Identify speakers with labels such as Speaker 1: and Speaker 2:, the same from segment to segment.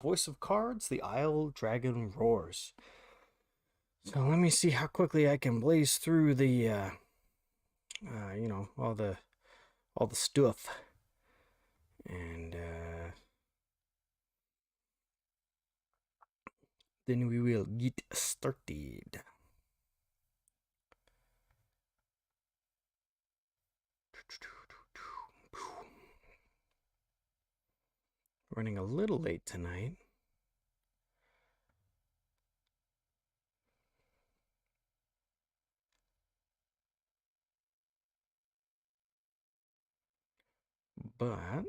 Speaker 1: Voice of Cards, the Isle Dragon Roars. So let me see how quickly I can blaze through the, all the stuff, and then we will get started. Running a little late tonight. But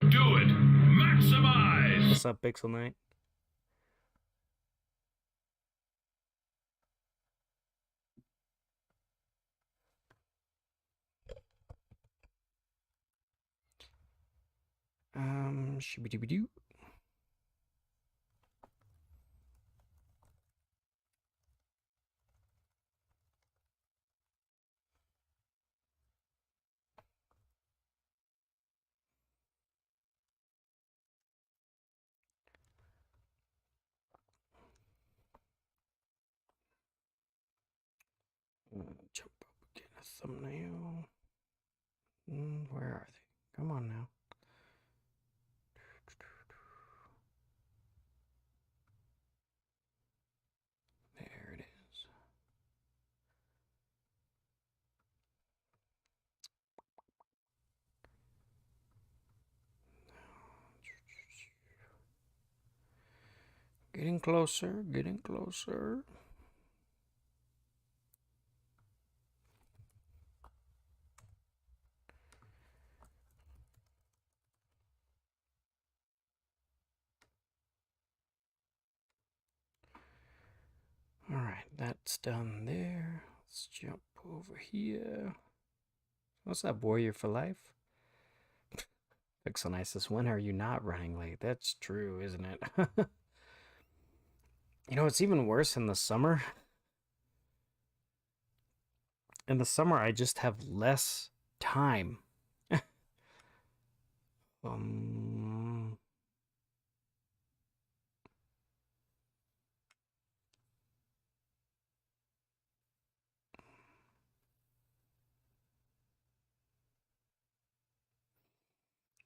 Speaker 2: do it. Maximize.
Speaker 1: What's up, Pixel Knight? Shibidibidoo. Jump up, get a thumbnail. Where are they? Come on now. There it is. Getting closer, getting closer. Alright, that's done there. Let's jump over here. What's up, Warrior for Life? Pixelnisis, when are you not running late? That's true, isn't it? You know, it's even worse in the summer. In the summer, I just have less time. um...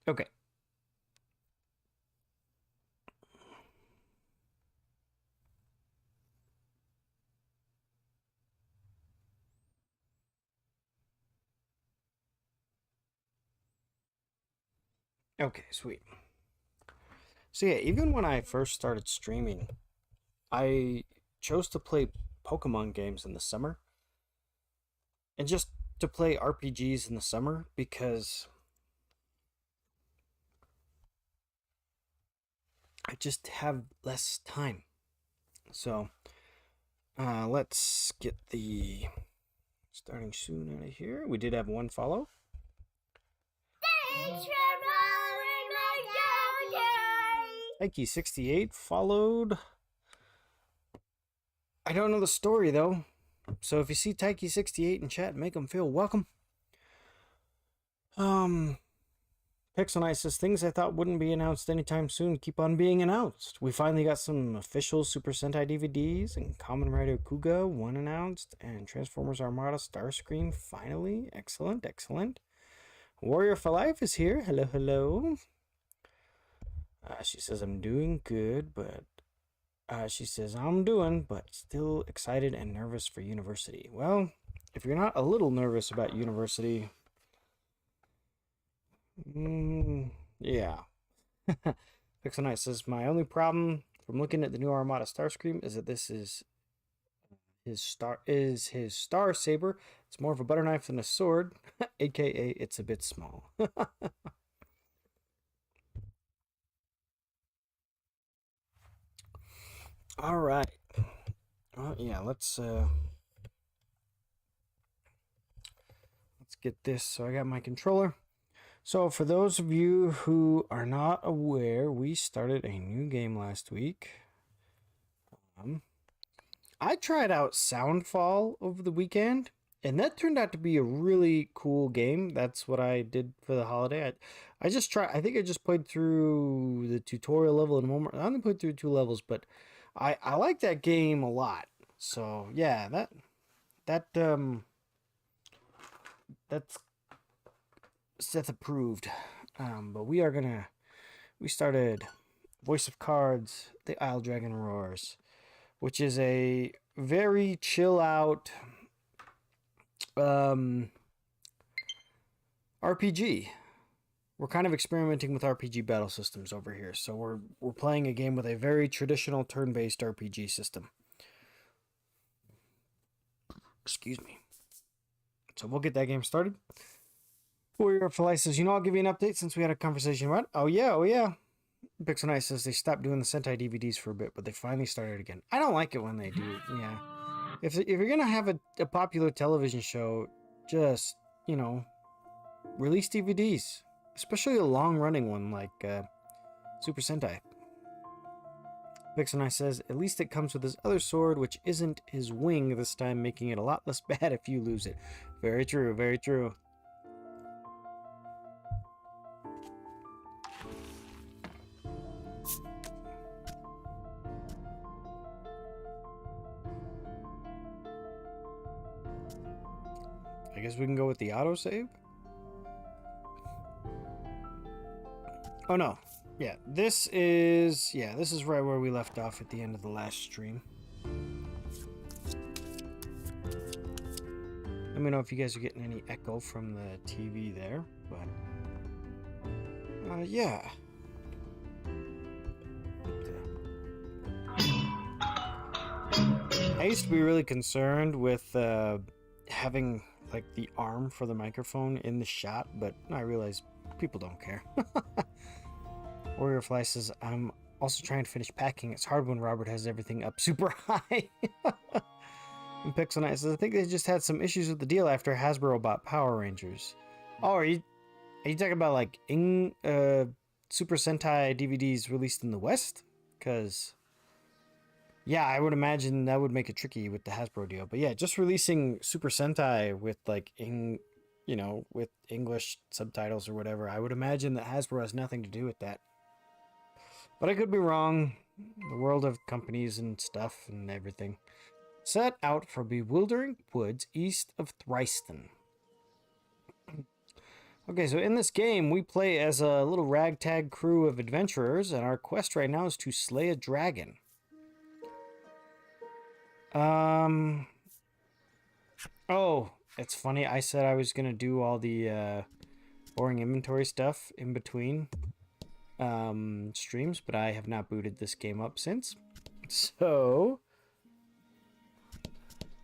Speaker 1: Okay. Okay, sweet. So yeah, even when I first started streaming, I chose to play Pokemon games in the summer and just to play RPGs in the summer because I just have less time. So let's get the starting soon out of here. We did have one follow.
Speaker 3: Thanks for following my
Speaker 1: Ike 68 followed. I don't know the story though. So if you see Taiki68 in chat, make him feel welcome. Pixel says things I thought wouldn't be announced anytime soon keep on being announced. We finally got some official Super Sentai DVDs, and Kamen Rider Kuga one announced, and Transformers Armada Starscream finally. Excellent, excellent. Warrior for Life is here. Hello, hello. She says I'm doing good, but she says I'm doing, but still excited and nervous for university. Well, if you're not a little nervous about university, yeah. Pixel Knight says my only problem from looking at the new Armada Starscream is that this is his star saber. It's more of a butter knife than a sword, aka it's a bit small. All right. Well, yeah, let's get this. So I got my controller. So for those of you who are not aware, we started a new game last week. I tried out Soundfall over the weekend, and that turned out to be a really cool game. That's what I did for the holiday. I just tried. I think I just played through the tutorial level and one more. I only played through 2 levels, but I like that game a lot. So yeah, that that's Seth approved. But we started Voice of Cards, The Isle Dragon Roars, which is a very chill out um, RPG. We're kind of experimenting with RPG battle systems over here, so we're playing a game with a very traditional turn-based RPG system. Excuse me. So we'll get that game started. Warrior Fly says, I'll give you an update since we had a conversation about it. Oh yeah. Pixel Knight says they stopped doing the Sentai DVDs for a bit, but they finally started again. I don't like it when they do. Yeah. If you're going to have a popular television show, just, release DVDs. Especially a long-running one like Super Sentai. Pixel Knight says, at least it comes with his other sword, which isn't his wing this time, making it a lot less bad if you lose it. Very true, very true. I guess we can go with the autosave. Oh no. Yeah, this is right where we left off at the end of the last stream. Let me know if you guys are getting any echo from the TV there, but yeah. I used to be really concerned with having like the arm for the microphone in the shot, but I realize people don't care. Warrior Fly says, I'm also trying to finish packing. It's hard when Robert has everything up super high. And Pixel Knight says, I think they just had some issues with the deal after Hasbro bought Power Rangers. Oh, are you talking about like Super Sentai DVDs released in the West? Because yeah, I would imagine that would make it tricky with the Hasbro deal. But yeah, just releasing Super Sentai with like with English subtitles or whatever, I would imagine that Hasbro has nothing to do with that. But I could be wrong. The world of companies and stuff and everything. Set out for bewildering woods east of Thryston. Okay, so in this game, we play as a little ragtag crew of adventurers, and our quest right now is to slay a dragon. Oh, it's funny. I said I was going to do all the boring inventory stuff in between streams, but I have not booted this game up since. So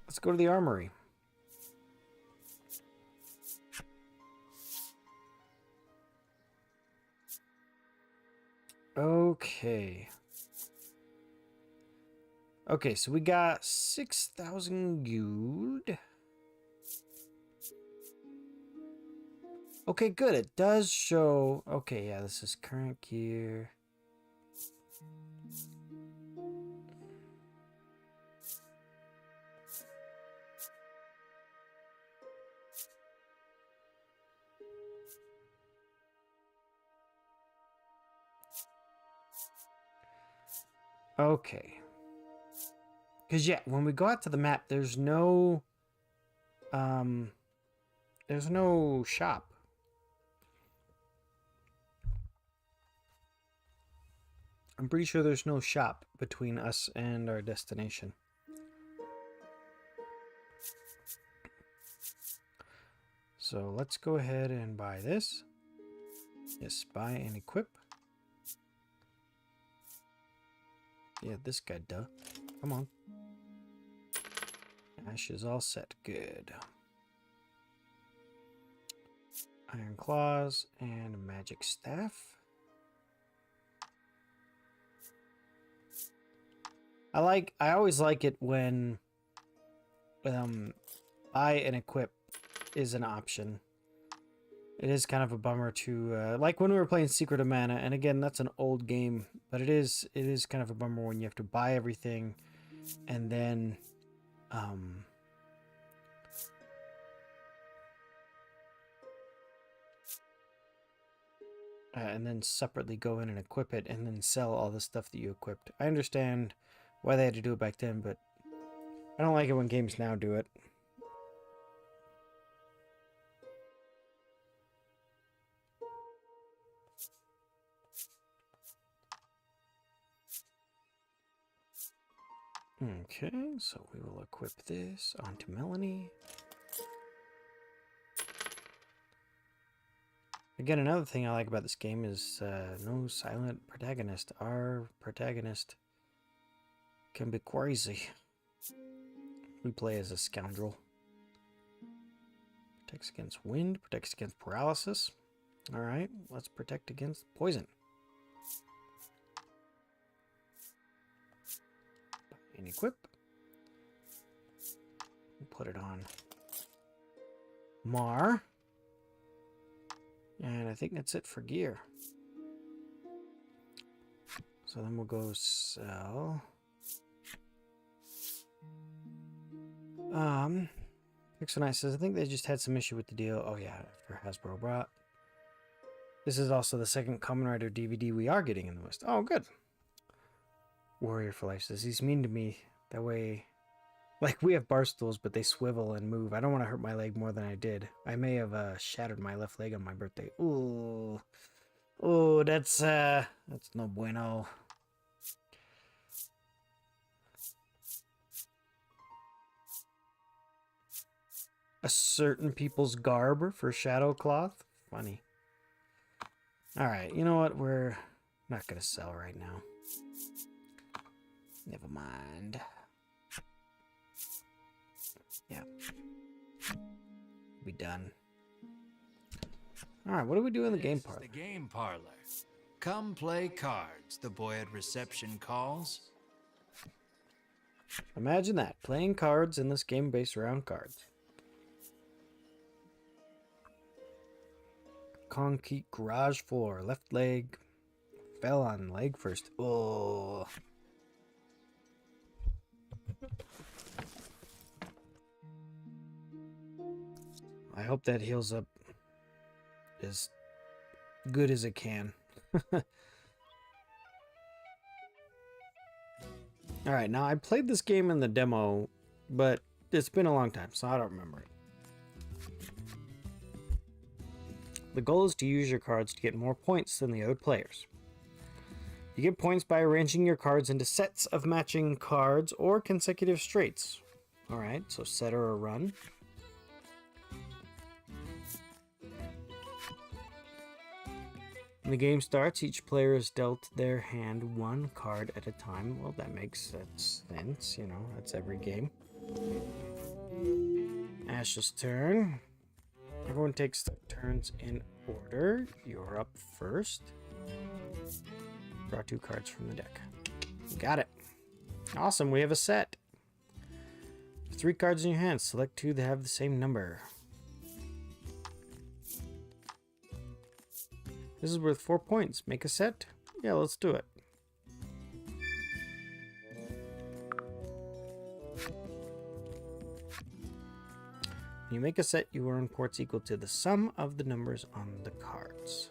Speaker 1: let's go to the armory. Okay. Okay, so we got 6,000 gold. Okay, good. It does show... Okay, yeah, this is current gear. Okay. Because, yeah, when we go out to the map, there's no shop. I'm pretty sure there's no shop between us and our destination. So let's go ahead and buy this. Yes, buy and equip. Yeah, this guy, duh. Come on. Ash is all set. Good. Iron claws and a magic staff. I always like it when buy and equip is an option. It is kind of a bummer to like when we were playing Secret of Mana, and again, that's an old game, but it is kind of a bummer when you have to buy everything and then Um, and then separately go in and equip it and then sell all the stuff that you equipped. I understand why they had to do it back then, but I don't like it when games now do it. Okay, so we will equip this onto Melanie. Again, another thing I like about this game is no silent protagonist. Our protagonist can be crazy. We play as a scoundrel. Protects against wind, protects against paralysis. Alright, let's protect against poison. And equip. Put it on Mar. And I think that's it for gear. So then we'll go sell. Pixel says, I think they just had some issue with the deal. Oh yeah, after Hasbro brought. This is also the second Kamen Rider DVD we are getting in the West. Oh, good. Warrior for Life says, he's mean to me. That way, like, we have bar stools, but they swivel and move. I don't want to hurt my leg more than I did. I may have shattered my left leg on my birthday. Ooh. Ooh, that's no bueno. A certain people's garb for shadow cloth? Funny. Alright, you know what? We're not going to sell right now. Never mind. Yeah. Be done. Alright, what do we do in the game parlor?
Speaker 3: The game parlor. Come play cards, the boy at reception calls.
Speaker 1: Imagine that. Playing cards in this game based around cards. Concrete garage floor. Left leg fell on leg first. Oh. I hope that heals up as good as it can. Alright, now I played this game in the demo, but it's been a long time, so I don't remember it. The goal is to use your cards to get more points than the other players. You get points by arranging your cards into sets of matching cards or consecutive straights. Alright, so set or a run. When the game starts, each player is dealt their hand one card at a time. Well, that makes sense, you know, that's every game. Ash's turn. Everyone takes their turns in order. You're up first. Draw 2 cards from the deck. Got it. Awesome, we have a set. 3 cards in your hand. Select 2 that have the same number. This is worth 4 points. Make a set? Yeah, let's do it. When you make a set, you earn points equal to the sum of the numbers on the cards.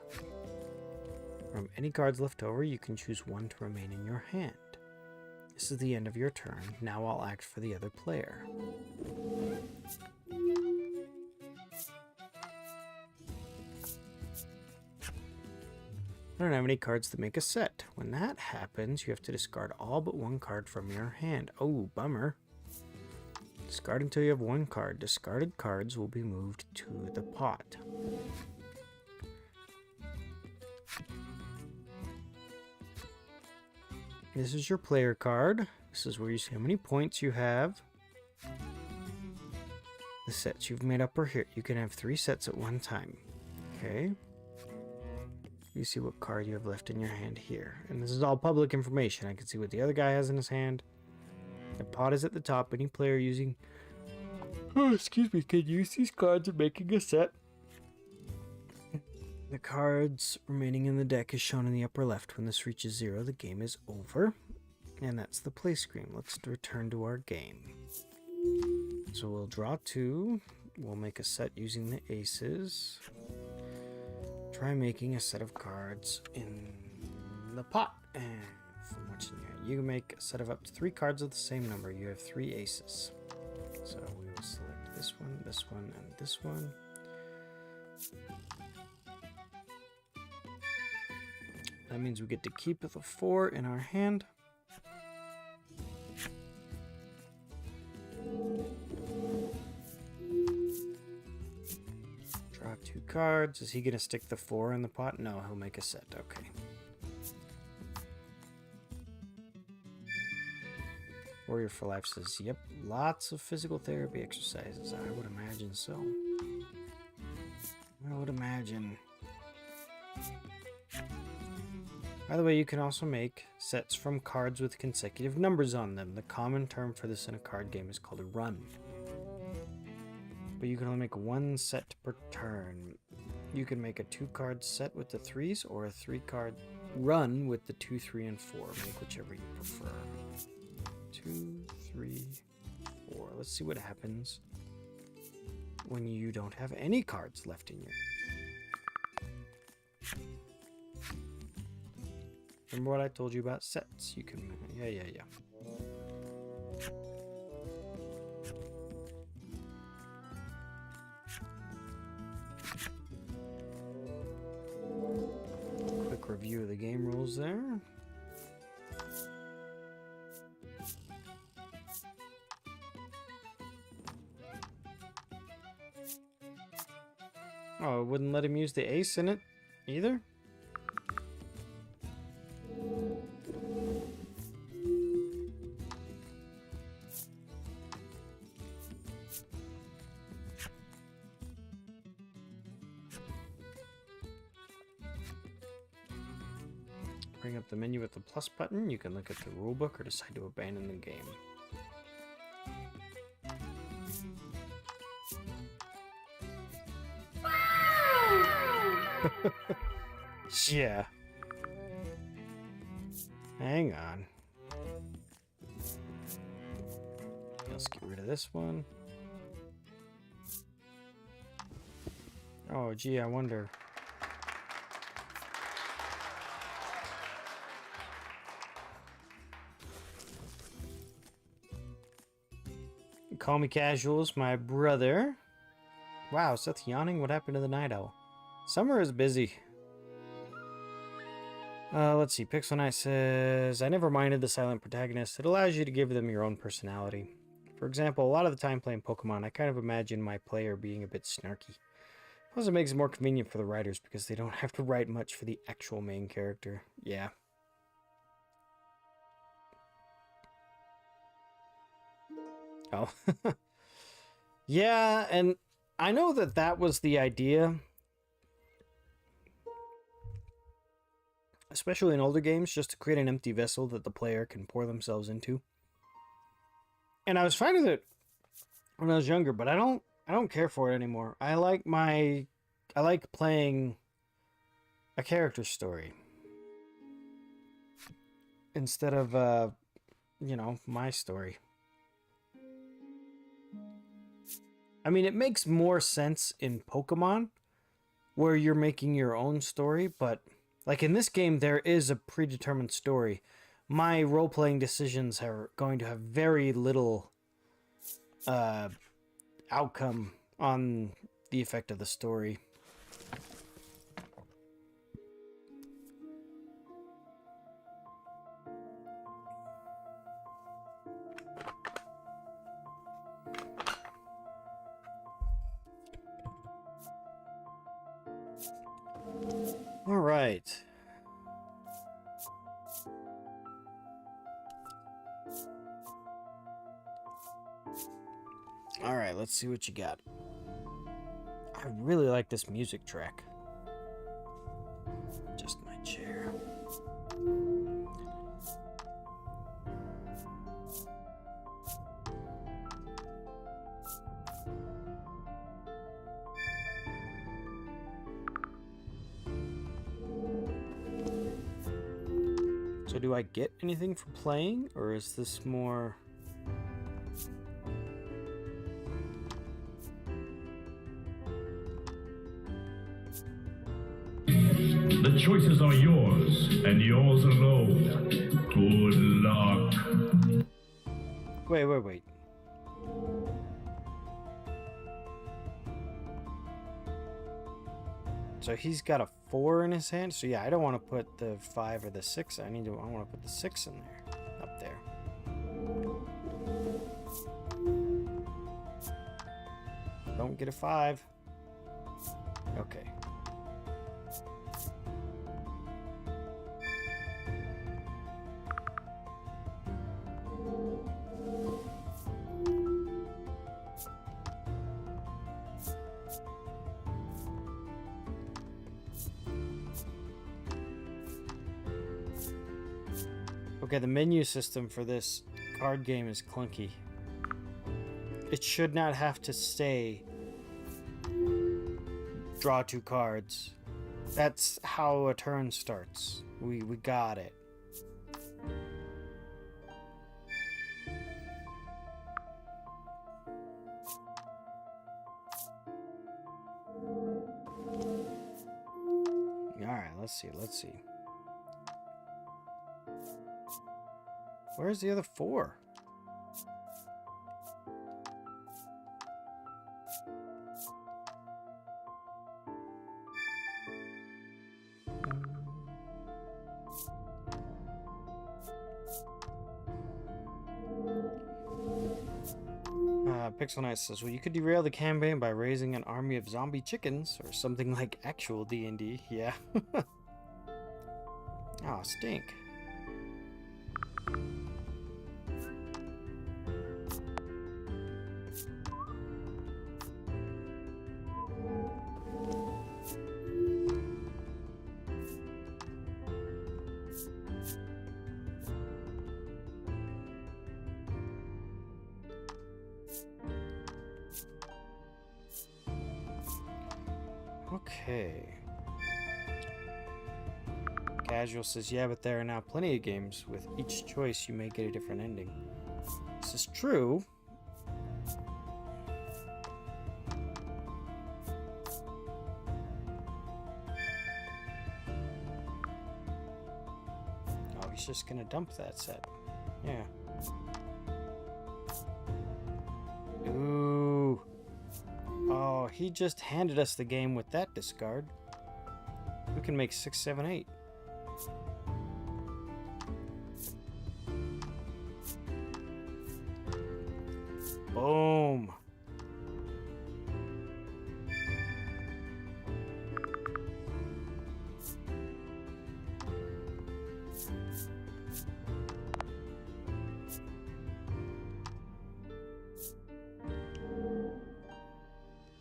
Speaker 1: From any cards left over, you can choose one to remain in your hand. This is the end of your turn. Now I'll act for the other player. I don't have any cards that make a set. When that happens, you have to discard all but 1 card from your hand. Oh, bummer. Discard until you have 1 card. Discarded cards will be moved to the pot. This is your player card. This is where you see how many points you have. The sets you've made up are here. You can have 3 sets at one time. Okay. You see what card you have left in your hand here. And this is all public information. I can see what the other guy has in his hand. The pot is at the top. Any player using... Oh, excuse me. Can use these cards in making a set. The cards remaining in the deck is shown in the upper left. When this reaches 0, the game is over. And that's the play screen. Let's return to our game. So we'll draw 2. We'll make a set using the aces. Try making a set of cards in the pot. And from what's in here, you can make a set of up to 3 cards of the same number. You have 3 aces. So we will select this one, and this one. That means we get to keep the 4 in our hand. Draw 2 cards. Is he going to stick the 4 in the pot? No, he'll make a set. Okay. Warrior for Life says, yep, lots of physical therapy exercises. I would imagine so. I would imagine. By the way, you can also make sets from cards with consecutive numbers on them. The common term for this in a card game is called a run. But you can only make 1 set per turn. You can make a 2-card set with the 3s or a 3-card run with the 2, 3, and 4. Make whichever you prefer. 2, 3, 4. Let's see what happens when you don't have any cards left in your... Remember what I told you about sets? You can... Yeah. Quick review of the game rules there. Oh, it wouldn't let him use the ace in it either? Bring up the menu with the plus button. You can look at the rulebook or decide to abandon the game. Yeah. Hang on. Let's get rid of this one. Oh, gee, I wonder. Call me Casuals, my brother. Wow, Seth yawning? What happened to the Night Owl? Summer is busy. Let's see. Pixel Knight says, I never minded the silent protagonist. It allows you to give them your own personality. For example, a lot of the time playing Pokemon, I kind of imagine my player being a bit snarky. Plus, it makes it more convenient for the writers because they don't have to write much for the actual main character. Yeah. Oh. Yeah, and I know that that was the idea. Especially in older games, just to create an empty vessel that the player can pour themselves into. And I was finding it when I was younger, but I don't care for it anymore. I like playing a character story instead of my story. I mean, it makes more sense in Pokemon where you're making your own story, but like in this game, there is a predetermined story. My role-playing decisions are going to have very little outcome on the effect of the story. All right. All right, let's see what you got. I really like this music track. Just my chair. So do I get anything for playing, or is this more...
Speaker 2: choices are yours, and yours alone. Good luck.
Speaker 1: Wait. So he's got a 4 in his hand. So yeah, I don't want to put the 5 or the 6. I want to put the 6 in there, up there. Don't get a 5. Okay. Okay, the menu system for this card game is clunky. It should not have to say draw 2 cards. That's how a turn starts. We got it. Alright, let's see. Where's the other 4? Pixel Knight says, well, you could derail the campaign by raising an army of zombie chickens or something like actual D&D. Yeah. Oh, stink. Okay. Casual says, yeah, but there are now plenty of games with each choice you may get a different ending. This is true. Oh, he's just gonna dump that set. Yeah. Ooh. Oh, he just handed us the game with that discard. We can make 6, 7, 8. Boom.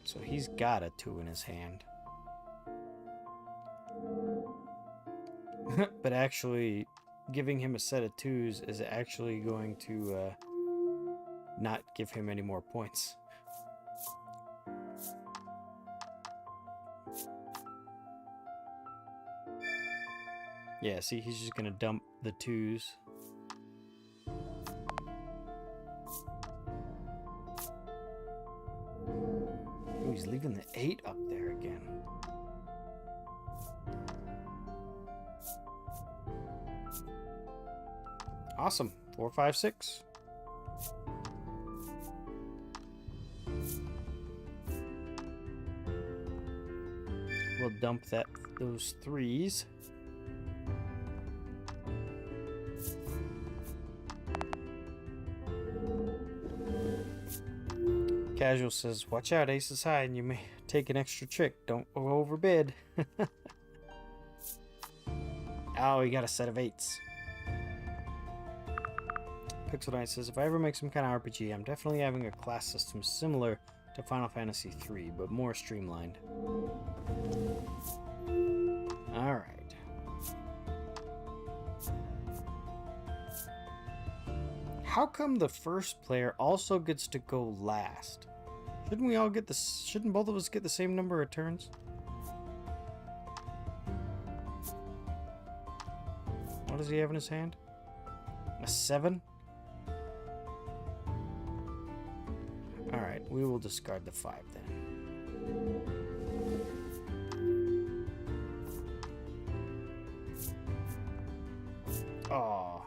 Speaker 1: So he's got a 2 in his hand. But actually, giving him a set of 2s is actually going to not give him any more points. Yeah, see, he's just gonna dump the 2s. Ooh, he's leaving the 8 up there again. Awesome. 4, 5, 6. We'll dump those 3s. Casual says, watch out, ace is high and you may take an extra trick. Don't go overbid. Oh, he got a set of 8s. Pixel Knight says, if I ever make some kind of RPG, I'm definitely having a class system similar to Final Fantasy III, but more streamlined. Alright. How come the first player also gets to go last? Shouldn't both of us get the same number of turns? What does he have in his hand? A 7? Alright, we will discard the 5 then. Oh.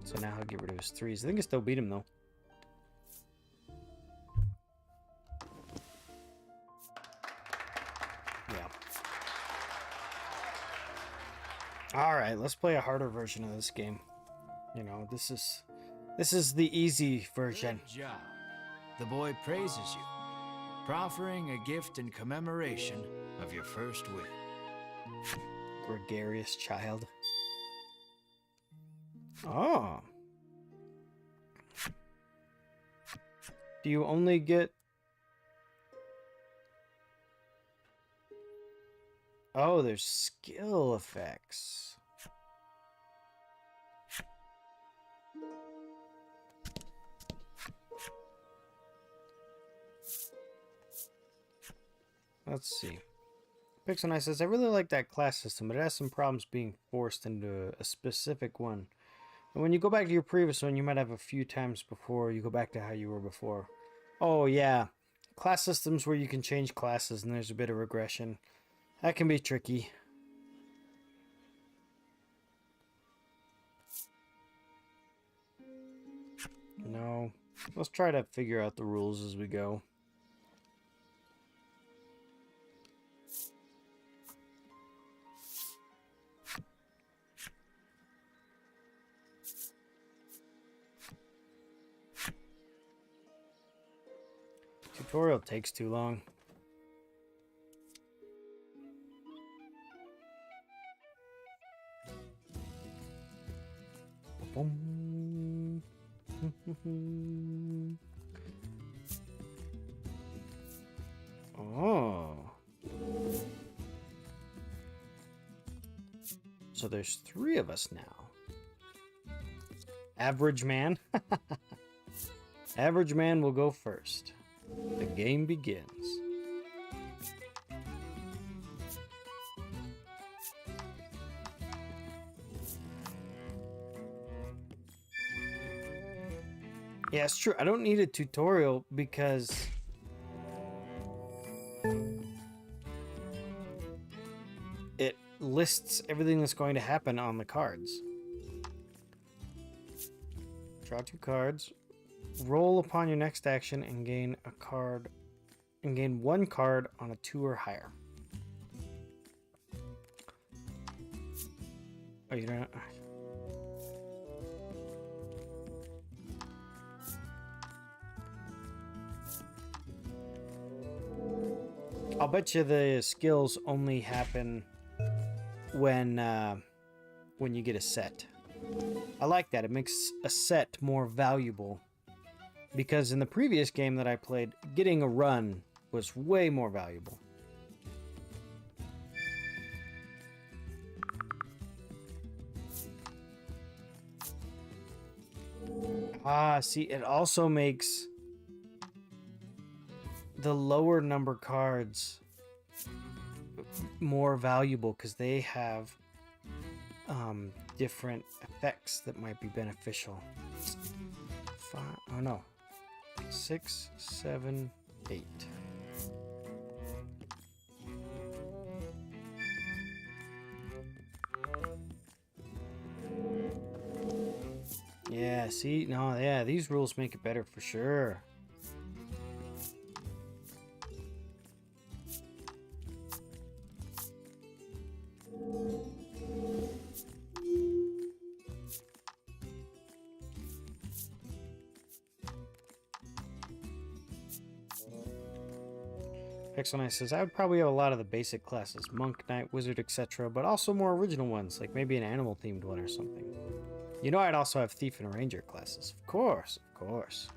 Speaker 1: So now he'll get rid of his 3s. I think I still beat him though. Yeah. Alright, let's play a harder version of this game. You know, this is the easy version.
Speaker 3: Good job. The boy praises you, proffering a gift in commemoration of your first win.
Speaker 1: Gregarious child. Oh. Do you only get... Oh, there's skill effects. Let's see. Pixel says, I really like that class system, but it has some problems being forced into a specific one. And when you go back to your previous one, you might have a few times before you go back to how you were before. Oh, yeah. Class systems where you can change classes and there's a bit of regression. That can be tricky. No. Let's try to figure out the rules as we go. Tutorial takes too long. Oh. So there's 3 of us now. Average man. Average man will go first. The game begins. Yeah, it's true. I don't need a tutorial because it lists everything that's going to happen on the cards. Draw 2 cards. Roll upon your next action and gain a card and gain 1 card on a 2 or higher. Oh, you don't. I'll bet you the skills only happen when you get a set. I like that. It makes a set more valuable. Because in the previous game that I played, getting a run was way more valuable. Ah, see, it also makes the lower number cards more valuable because they have different effects that might be beneficial. 5, oh no. 6, 7, 8. Yeah, see? No, yeah, these rules make it better for sure. Pixel says, I would probably have a lot of the basic classes, monk, knight, wizard, etc., but also more original ones, like maybe an animal-themed one or something. You know I'd also have thief and ranger classes. Of course, of course.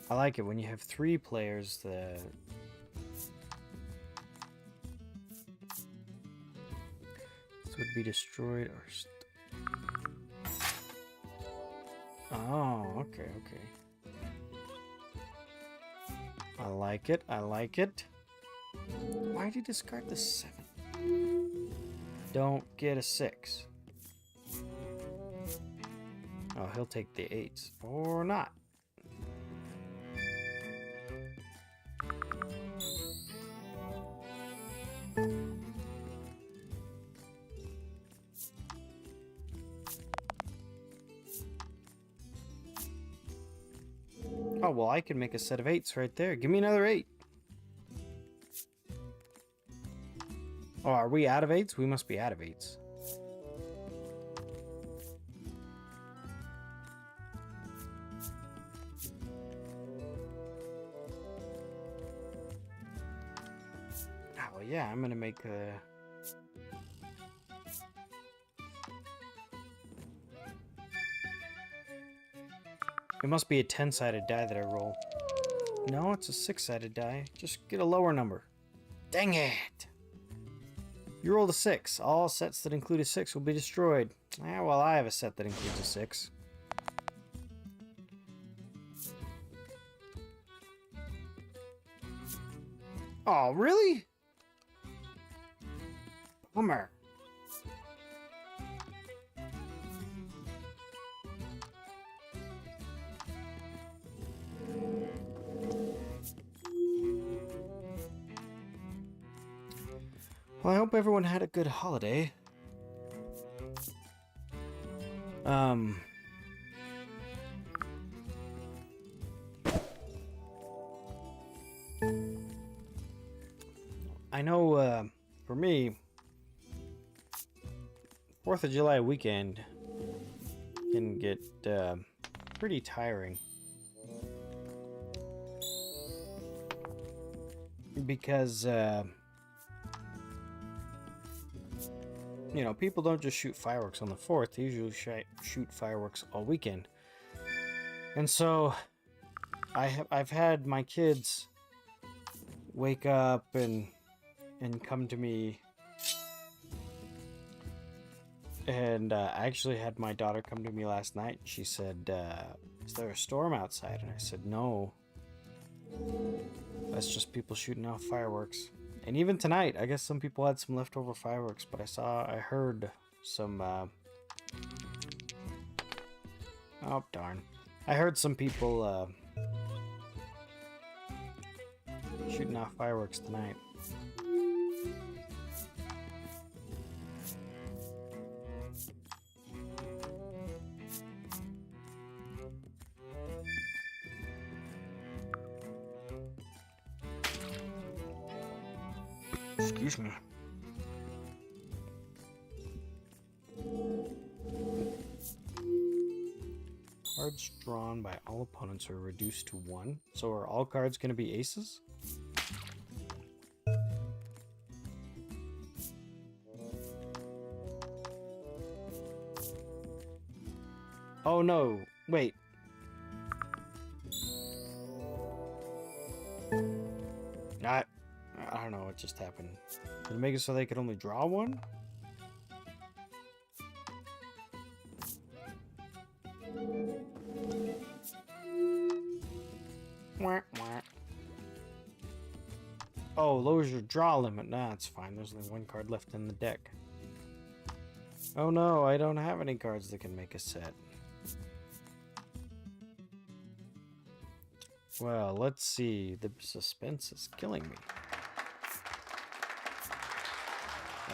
Speaker 1: I like it when you have 3 players. This would be destroyed or... Oh, okay, okay. I like it. I like it. Why did he discard the 7? Don't get a 6. Oh, he'll take the 8s. Or not. Oh, well, I can make a set of 8s right there. Give me another 8. Oh, are we out of 8s? We must be out of 8s. Oh, yeah, I'm gonna make a... It must be a 10-sided die that I roll. No, it's a 6-sided die. Just get a lower number. Dang it! You rolled a 6. All sets that include a 6 will be destroyed. Ah, well, I have a set that includes a 6. Oh, really? Bummer. Well, I hope everyone had a good holiday. I know, for me, 4th of July weekend can get, pretty tiring. Because, you know, people don't just shoot fireworks on the 4th. They usually shoot fireworks all weekend. And so, I've had my kids wake up and come to me. And I actually had my daughter come to me last night. She said, is there a storm outside? And I said, no. That's just people shooting off fireworks. And even tonight, I guess some people had some leftover fireworks, but I heard some, oh, darn. I heard some people, shooting off fireworks tonight. Excuse me. Cards drawn by all opponents are reduced to 1. So are all cards going to be aces? Oh no, wait. I don't know what just happened. Did it make it so they could only draw 1? Oh, lowers your draw limit. Nah, it's fine. There's only 1 card left in the deck. Oh no, I don't have any cards that can make a set. Well, let's see. The suspense is killing me.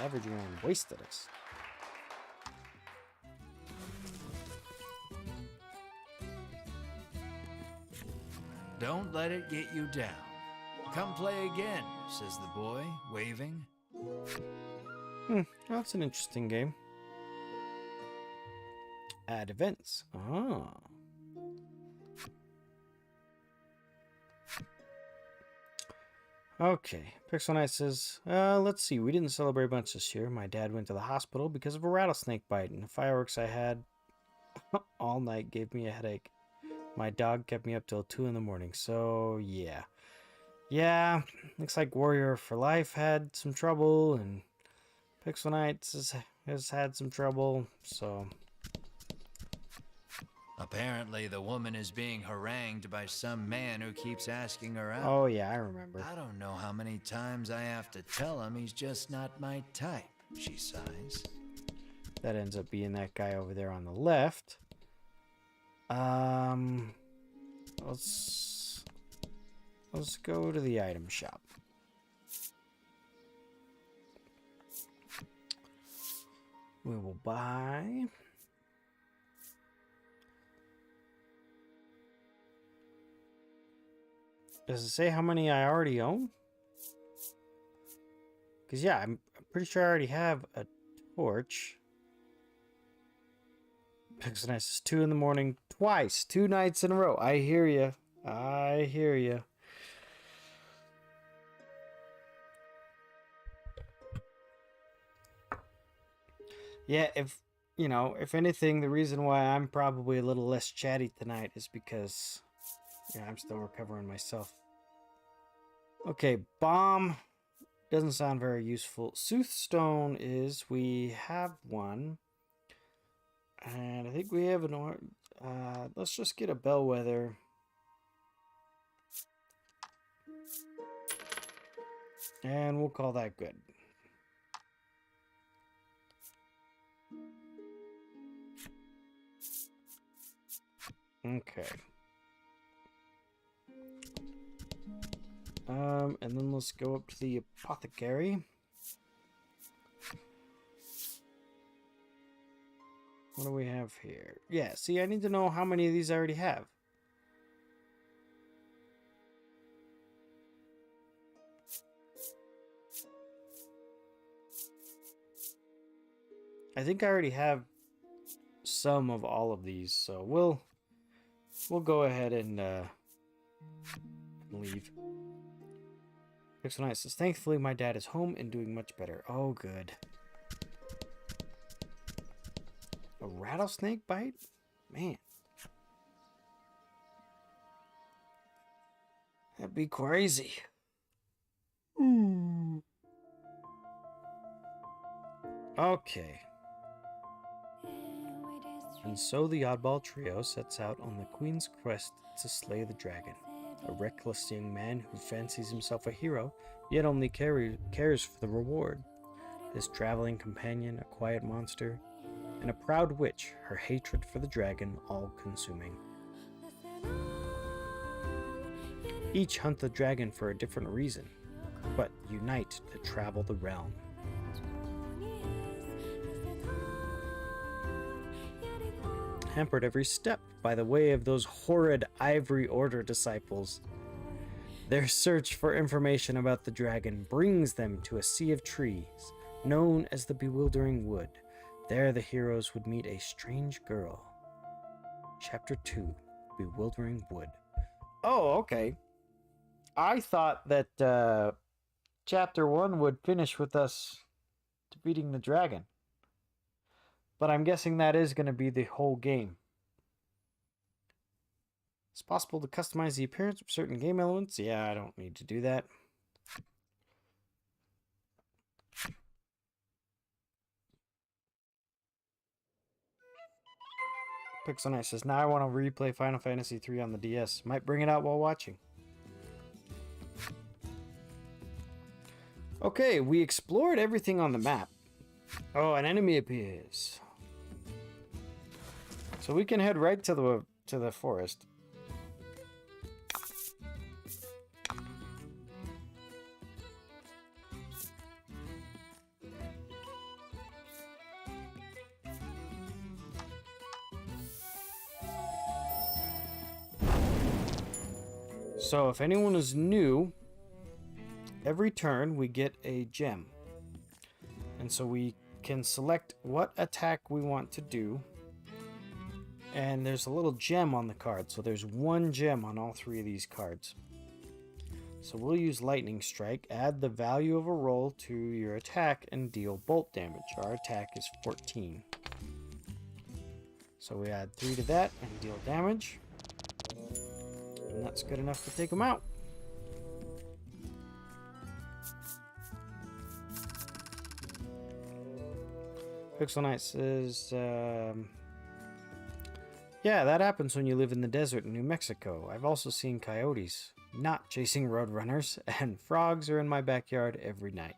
Speaker 1: Average one wasted us.
Speaker 3: Don't let it get you down. Come play again, says the boy, waving.
Speaker 1: That's an interesting game. Add events. Ah. Okay, Pixel Knight says, let's see, we didn't celebrate much this year. My dad went to the hospital because of a rattlesnake bite, and the fireworks I had all night gave me a headache. My dog kept me up till 2 in the morning, so yeah. Yeah, looks like Warrior for Life had some trouble, and Pixel Knight has had some trouble, so...
Speaker 3: Apparently, the woman is being harangued by some man who keeps asking her out.
Speaker 1: Oh, yeah, I remember.
Speaker 3: I don't know how many times I have to tell him he's just not my type, she sighs.
Speaker 1: That ends up being that guy over there on the left. Let's go to the item shop. We will buy. Does it say how many I already own? Because, yeah, I'm pretty sure I already have a torch. Pixel Nice is 2 in the morning twice. 2 nights in a row. I hear you. I hear you. Yeah, if anything, the reason why I'm probably a little less chatty tonight is because, I'm still recovering myself. Okay, bomb doesn't sound very useful. Soothstone is, we have one. And I think we have let's just get a bellwether. And we'll call that good. Okay. And then let's go up to the apothecary. What do we have here? Yeah, see, I need to know how many of these I already have. I think I already have some of all of these, so we'll go ahead and leave. Pixel Knight says, thankfully my dad is home and doing much better. Oh, good. A rattlesnake bite? Man. That'd be crazy. Okay. And so the oddball trio sets out on the Queen's quest to slay the dragon. A reckless young man who fancies himself a hero, yet only cares for the reward. His traveling companion, a quiet monster, and a proud witch, her hatred for the dragon all-consuming. Each hunt the dragon for a different reason, but unite to travel the realm. Hampered every step by the way of those horrid Ivory Order disciples. Their search for information about the dragon brings them to a sea of trees, known as the Bewildering Wood. There the heroes would meet a strange girl. Chapter 2, Bewildering Wood. Oh, okay. I thought that Chapter 1 would finish with us defeating the dragon. But I'm guessing that is going to be the whole game. It's possible to customize the appearance of certain game elements. Yeah, I don't need to do that. Pixel Knight says, now I want to replay Final Fantasy III on the DS. Might bring it out while watching. Okay, we explored everything on the map. Oh, an enemy appears. So we can head right to the forest. So if anyone is new, every turn we get a gem. And so we can select what attack we want to do. And there's a little gem on the card. So there's one gem on all 3 of these cards. So we'll use Lightning Strike. Add the value of a roll to your attack and deal bolt damage. Our attack is 14. So we add 3 to that and deal damage. And that's good enough to take them out. Pixel Knight says, Yeah, that happens when you live in the desert in New Mexico. I've also seen coyotes, not chasing roadrunners, and frogs are in my backyard every night.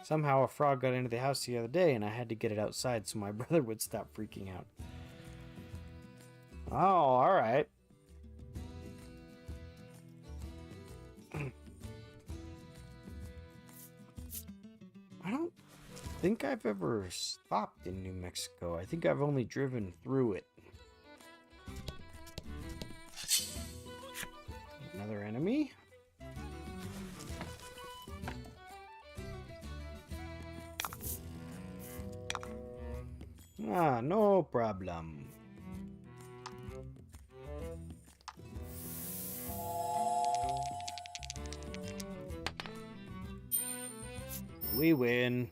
Speaker 1: Somehow a frog got into the house the other day and I had to get it outside so my brother would stop freaking out. Oh, alright. I don't think I've ever stopped in New Mexico. I think I've only driven through it. Another enemy? Ah, no problem. We win.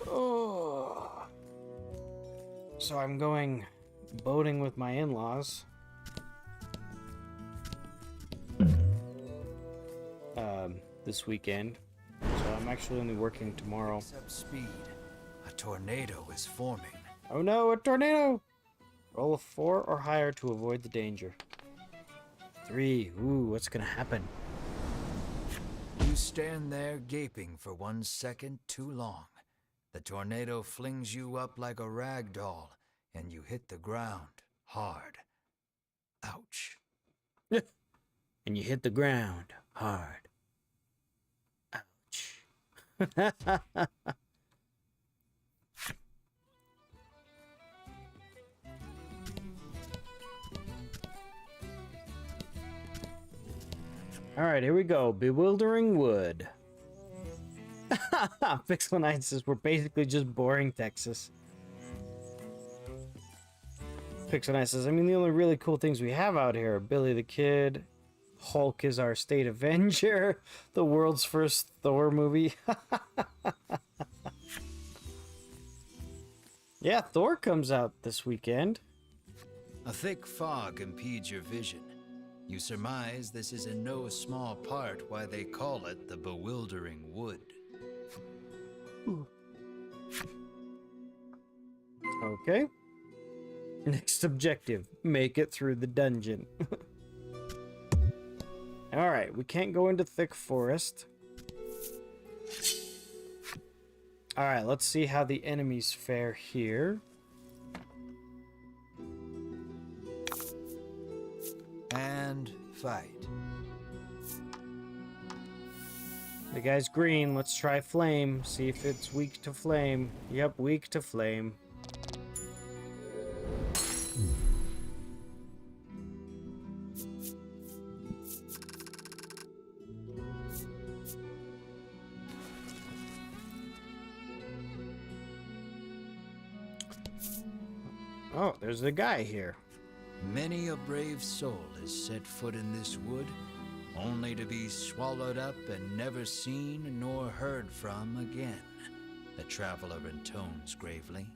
Speaker 1: Oh. So I'm going boating with my in-laws. This weekend. So I'm actually only working tomorrow.
Speaker 3: Up speed. A tornado is forming.
Speaker 1: Oh no, a tornado! Roll a 4 or higher to avoid the danger. 3. Ooh, what's gonna happen?
Speaker 3: You stand there gaping for 1 second too long. The tornado flings you up like a rag doll, and you hit the ground hard. Ouch.
Speaker 1: And you hit the ground hard. Ouch. Alright, here we go. Bewildering Wood. Pixel Knight says we're basically just boring Texas. Pixel Knight says, I mean, the only really cool things we have out here are Billy the Kid, Hulk is our state Avenger, the world's first Thor movie. Yeah, Thor comes out this weekend.
Speaker 3: A thick fog impedes your vision. You surmise this is in no small part why they call it the Bewildering Wood.
Speaker 1: Okay. Next objective, make it through the dungeon. Alright, we can't go into thick forest. Alright, let's see how the enemies fare here.
Speaker 3: And fight.
Speaker 1: The guy's green, let's try flame. See if it's weak to flame. Yep, weak to flame. Oh, there's a guy here.
Speaker 3: Many a brave soul has set foot in this wood, only to be swallowed up and never seen nor heard from again, the traveler intones gravely.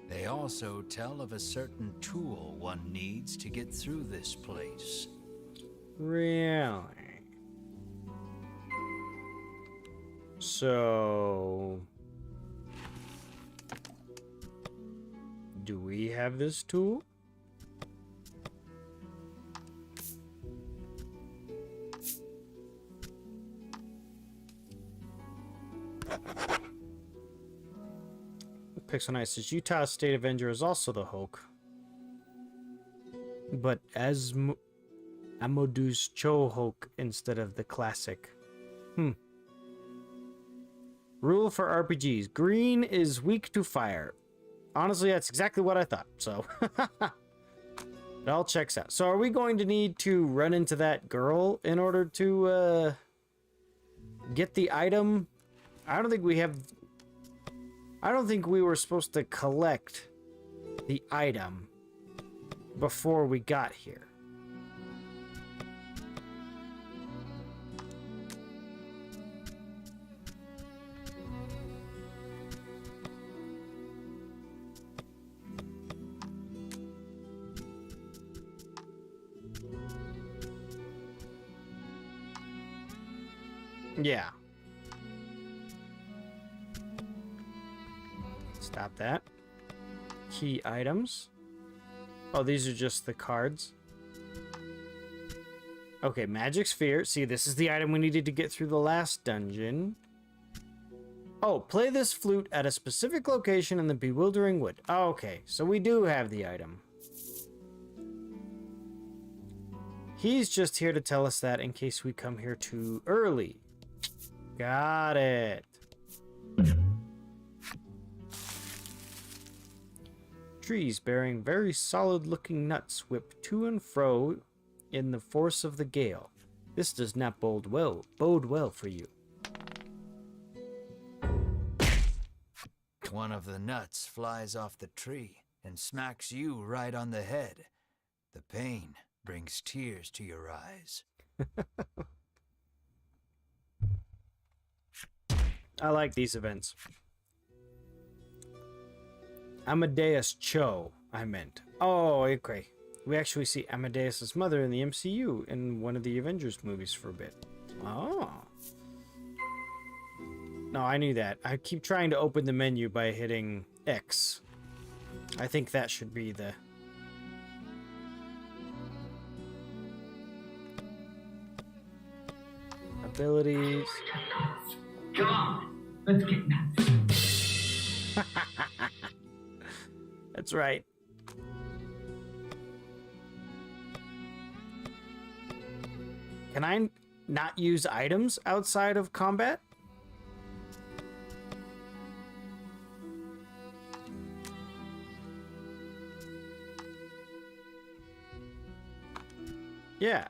Speaker 3: They also tell of a certain tool one needs to get through this place.
Speaker 1: Really? So... do we have this tool? Pixel Knight says Utah State Avenger is also the Hulk, but as Amodu's Cho Hulk instead of the classic. Rule for RPGs: green is weak to fire. Honestly, that's exactly what I thought. So it all checks out. So are we going to need to run into that girl in order to get the item? I don't think we have. I don't think we were supposed to collect the item before we got here. Yeah. Stop that. Key items. Oh, these are just the cards. Okay, magic sphere. See, this is the item we needed to get through the last dungeon. Oh, play this flute at a specific location in the Bewildering Wood. Okay, so we do have the item. He's just here to tell us that in case we come here too early. Got it. Trees bearing very solid-looking nuts whip to and fro in the force of the gale. This does not bode well for you.
Speaker 3: One of the nuts flies off the tree and smacks you right on the head. The pain brings tears to your eyes.
Speaker 1: I like these events. Amadeus Cho, I meant. Oh, okay. We actually see Amadeus' mother in the MCU in one of the Avengers movies for a bit. Oh. No, I knew that. I keep trying to open the menu by hitting X. I think that should be the... abilities.
Speaker 4: Come on, let's get nuts.
Speaker 1: That's right. Can I not use items outside of combat? Yeah.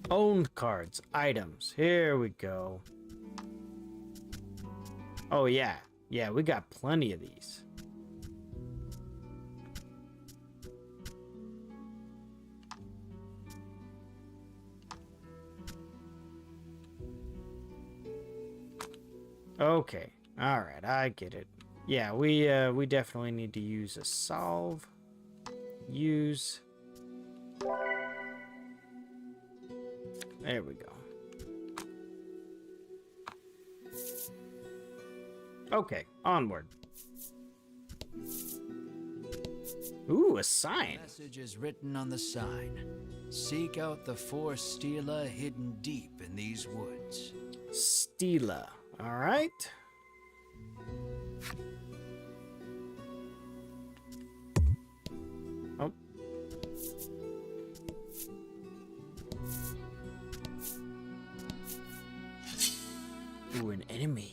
Speaker 1: Owned cards, items. Here we go. Oh, yeah. Yeah, we got plenty of these. Okay. All right, I get it. Yeah, we definitely need to use a solve. Use. There we go. Okay, onward. Ooh, a sign.
Speaker 3: Message is written on the sign. Seek out the four stela hidden deep in these woods.
Speaker 1: Stela. All right. Oh. Ooh, an enemy.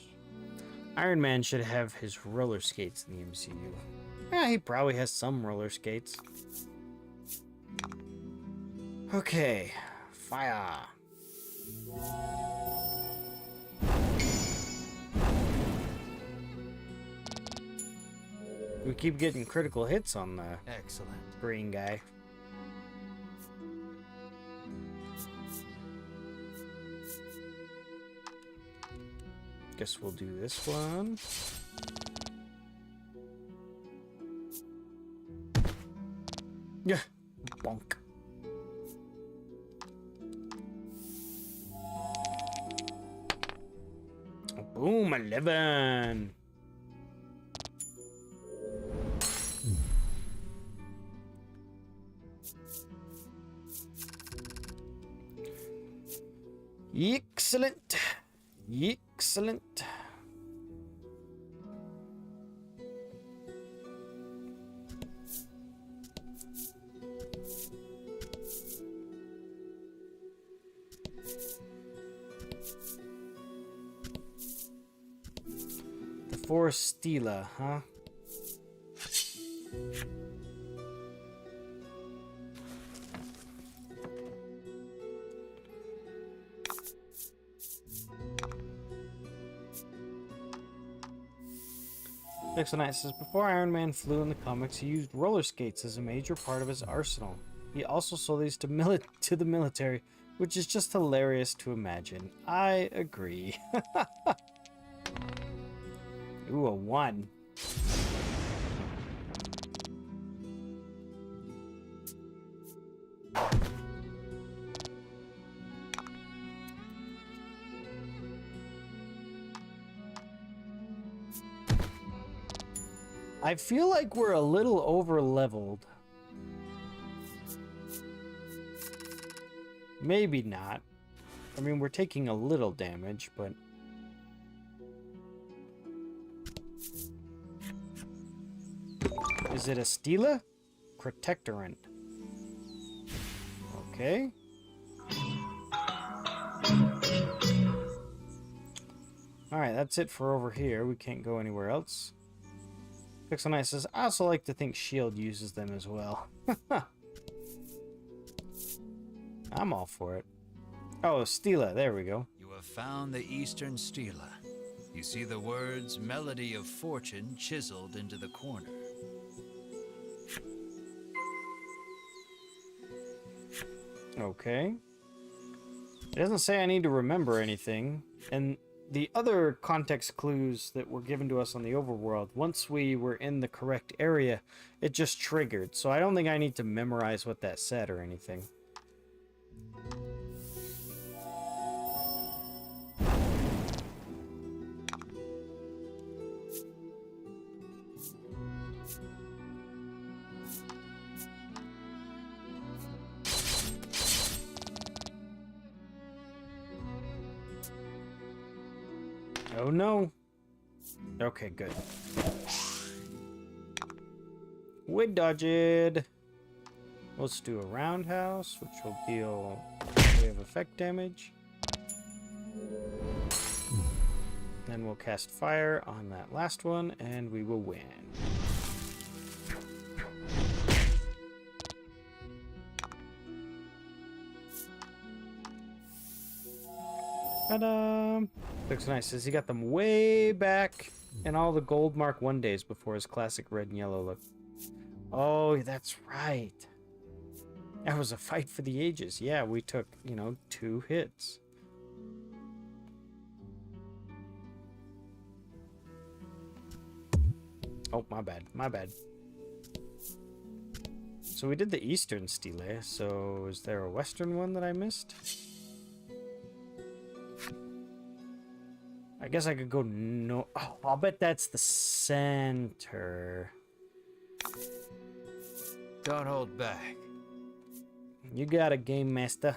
Speaker 1: Iron Man should have his roller skates in the MCU. Yeah, he probably has some roller skates. Okay, fire. We keep getting critical hits on the
Speaker 3: Excellent.
Speaker 1: green guy. Guess we'll do this one. Yeah, bonk. Boom, 11. Excellent. Excellent. The four stela, huh? Knight says, before Iron Man flew in the comics, he used roller skates as a major part of his arsenal. He also sold these to the military, which is just hilarious to imagine. I agree. Ooh, a 1. I feel like we're a little over leveled. Maybe not. I mean, we're taking a little damage, but... Is it a Stila? Protectorant. Okay. Alright, that's it for over here. We can't go anywhere else. Pixel says, I also like to think S.H.I.E.L.D. uses them as well. I'm all for it. Oh, Stila, there we go.
Speaker 3: You have found the Eastern Stela. You see the words Melody of Fortune chiseled into the corner.
Speaker 1: Okay. It doesn't say I need to remember anything. And the other context clues that were given to us on the overworld, once we were in the correct area, it just triggered. So I don't think I need to memorize what that said or anything. Oh no. Okay, good. We dodged. Let's do a roundhouse, which will deal wave effect damage. Then we'll cast fire on that last one, and we will win. Ta-da! Looks nice. Says he got them way back in all the gold Mark 1 days before his classic red and yellow look. Oh, that's right. That was a fight for the ages. Yeah, we took, 2 hits. Oh, my bad. My bad. So we did the Eastern Stele. So is there a Western one that I missed? I guess I could go no. Oh, I'll bet that's the center.
Speaker 3: Don't hold back.
Speaker 1: You got a game master.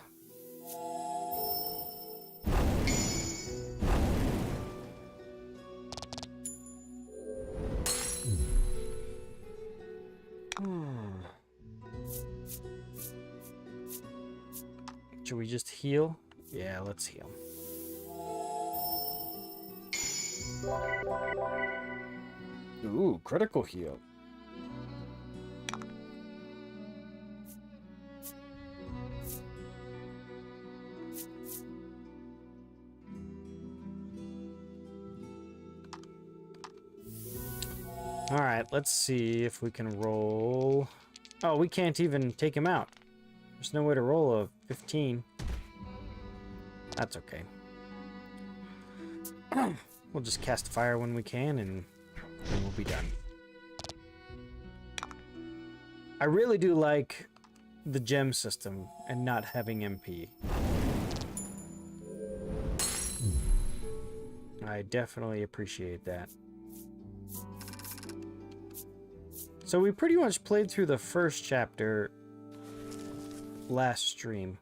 Speaker 1: Should we just heal? Yeah, let's heal. Ooh, critical heal. All right, let's see if we can roll. Oh, we can't even take him out. There's no way to roll a 15. That's okay. We'll just cast fire when we can, and then we'll be done. I really do like the gem system and not having MP. I definitely appreciate that. So we pretty much played through the first chapter last stream.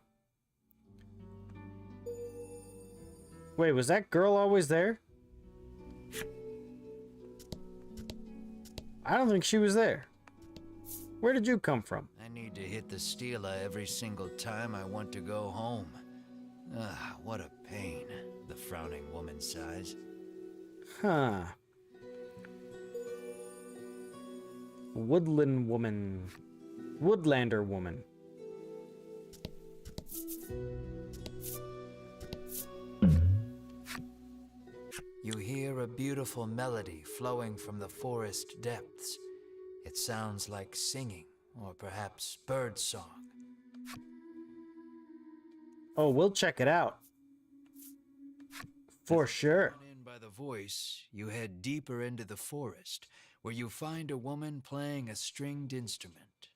Speaker 1: Wait, was that girl always there? I don't think she was there. Where did you come from?
Speaker 3: I need to hit the Stela every single time I want to go home. Ah, what a pain, the frowning woman sighs.
Speaker 1: Huh. Woodland woman. Woodlander woman.
Speaker 3: You hear a beautiful melody flowing from the forest depths. It sounds like singing, or perhaps bird song.
Speaker 1: Oh, we'll check it out. For sure.
Speaker 3: Drawn in by the voice, you head deeper into the forest, where you find a woman playing a stringed instrument.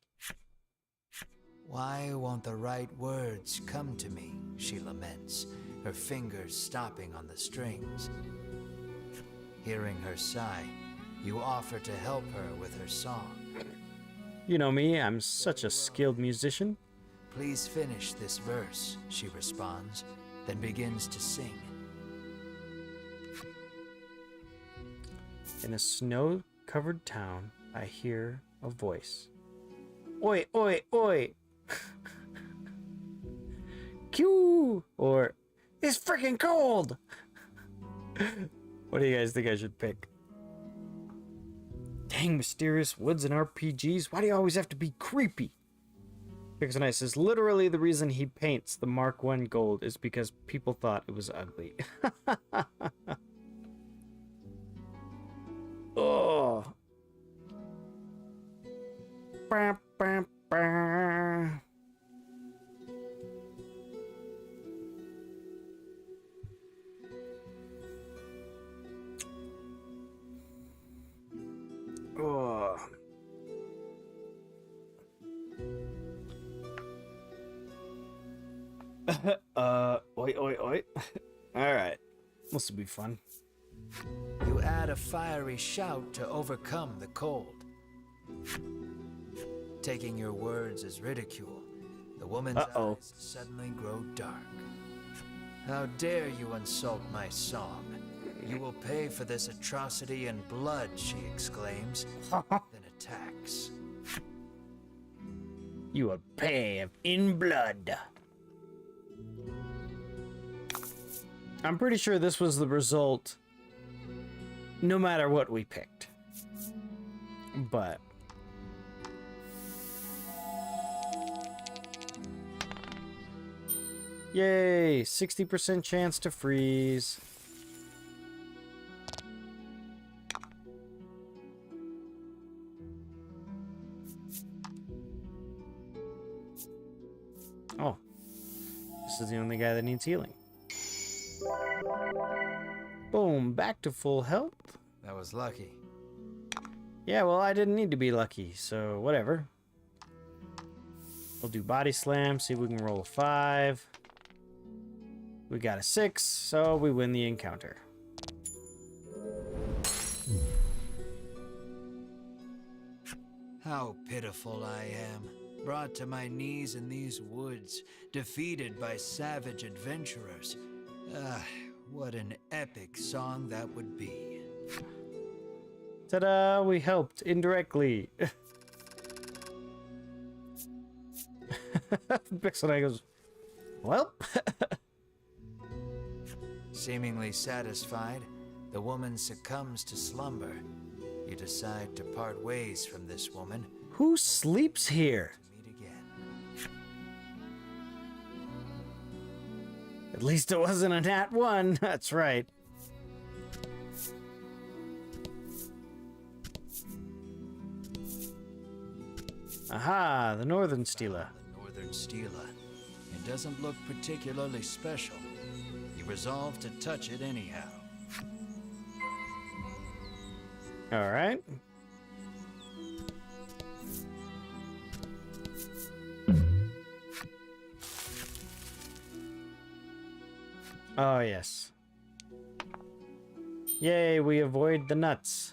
Speaker 3: Why won't the right words come to me, she laments, her fingers stopping on the strings. Hearing her sigh, You offer to help her with her song.
Speaker 1: You know me, I'm such a skilled musician.
Speaker 3: Please finish this verse, she responds, then begins to sing.
Speaker 1: In a snow-covered town, I hear a voice. Oi, oi, oi! Q! Or, it's freaking cold! What do you guys think I should pick? Dang, mysterious woods and RPGs. Why do you always have to be creepy? Pixelnice says literally the reason he paints the Mark I gold is because people thought it was ugly. Oh. Bah, bah, bah. Oh. Oi, oi, oi. All right. This will be fun.
Speaker 3: You add a fiery shout to overcome the cold. Taking your words as ridicule, the woman's eyes suddenly grow dark. How dare you insult my song? You will pay for this atrocity in blood, she exclaims, then attacks.
Speaker 1: You will pay in blood. I'm pretty sure this was the result no matter what we picked. But yay, 60% chance to freeze. Oh, this is the only guy that needs healing. Boom, back to full health.
Speaker 3: That was lucky.
Speaker 1: Yeah, well, I didn't need to be lucky, so whatever. We'll do body slam, see if we can roll a 5. We got a 6, so we win the encounter.
Speaker 3: How pitiful I am, brought to my knees in these woods, defeated by savage adventurers. Ah, what an epic song that would be.
Speaker 1: Ta-da! We helped indirectly. Pixelnice goes, well.
Speaker 3: Seemingly satisfied, the woman succumbs to slumber. You decide to part ways from this woman.
Speaker 1: Who sleeps here?
Speaker 3: To meet again.
Speaker 1: At least it wasn't a nat 1. That's right. Aha, the Northern Stela.
Speaker 3: The Northern Stela. It doesn't look particularly special. You resolve to touch it anyhow.
Speaker 1: All right. Oh, yes. Yay, we avoid the nuts.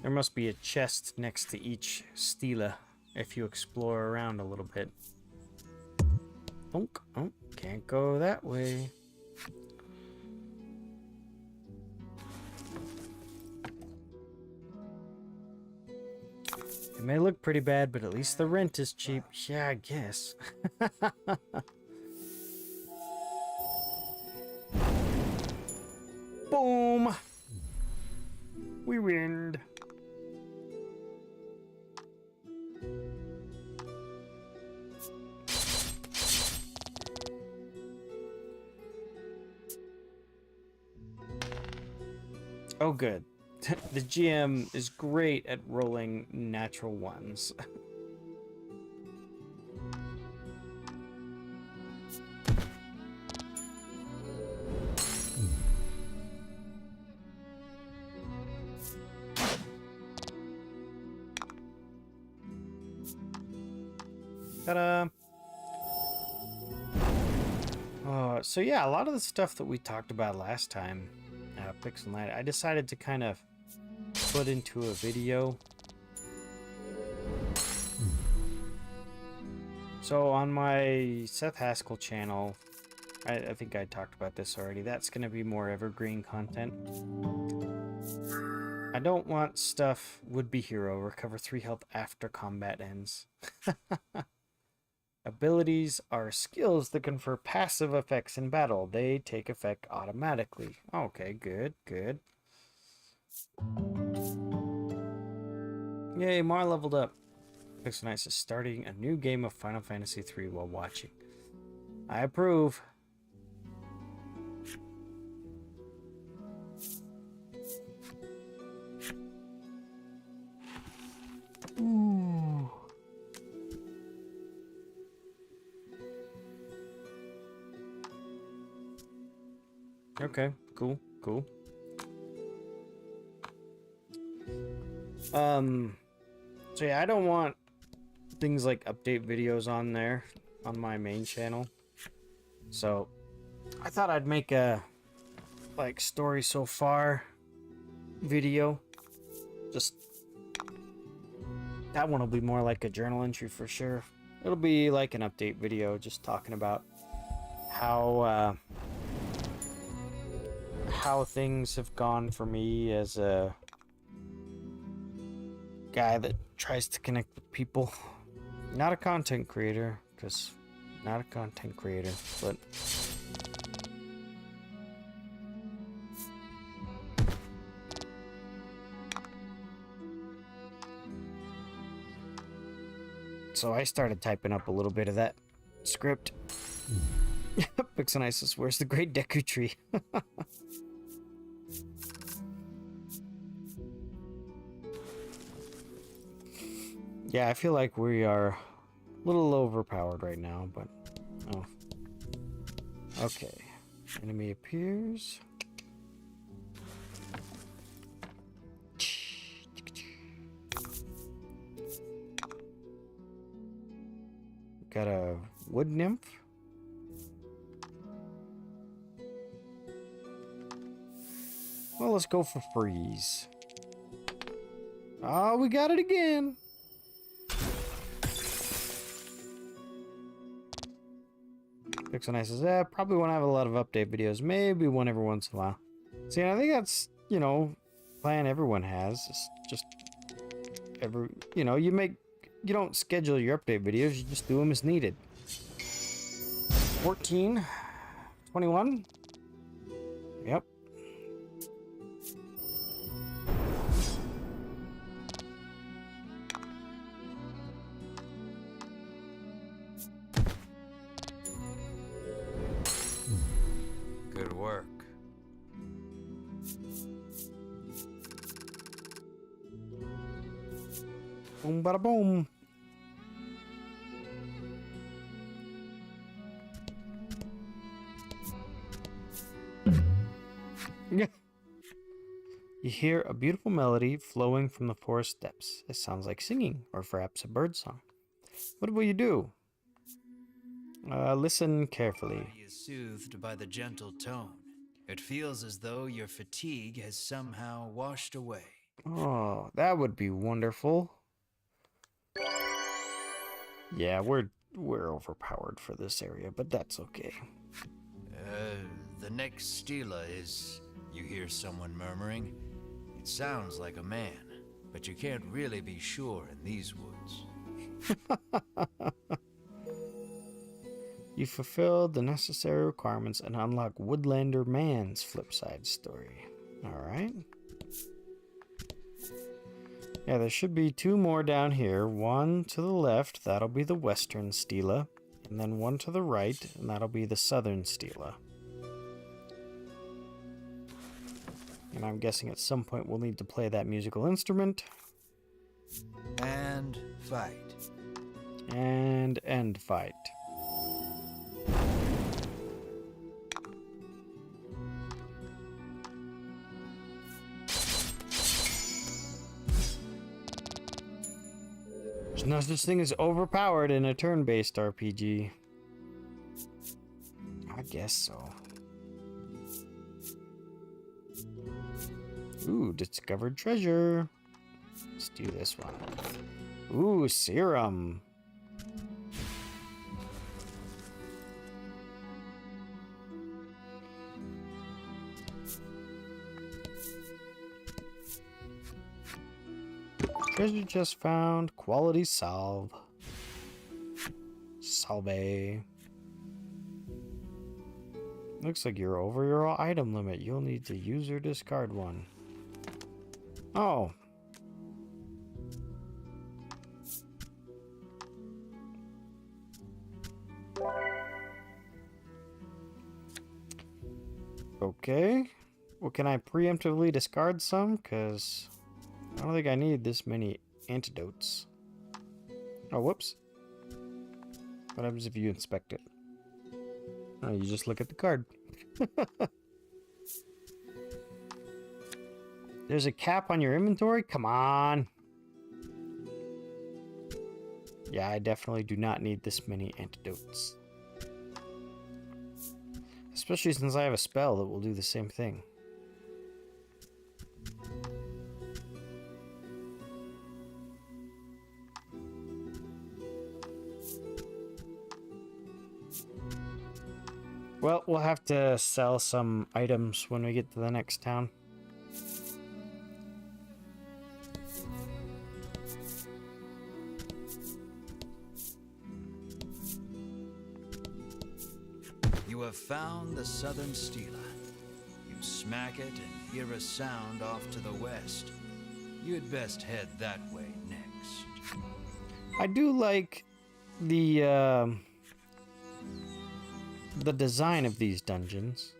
Speaker 1: There must be a chest next to each Stela if you explore around a little bit. Oh, can't go that way. It may look pretty bad, but at least the rent is cheap. Yeah, I guess. Boom! We win. Oh, good. The GM is great at rolling natural ones. Ta-da! So yeah, a lot of the stuff that we talked about last time, Pixel Night, I decided to kind of put into a video. So on my Seth Haskell channel, I think I talked about this already, that's going to be more evergreen content. I don't want stuff would-be hero, recover 3 health after combat ends. Abilities are skills that confer passive effects in battle. They take effect automatically. Okay, good, good. Yay, Mar leveled up. Pixel Nice is starting a new game of Final Fantasy III while watching. I approve. Ooh. Okay, cool, cool. So yeah, I don't want things like update videos on there on my main channel. So I thought I'd make a like story so far video. Just that one will be more like a journal entry for sure. It'll be like an update video just talking about how things have gone for me as a guy that tries to connect with people. Not a content creator, because not a content creator, but so I started typing up a little bit of that script. Pixonisis, where's the great Deku tree? Yeah, I feel like we are a little overpowered right now, but oh. Okay. Enemy appears. Got a wood nymph. Well, let's go for freeze. Oh, we got it again. Pixel says, probably won't have a lot of update videos. Maybe one every once in a while. See, I think that's, you know, plan everyone has. It's just you don't schedule your update videos. You just do them as needed. 14, 21. Yep.
Speaker 3: Good work.
Speaker 1: Boom, bada boom. Yeah. You hear a beautiful melody flowing from the forest depths. It sounds like singing, or perhaps a bird song. What will you do? Listen carefully.
Speaker 3: Your body is soothed by the gentle tone. It feels as though your fatigue has somehow washed away.
Speaker 1: Oh, that would be wonderful. Yeah, we're overpowered for this area, but that's okay.
Speaker 3: The next Stela is, you hear someone murmuring. It sounds like a man, but you can't really be sure in these woods.
Speaker 1: You fulfilled the necessary requirements and unlock Woodlander Man's flipside story. Alright. Yeah, there should be 2 more down here. One to the left, that'll be the western Stela. And then one to the right, and that'll be the southern Stela. And I'm guessing at some point we'll need to play that musical instrument.
Speaker 3: And fight.
Speaker 1: And end fight. There's no such thing as overpowered in a turn-based RPG. I guess so. Ooh, discovered treasure. Let's do this one. Ooh, serum. Treasure chest found. Quality salve. Salve. Looks like you're over your item limit. You'll need to use or discard one. Oh. Okay. Well, can I preemptively discard some? Because I don't think I need this many antidotes. Oh, whoops. What happens if you inspect it? Oh, you just look at the card. There's a cap on your inventory? Come on. Yeah, I definitely do not need this many antidotes. Especially since I have a spell that will do the same thing. Well, we'll have to sell some items when we get to the next town.
Speaker 3: You have found the southern stela. You smack it and hear a sound off to the west. You'd best head that way next.
Speaker 1: I do like the design of these dungeons.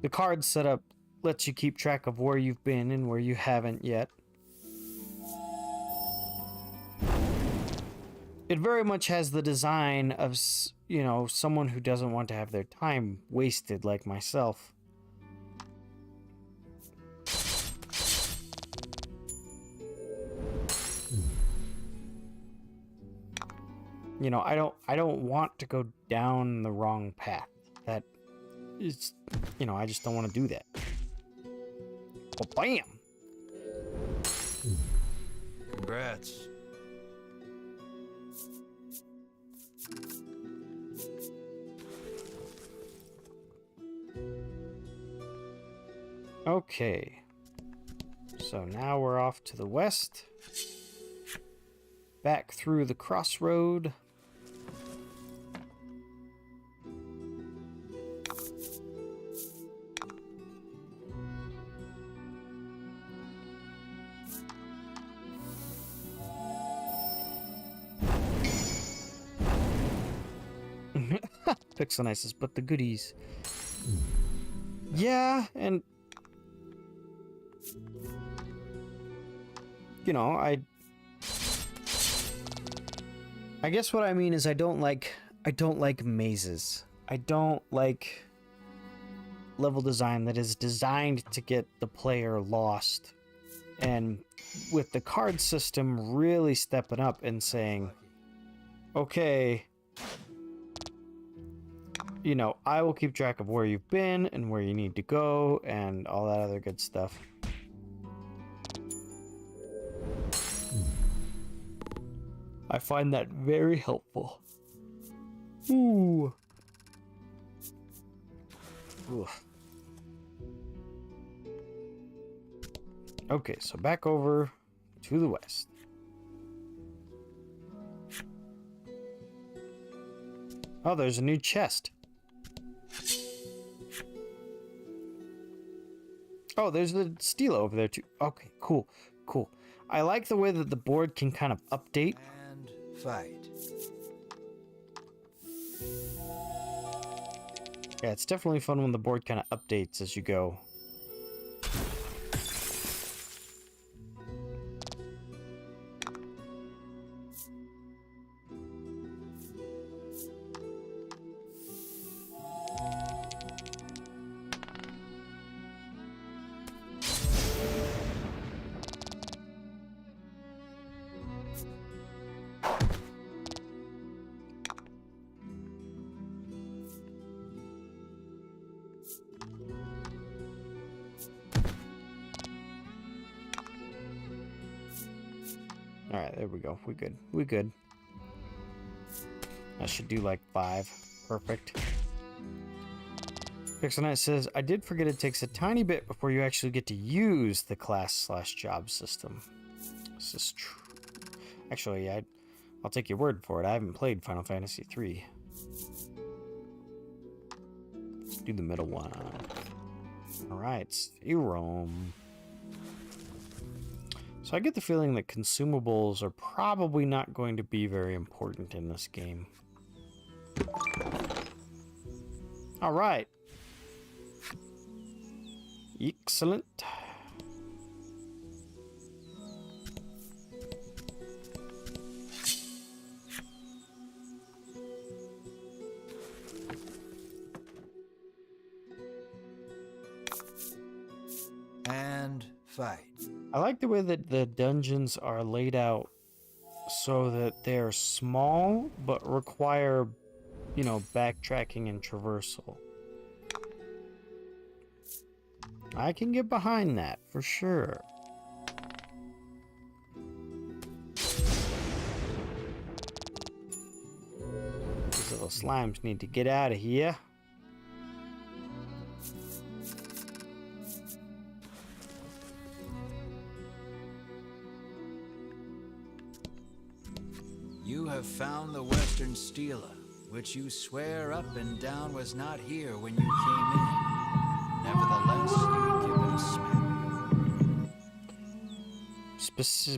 Speaker 1: The card setup lets you keep track of where you've been and where you haven't yet. It very much has the design of, you know, someone who doesn't want to have their time wasted like myself. You know, I don't want to go down the wrong path. That is, you know, I just don't want to do that. Oh, bam!
Speaker 3: Congrats.
Speaker 1: Okay. So now we're off to the west. Back through the crossroad. Pixelnices, but the goodies. Yeah, and you know, I guess what I mean is I don't like mazes. I don't like level design that is designed to get the player lost. And with the card system really stepping up and saying, okay, you know, I will keep track of where you've been and where you need to go and all that other good stuff. I find that very helpful. Ooh. Oof. Okay, so back over to the west. Oh, there's a new chest. Oh, there's the stela over there too. Okay, cool, cool. I like the way that the board can kind of update.
Speaker 3: And fight.
Speaker 1: Yeah, it's definitely fun when the board kind of updates as you go. All right, there we go. We good. We good. I should do like 5. Perfect. Pixel Knight says, I did forget it takes a tiny bit before you actually get to use the class/job system. This is true. Actually, I'll take your word for it. I haven't played Final Fantasy 3. Let's do the middle one. Alright, Serum. So I get the feeling that consumables are probably not going to be very important in this game. Alright. Excellent.
Speaker 3: And fight.
Speaker 1: I like the way that the dungeons are laid out so that they're small but require, you know, backtracking and traversal. I can get behind that for sure. These little slimes need to get out of here.
Speaker 3: You have found the Western Stela, which you swear up and down was not here when you came in. Nevertheless, you give it a smell.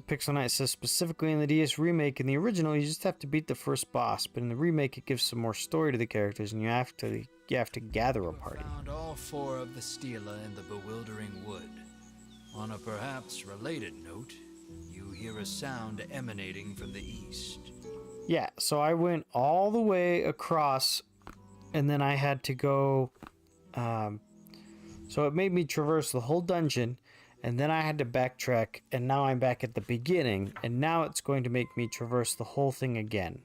Speaker 1: Pixel Knight says specifically in the DS remake, in the original you just have to beat the first boss, but in the remake it gives some more story to the characters and you have to gather a party.
Speaker 3: You found all 4 of the Stela in the bewildering wood. On a perhaps related note, you hear a sound emanating from the east.
Speaker 1: Yeah, so I went all the way across and then I had to go so it made me traverse the whole dungeon, and then I had to backtrack, and now I'm back at the beginning, and now it's going to make me traverse the whole thing again.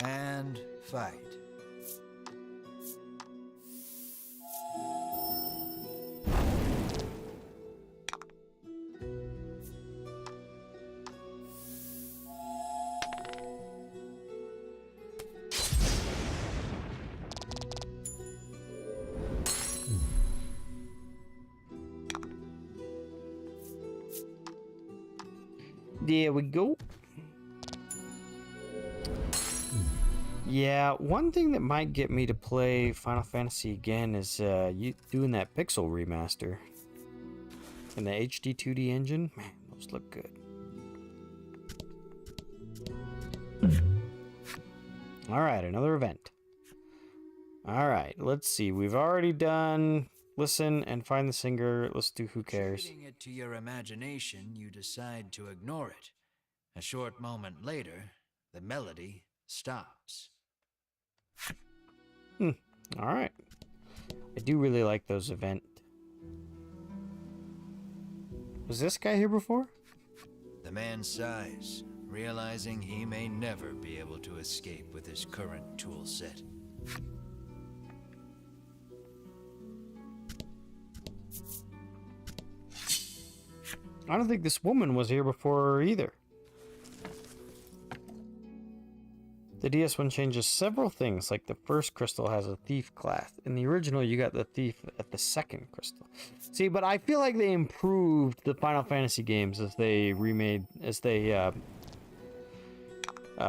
Speaker 3: And fight.
Speaker 1: There we go. Yeah, one thing that might get me to play Final Fantasy again is you doing that pixel remaster. And the HD 2D engine. Man, those look good. Alright, another event. Alright, let's see. We've already done listen and find the singer. Let's do who cares.
Speaker 3: Treating it to your imagination, you decide to ignore it. A short moment later, the melody stops.
Speaker 1: Alright. I do really like those event. Was this guy here before?
Speaker 3: The man sighs, realizing he may never be able to escape with his current tool set.
Speaker 1: I don't think this woman was here before either. The DS one changes several things, like the first crystal has a thief class. In the original, you got the thief at the second crystal. See, but I feel like they improved the Final Fantasy games as they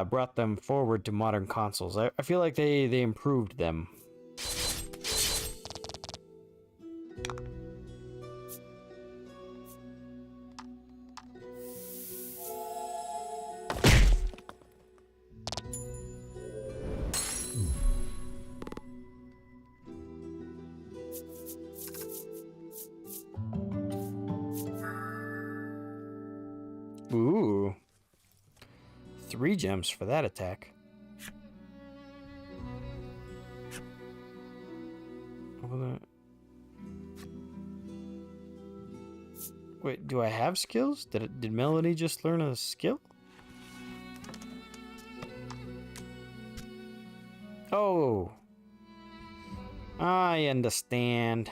Speaker 1: brought them forward to modern consoles. I feel like they improved them. Ooh. 3 gems for that attack. Wait, do I have skills? Did Melody just learn a skill? Oh. I understand.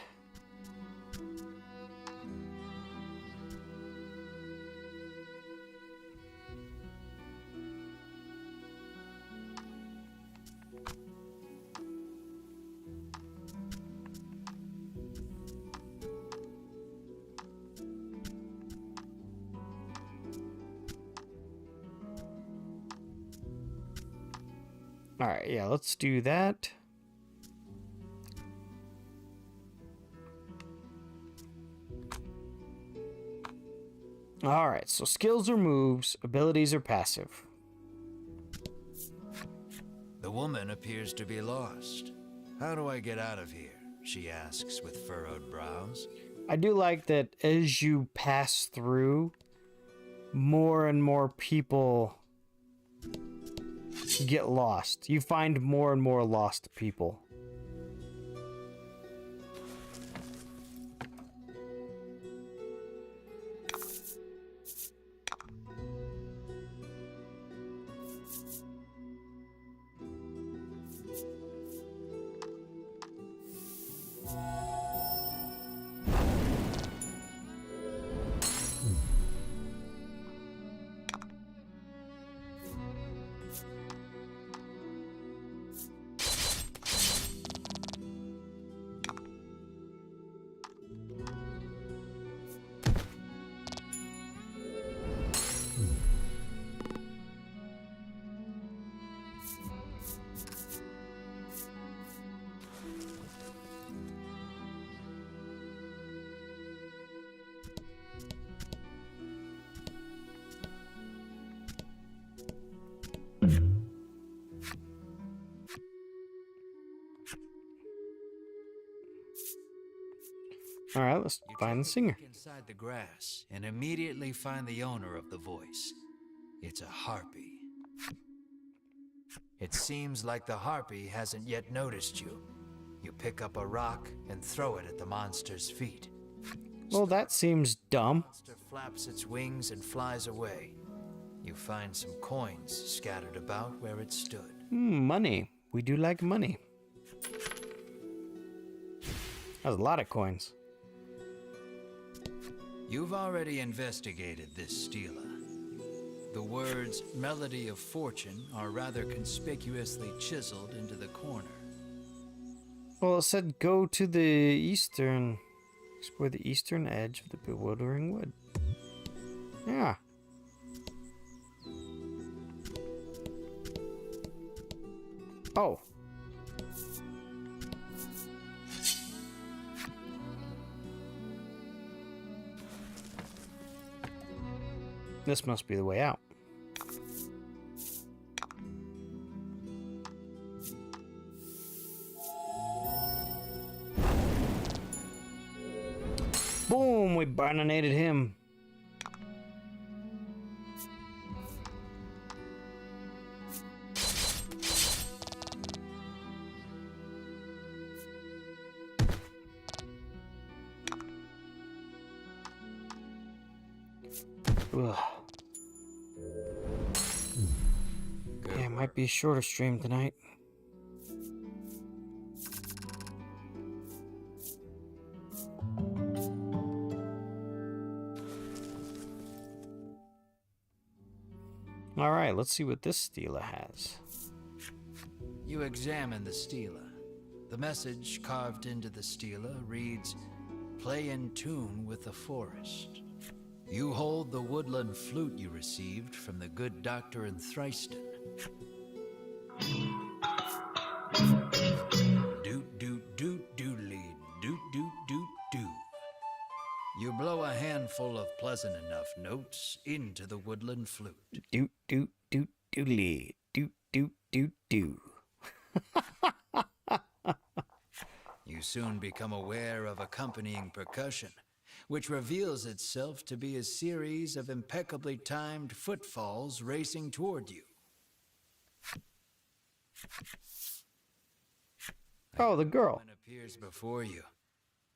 Speaker 1: Alright, yeah, let's do that. Alright, so skills are moves, abilities are passive.
Speaker 3: The woman appears to be lost. How do I get out of here? She asks with furrowed brows.
Speaker 1: I do like that as you pass through, more and more people get lost. You find more and more lost people. Alright, let's find the singer.
Speaker 3: Look inside the grass and immediately find the owner of the voice. It's a harpy. It seems like the harpy hasn't yet noticed you. You pick up a rock and throw it at the monster's feet.
Speaker 1: Well, that seems dumb.
Speaker 3: The monster flaps its wings and flies away. You find some coins scattered about where it stood.
Speaker 1: Money. We do like money. That's a lot of coins.
Speaker 3: You've already investigated this stela. The words Melody of Fortune are rather conspicuously chiseled into the corner.
Speaker 1: Well, it said go to the eastern... Explore the eastern edge of the bewildering wood. Yeah. Oh. This must be the way out. Boom! We burninated him. Ugh. Yeah, it might be a shorter stream tonight. Alright, let's see what this stela has.
Speaker 3: You examine the stela. The message carved into the stela reads, "Play in tune with the forest." You hold the woodland flute you received from the good doctor in Thriston. Doot doot doot doodly doot doot doot doo. You blow a handful of pleasant enough notes into the woodland flute.
Speaker 1: Doot doot doot doodly doot doot doot doo.
Speaker 3: You soon become aware of accompanying percussion, which reveals itself to be a series of impeccably timed footfalls racing toward you.
Speaker 1: Oh, the girl.
Speaker 3: Woman appears before you.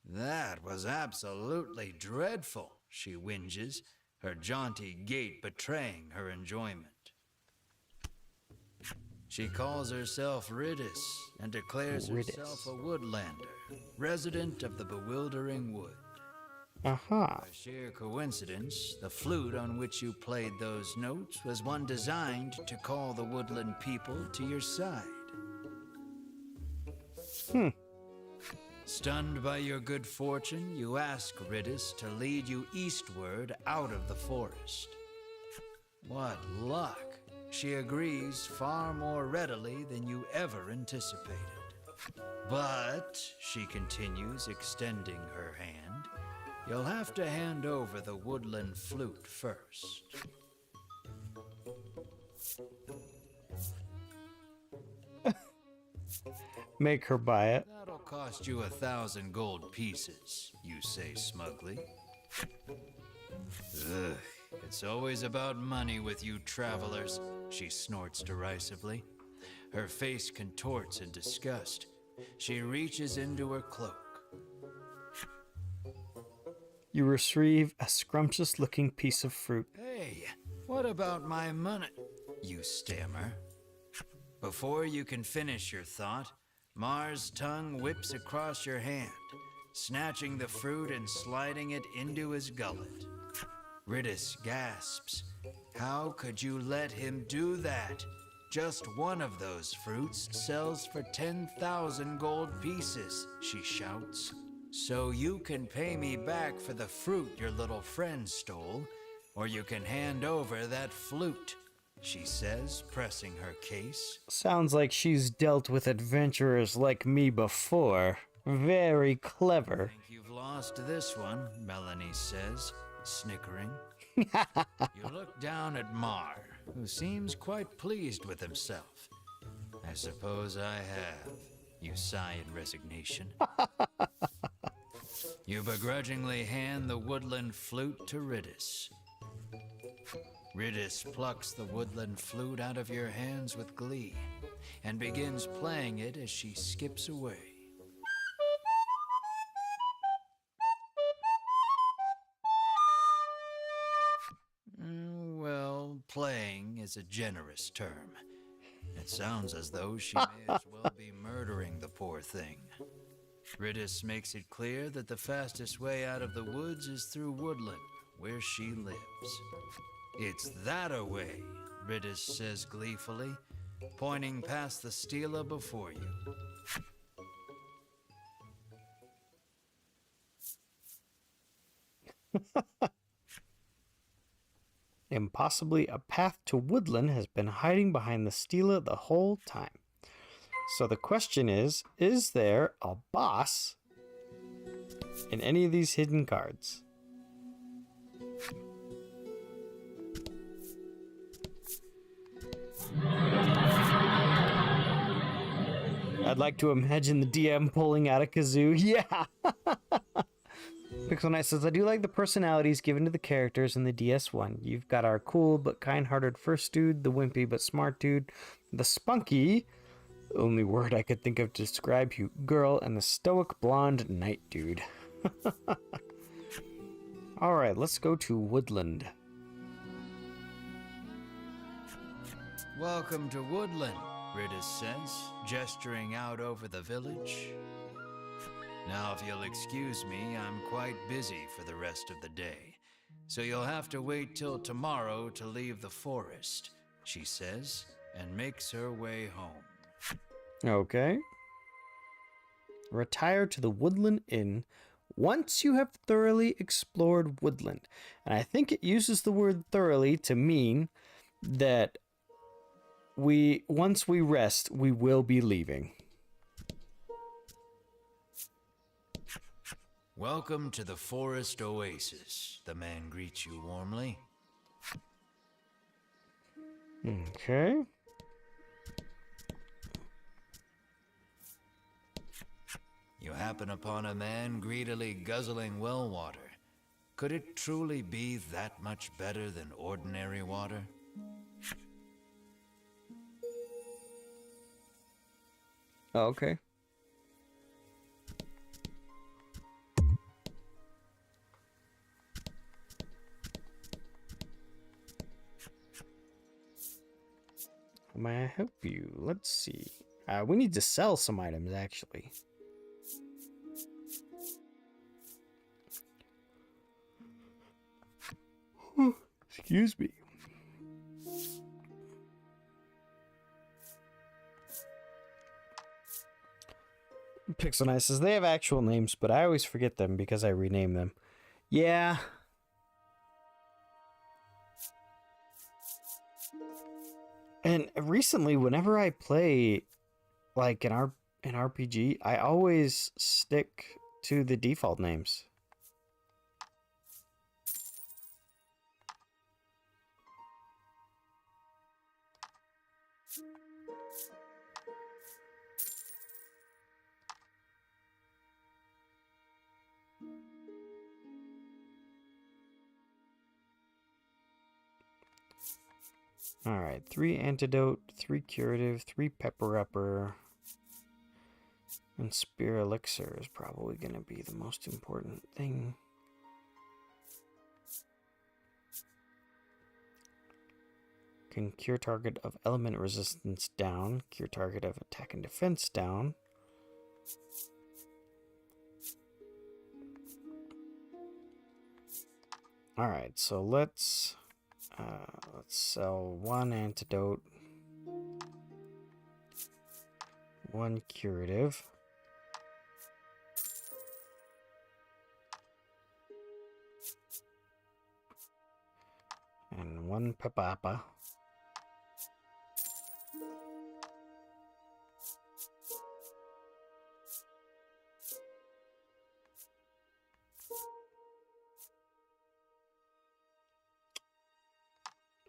Speaker 3: That was absolutely dreadful, she whinges, her jaunty gait betraying her enjoyment. She calls herself Riddis and declares herself a woodlander, resident of the bewildering wood.
Speaker 1: Aha.
Speaker 3: By sheer coincidence, the flute on which you played those notes was one designed to call the woodland people to your side. Stunned by your good fortune, you ask Riddis to lead you eastward out of the forest. What luck! She agrees far more readily than you ever anticipated. But, she continues, extending her hand, you'll have to hand over the woodland flute first.
Speaker 1: Make her buy it.
Speaker 3: That'll cost you 1,000 gold pieces, you say smugly. Ugh, it's always about money with you travelers, she snorts derisively. Her face contorts in disgust. She reaches into her cloak.
Speaker 1: You receive a scrumptious-looking piece of fruit.
Speaker 3: Hey, what about my money? You stammer. Before you can finish your thought, Mars' tongue whips across your hand, snatching the fruit and sliding it into his gullet. Riddis gasps. How could you let him do that? Just one of those fruits sells for 10,000 gold pieces, she shouts. So you can pay me back for the fruit your little friend stole, or you can hand over that flute, she says, pressing her case.
Speaker 1: Sounds like she's dealt with adventurers like me before. Very clever.
Speaker 3: Think you've lost this one, Melanie says, snickering. You look down at Mar, who seems quite pleased with himself. I suppose I have, you sigh in resignation. You begrudgingly hand the woodland flute to Riddis. Riddis plucks the woodland flute out of your hands with glee and begins playing it as she skips away. Well, playing is a generous term. It sounds as though she may as well be murdering the poor thing. Riddis makes it clear that the fastest way out of the woods is through woodland, where she lives. It's that-a-way, Riddis says gleefully, pointing past the stela before you.
Speaker 1: Impossibly, a path to woodland has been hiding behind the stela the whole time. So the question is there a boss in any of these hidden cards? I'd like to imagine the DM pulling out a kazoo. Yeah! Pixel Knight says, I do like the personalities given to the characters in the DS1. You've got our cool but kind-hearted first dude, the wimpy but smart dude, the spunky, only word I could think of to describe you, girl, and the stoic blonde knight dude. Alright, let's go to Woodland.
Speaker 3: Welcome to Woodland, Riddis says, gesturing out over the village. Now, if you'll excuse me, I'm quite busy for the rest of the day, so you'll have to wait till tomorrow to leave the forest, she says, and makes her way home.
Speaker 1: Okay. Retire to the Woodland Inn once you have thoroughly explored Woodland. And I think it uses the word thoroughly to mean that once we rest, we will be leaving.
Speaker 3: Welcome to the Forest Oasis, the man greets you warmly.
Speaker 1: Okay.
Speaker 3: You happen upon a man greedily guzzling well water. Could it truly be that much better than ordinary water?
Speaker 1: Okay. may I help you? Let's see. We need to sell some items, actually. Excuse me. Pixel says they have actual names, but I always forget them because I rename them. Yeah. And recently, whenever I play like an RPG, I always stick to the default names. Alright, 3 antidote, 3 curative, 3 pepper upper, and spear elixir is probably going to be the most important thing. Can cure target of element resistance down, cure target of attack and defense down. Alright, so let's sell 1 antidote, 1 curative, and 1 pepapa.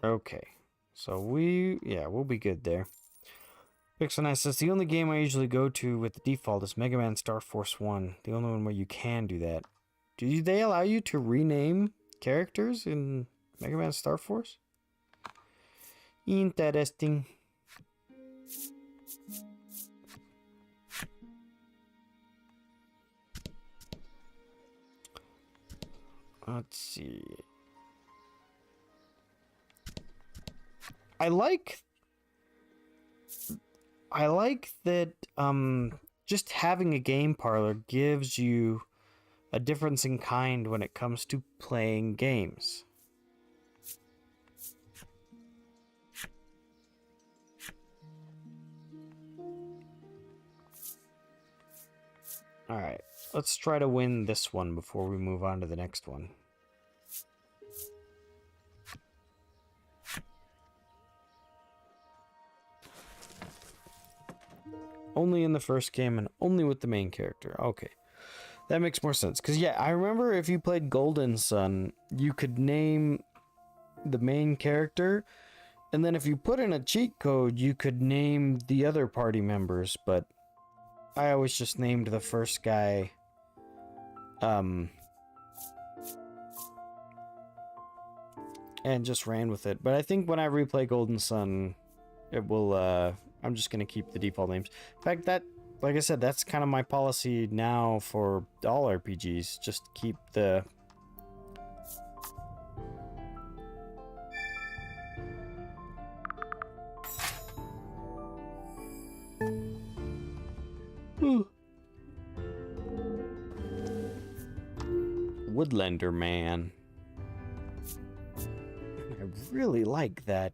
Speaker 1: Okay, so we'll be good there. Pixel says the only game I usually go to with the default is Mega Man Star Force 1. The only one where you can do that. Do they allow you to rename characters in Mega Man Star Force? Interesting. Let's see. I like that just having a game parlor gives you a difference in kind when it comes to playing games. Alright, let's try to win this one before we move on to the next one. Only in the first game and only with the main character. Okay. That makes more sense. Because, yeah, I remember if you played Golden Sun, you could name the main character. And then if you put in a cheat code, you could name the other party members. But I always just named the first guy. And just ran with it. But I think when I replay Golden Sun, it will... I'm just going to keep the default names. In fact, like I said, that's kind of my policy now for all RPGs. Just keep the... Woodlander Man. I really like that,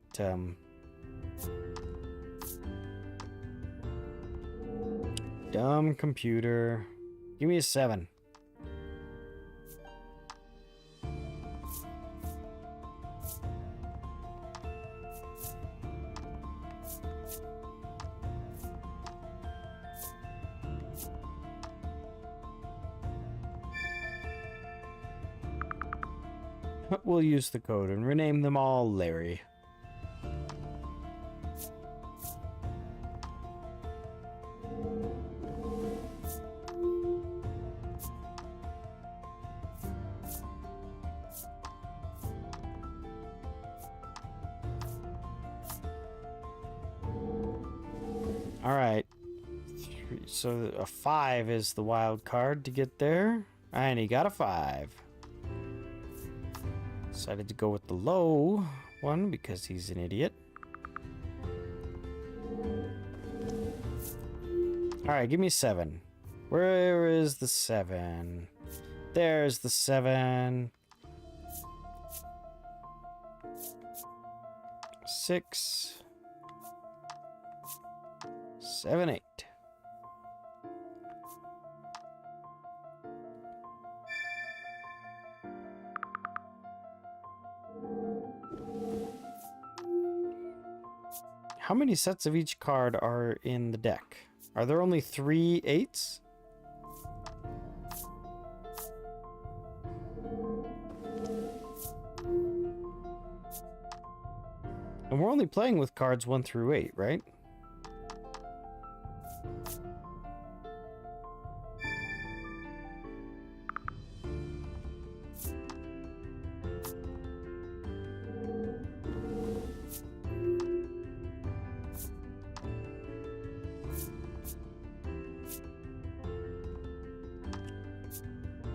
Speaker 1: dumb computer. Give me a 7. We'll use the code and rename them all Larry. Alright, so a 5 is the wild card to get there, and he got a 5. Decided to go with the low one because he's an idiot. Alright, give me 7. Where is the 7? There's the 7. 6. 7, 8. How many sets of each card are in the deck? Are there only 3 8s? And we're only playing with cards 1 through 8, right?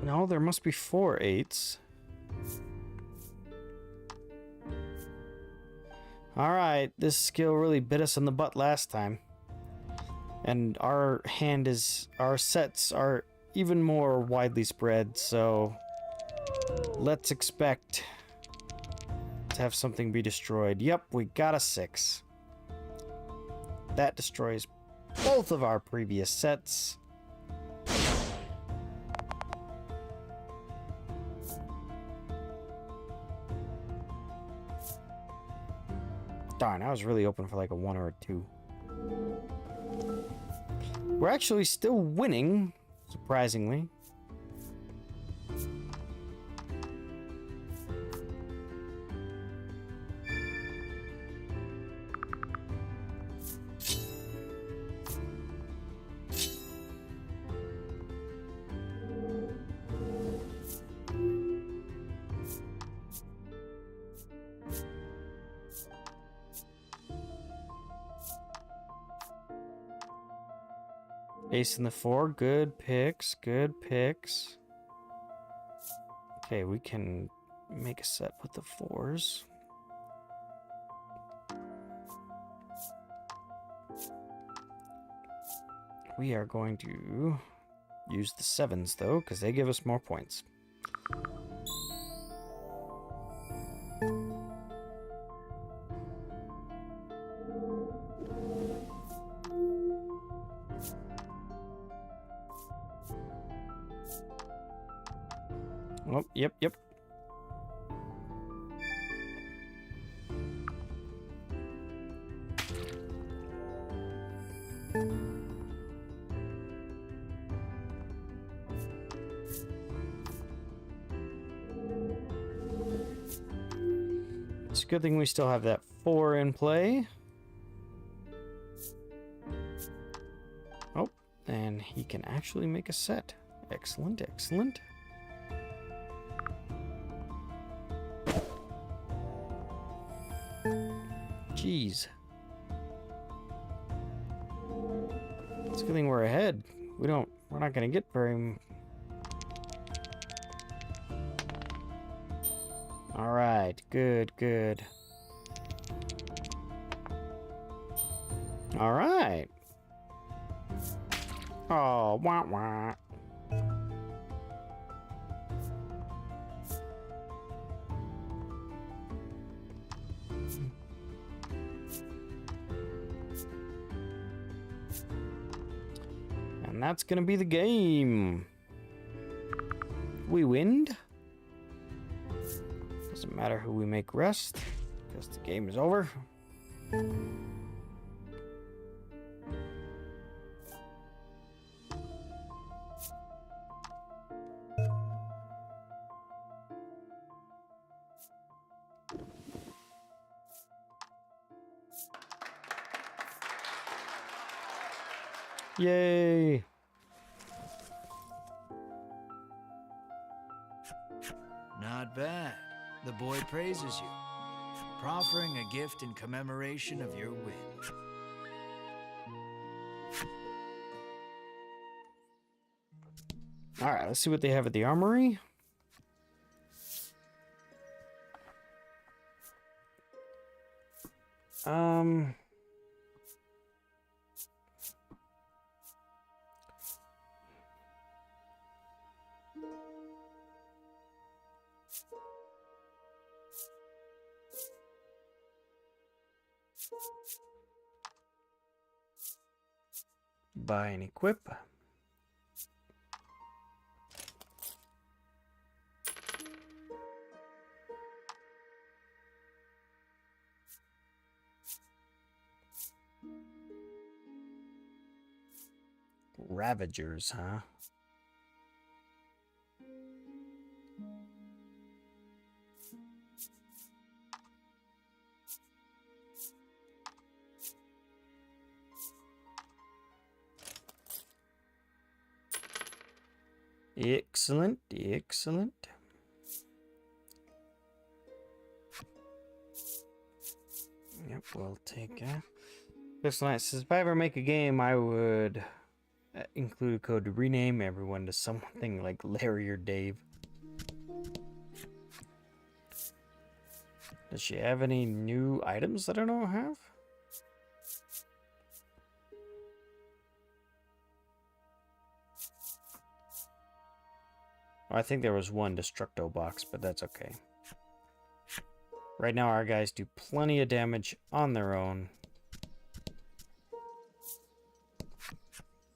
Speaker 1: No, there must be 4 8s. Alright, this skill really bit us in the butt last time. And our sets are even more widely spread, so let's expect to have something be destroyed. Yep, we got a 6. That destroys both of our previous sets. Darn, I was really hoping for like a 1 or a 2. We're actually still winning, surprisingly. Ace in the 4, good picks, good picks. Okay, we can make a set with the 4s. We are going to use the 7s though, because they give us more points. Oh, yep. It's a good thing we still have that 4 in play. Oh, and he can actually make a set. Excellent, excellent. Jeez. It's a good thing we're ahead. We're not gonna get very... Alright, good. Alright. Oh, wah wah. And that's gonna be the game. We win. Doesn't matter who we make rest, because the game is over. Yay!
Speaker 3: Not bad. The boy praises you, proffering a gift in commemoration of your win.
Speaker 1: Alright, let's see what they have at the armory. Buy and equip. Ravagers, huh? Excellent, excellent. Yep, we'll take it. This night says, if I ever make a game, I would include a code to rename everyone to something like Larry or Dave. Does she have any new items that I don't have? I think there was one Destructo box, but that's okay. Right now, our guys do plenty of damage on their own.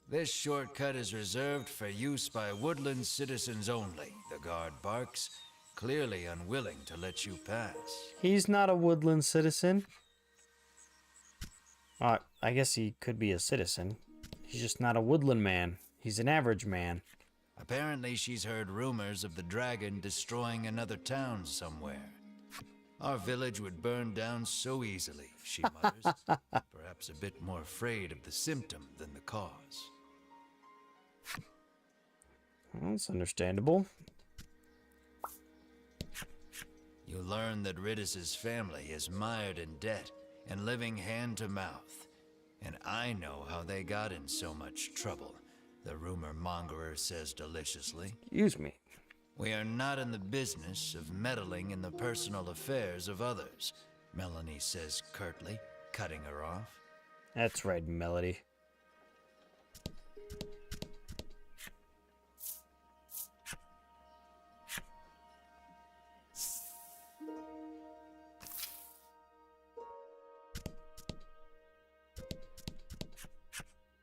Speaker 3: This shortcut is reserved for use by woodland citizens only, the guard barks, clearly unwilling to let you pass.
Speaker 1: He's not a woodland citizen. I guess he could be a citizen. He's just not a woodland man. He's an average man.
Speaker 3: Apparently she's heard rumors of the dragon destroying another town somewhere. Our village would burn down so easily, she mutters, perhaps a bit more afraid of the symptom than the cause.
Speaker 1: Well, that's understandable.
Speaker 3: You learn that Ridis's family is mired in debt and living hand to mouth. And I know how they got in so much trouble, the rumor mongerer says deliciously.
Speaker 1: Excuse me.
Speaker 3: We are not in the business of meddling in the personal affairs of others, Melanie says curtly, cutting her off.
Speaker 1: That's right, Melody.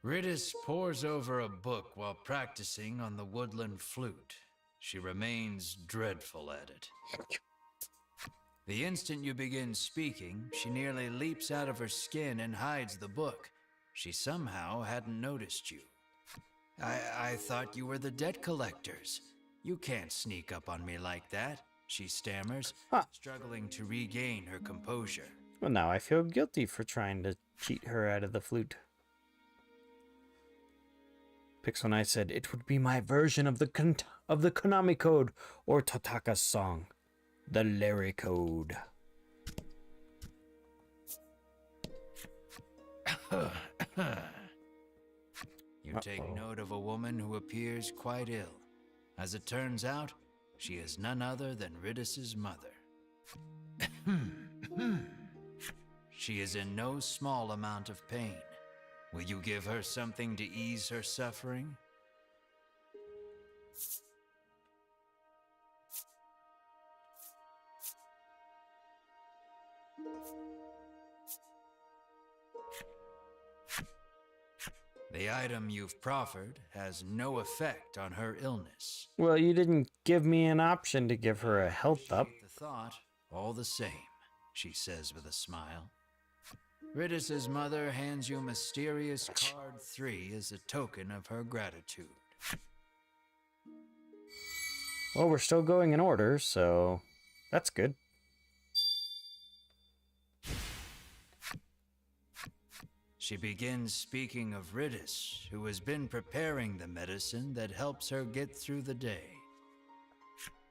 Speaker 3: Ridis pores over a book while practicing on the woodland flute. She remains dreadful at it. The instant you begin speaking, she nearly leaps out of her skin and hides the book. She somehow hadn't noticed you. I thought you were the debt collectors. You can't sneak up on me like that, she stammers, struggling to regain her composure.
Speaker 1: Well, now I feel guilty for trying to cheat her out of the flute. Pixel Knight said, it would be my version of the Konami code or Totaka's song. The Larry code.
Speaker 3: You take note of a woman who appears quite ill. As it turns out, she is none other than Ridis's mother. She is in no small amount of pain. Will you give her something to ease her suffering? The item you've proffered has no effect on her illness.
Speaker 1: Well, you didn't give me an option to give her a health up.
Speaker 3: The thought, all the same, she says with a smile. Ridis's mother hands you mysterious card 3 as a token of her gratitude.
Speaker 1: Well, we're still going in order, so that's good.
Speaker 3: She begins speaking of Ridis, who has been preparing the medicine that helps her get through the day.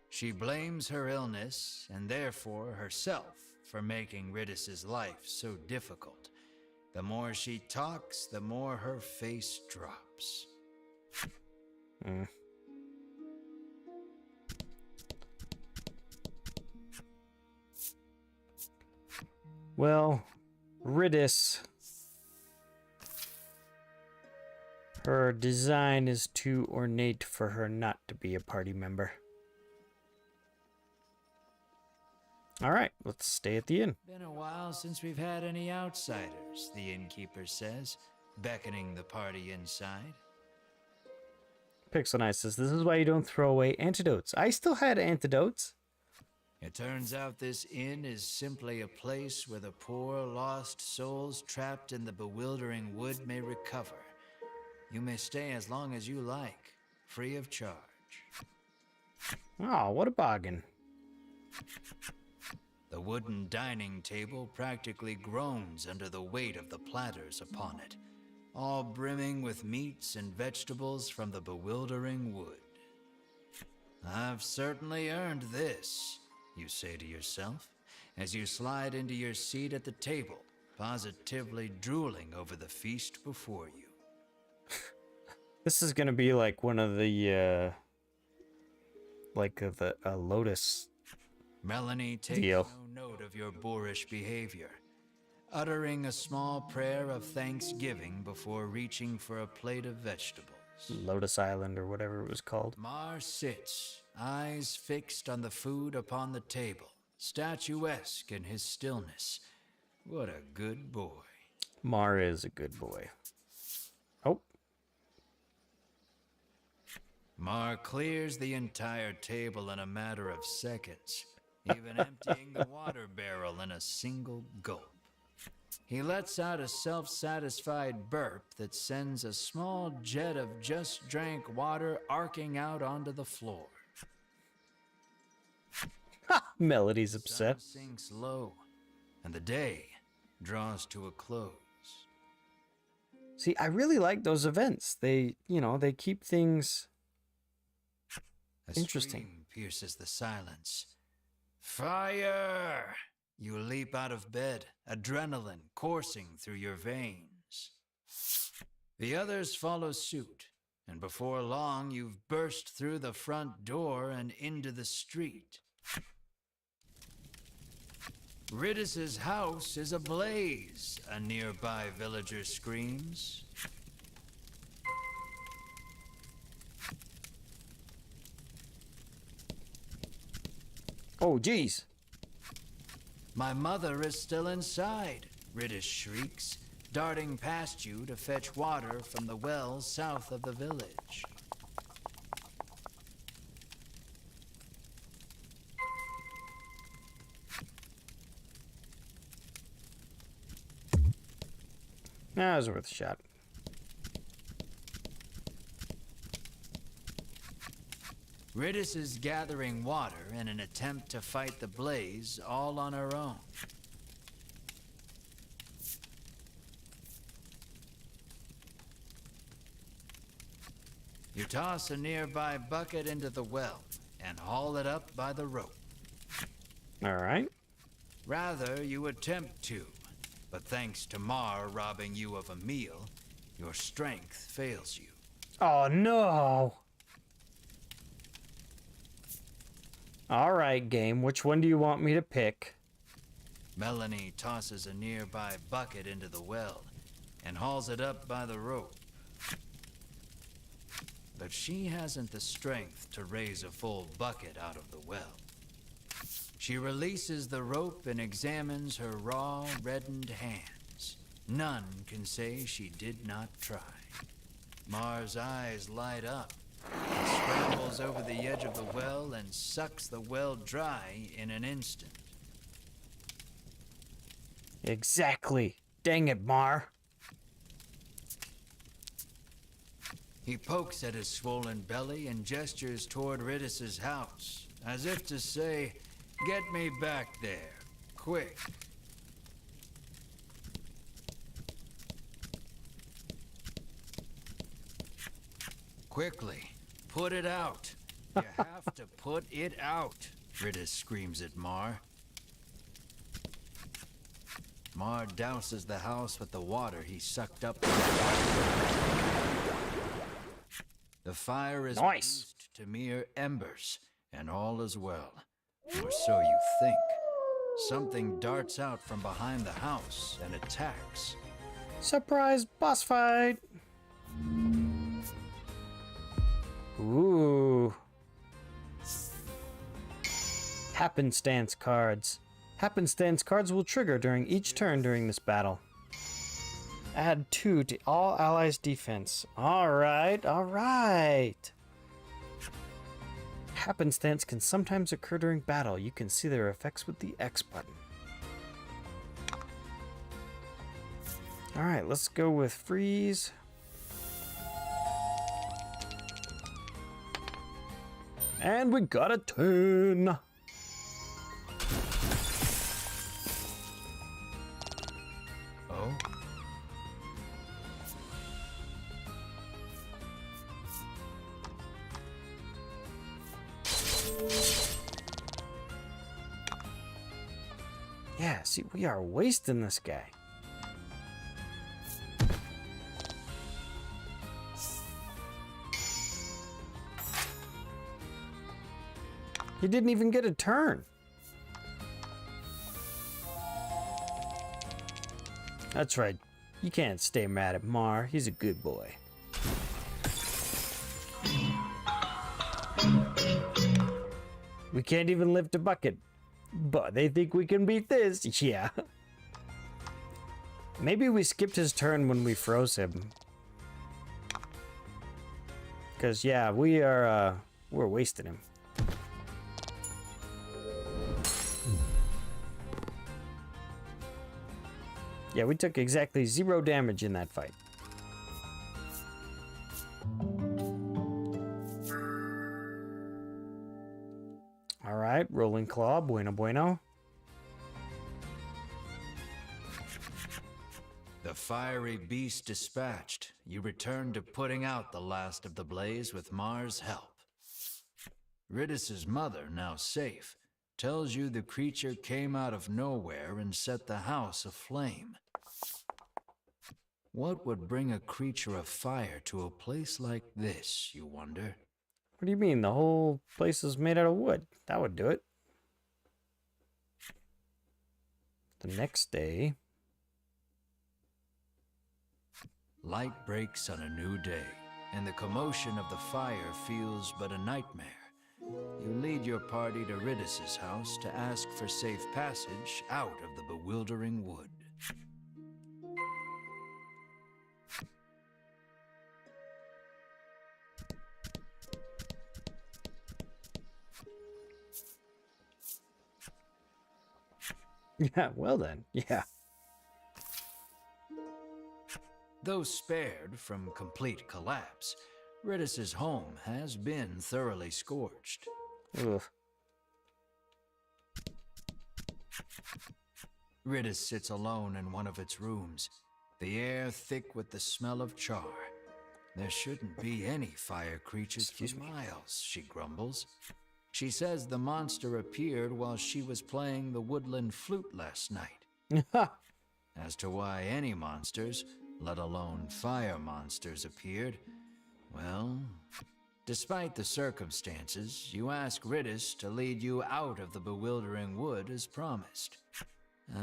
Speaker 3: She blames her illness, and therefore herself, for making Ridis's life so difficult. The more she talks, the more her face drops.
Speaker 1: Well, Ridis. Her design is too ornate for her not to be a party member. All right, let's stay at the inn.
Speaker 3: Been a while since we've had any outsiders, the innkeeper says, beckoning the party inside.
Speaker 1: Pixel says, this is why you don't throw away antidotes. I still had antidotes.
Speaker 3: It turns out this inn is simply a place where the poor lost souls trapped in the bewildering wood may recover. You may stay as long as you like, free of charge.
Speaker 1: Oh, what a bargain.
Speaker 3: The wooden dining table practically groans under the weight of the platters upon it, all brimming with meats and vegetables from the bewildering wood. I've certainly earned this, you say to yourself, as you slide into your seat at the table, positively drooling over the feast before you.
Speaker 1: This is gonna be like one of the, Lotus
Speaker 3: Melanie takes
Speaker 1: deal.
Speaker 3: no note of your boorish behavior, uttering a small prayer of thanksgiving before reaching for a plate of vegetables.
Speaker 1: Lotus Island or whatever it was called.
Speaker 3: Mar sits, eyes fixed on the food upon the table, statuesque in his stillness. What a good boy.
Speaker 1: Mar is a good boy. Oh,
Speaker 3: Mar clears the entire table in a matter of seconds, even emptying the water barrel in a single gulp. He lets out a self-satisfied burp that sends a small jet of just drank water arcing out onto the floor.
Speaker 1: Melody's upset.
Speaker 3: Sun sinks low, and the day draws to a close.
Speaker 1: See, I really like those events. They keep things
Speaker 3: A
Speaker 1: interesting.
Speaker 3: scream pierces the silence. Fire! You leap out of bed, adrenaline coursing through your veins. The others follow suit, and before long you've burst through the front door and into the street. Riddis's house is ablaze, a nearby villager screams.
Speaker 1: Oh, geez.
Speaker 3: My mother is still inside, Riddis shrieks, darting past you to fetch water from the well south of the village.
Speaker 1: That was worth a shot.
Speaker 3: Riddis is gathering water in an attempt to fight the blaze all on her own. You toss a nearby bucket into the well and haul it up by the rope.
Speaker 1: All right.
Speaker 3: Rather, you attempt to, but thanks to Mar robbing you of a meal, your strength fails you.
Speaker 1: Oh, no. All right, game. Which one do you want me to pick?
Speaker 3: Melanie tosses a nearby bucket into the well and hauls it up by the rope. But she hasn't the strength to raise a full bucket out of the well. She releases the rope and examines her raw, reddened hands. None can say she did not try. Mar's eyes light up. He scrambles over the edge of the well and sucks the well dry in an instant.
Speaker 1: Exactly. Dang it, Mar.
Speaker 3: He pokes at his swollen belly and gestures toward Riddis's house, as if to say, "Get me back there, quick." Quickly, put it out. You have to put it out, Riddis screams at Mar. Mar douses the house with the water he sucked up. The fire is
Speaker 1: Nice.
Speaker 3: reduced to mere embers, and all is well. Or so you think. Something darts out from behind the house and attacks.
Speaker 1: Surprise boss fight. Ooh. Happenstance cards. Happenstance cards will trigger during each turn during this battle. Add 2 to all allies' defense. Alright, alright. Happenstance can sometimes occur during battle. You can see their effects with the X button. Alright, let's go with freeze. And we got a turn.
Speaker 3: Oh?
Speaker 1: Yeah, see, we are wasting this guy. He didn't even get a turn. That's right. You can't stay mad at Mar. He's a good boy. We can't even lift a bucket. But they think we can beat this. Yeah. Maybe we skipped his turn when we froze him. Because, yeah, we're wasting him. Yeah, we took exactly 0 damage in that fight. All right, Rolling Claw, bueno bueno.
Speaker 3: The fiery beast dispatched, you return to putting out the last of the blaze with Mars' help. Ridis's mother, now safe, tells you the creature came out of nowhere and set the house aflame. What would bring a creature of fire to a place like this, you wonder?
Speaker 1: What do you mean? The whole place is made out of wood. That would do it. The next day.
Speaker 3: Light breaks on a new day, and the commotion of the fire feels but a nightmare. You lead your party to Ridis's house to ask for safe passage out of the bewildering wood.
Speaker 1: Yeah, well then, yeah.
Speaker 3: Though spared from complete collapse, Ridis's home has been thoroughly scorched.
Speaker 1: Ugh.
Speaker 3: Ridis sits alone in one of its rooms, the air thick with the smell of char. There shouldn't be any fire creatures for miles, she grumbles. She says the monster appeared while she was playing the woodland flute last night. As to why any monsters, let alone fire monsters, appeared, well, despite the circumstances, you ask Ridis to lead you out of the bewildering wood as promised.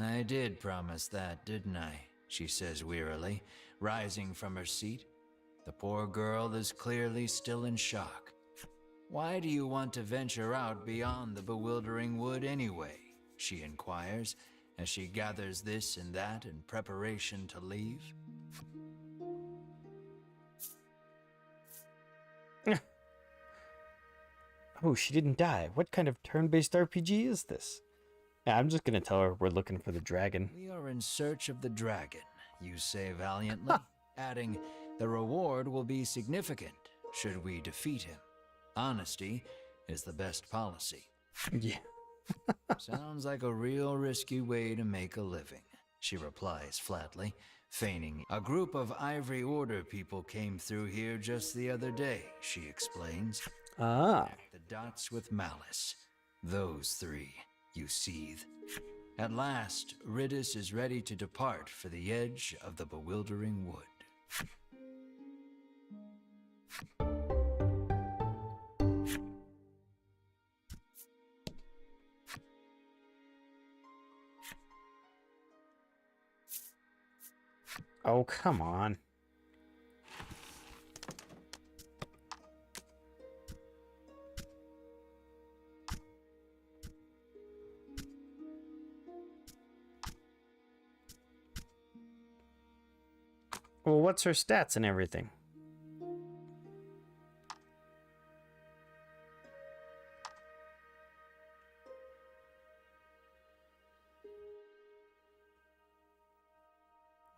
Speaker 3: I did promise that, didn't I? She says wearily, rising from her seat. The poor girl is clearly still in shock. Why do you want to venture out beyond the bewildering wood anyway? She inquires, as she gathers this and that in preparation to leave.
Speaker 1: Oh, she didn't die. What kind of turn-based RPG is this? Yeah, I'm just gonna tell her we're looking for the dragon.
Speaker 3: We are in search of the dragon, you say valiantly, adding, the reward will be significant should we defeat him. Honesty is the best policy.
Speaker 1: Yeah.
Speaker 3: Sounds like a real risky way to make a living, she replies flatly, feigning. A group of Ivory Order people came through here just the other day, she explains.
Speaker 1: Ah.
Speaker 3: The dots with malice. Those 3, you seethe. At last, Ridis is ready to depart for the edge of the bewildering wood.
Speaker 1: Oh, come on. Well, what's her stats and everything?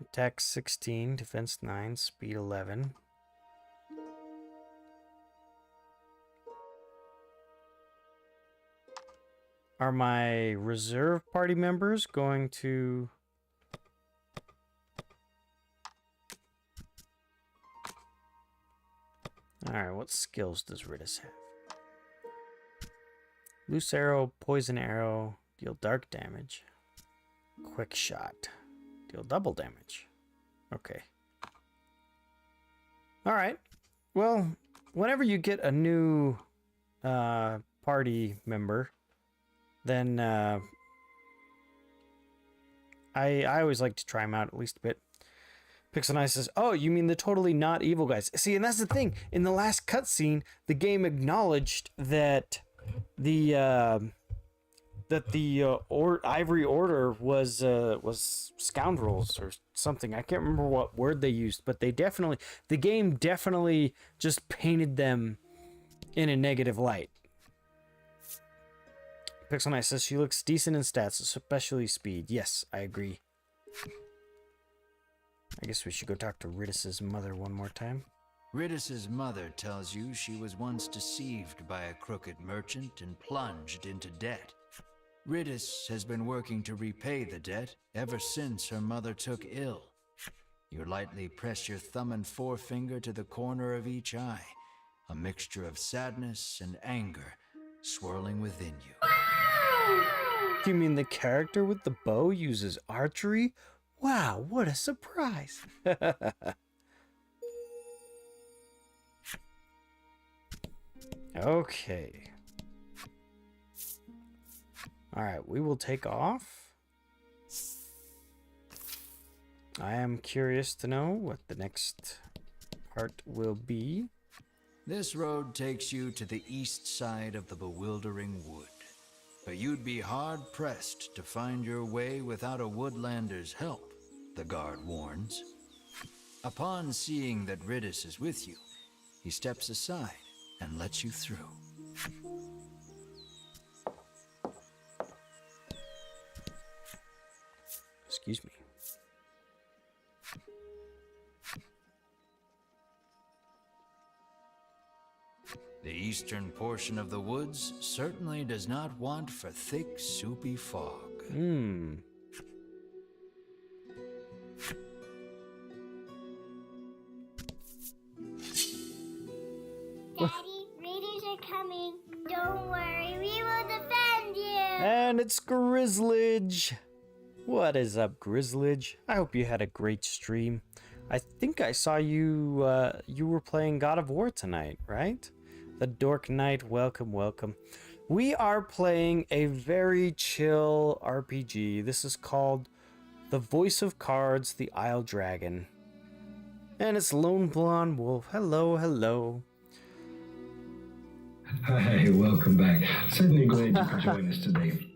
Speaker 1: Attack 16, defense 9, speed 11. Are my reserve party members going to... Alright, what skills does Ridus have? Loose arrow, poison arrow, deal dark damage. Quick shot, deal double damage. Okay. Alright. Well, whenever you get a new party member, then I always like to try them out at least a bit. Pixel says, "Oh, you mean the totally not evil guys?" See, and that's the thing. In the last cutscene, the game acknowledged that the Ivory Order was scoundrels or something. I can't remember what word they used, but the game definitely just painted them in a negative light. Pixel says she looks decent in stats, especially speed. Yes, I agree. I guess we should go talk to Ridus's mother one more time.
Speaker 3: Ridus's mother tells you she was once deceived by a crooked merchant and plunged into debt. Ridus has been working to repay the debt ever since her mother took ill. You lightly press your thumb and forefinger to the corner of each eye, a mixture of sadness and anger swirling within you.
Speaker 1: You mean the character with the bow uses archery? Wow, what a surprise! Okay. Alright, we will take off. I am curious to know what the next part will be.
Speaker 3: This road takes you to the east side of the bewildering wood. But you'd be hard-pressed to find your way without a woodlander's help, the guard warns. Upon seeing that Ridus is with you, he steps aside and lets you through.
Speaker 1: Excuse me.
Speaker 3: The eastern portion of the woods certainly does not want for thick, soupy fog.
Speaker 5: Daddy, raiders are coming. Don't worry, we will defend you.
Speaker 1: And it's Grizzlage. What is up, Grizzlage? I hope you had a great stream. I think I saw you, you were playing God of War tonight, right? The Dork Knight, welcome, welcome. We are playing a very chill RPG. This is called The Voice of Cards, The Isle Dragon. And it's Lone Blonde Wolf. Hello, hello.
Speaker 6: Hi, welcome back. Certainly glad you could join us today.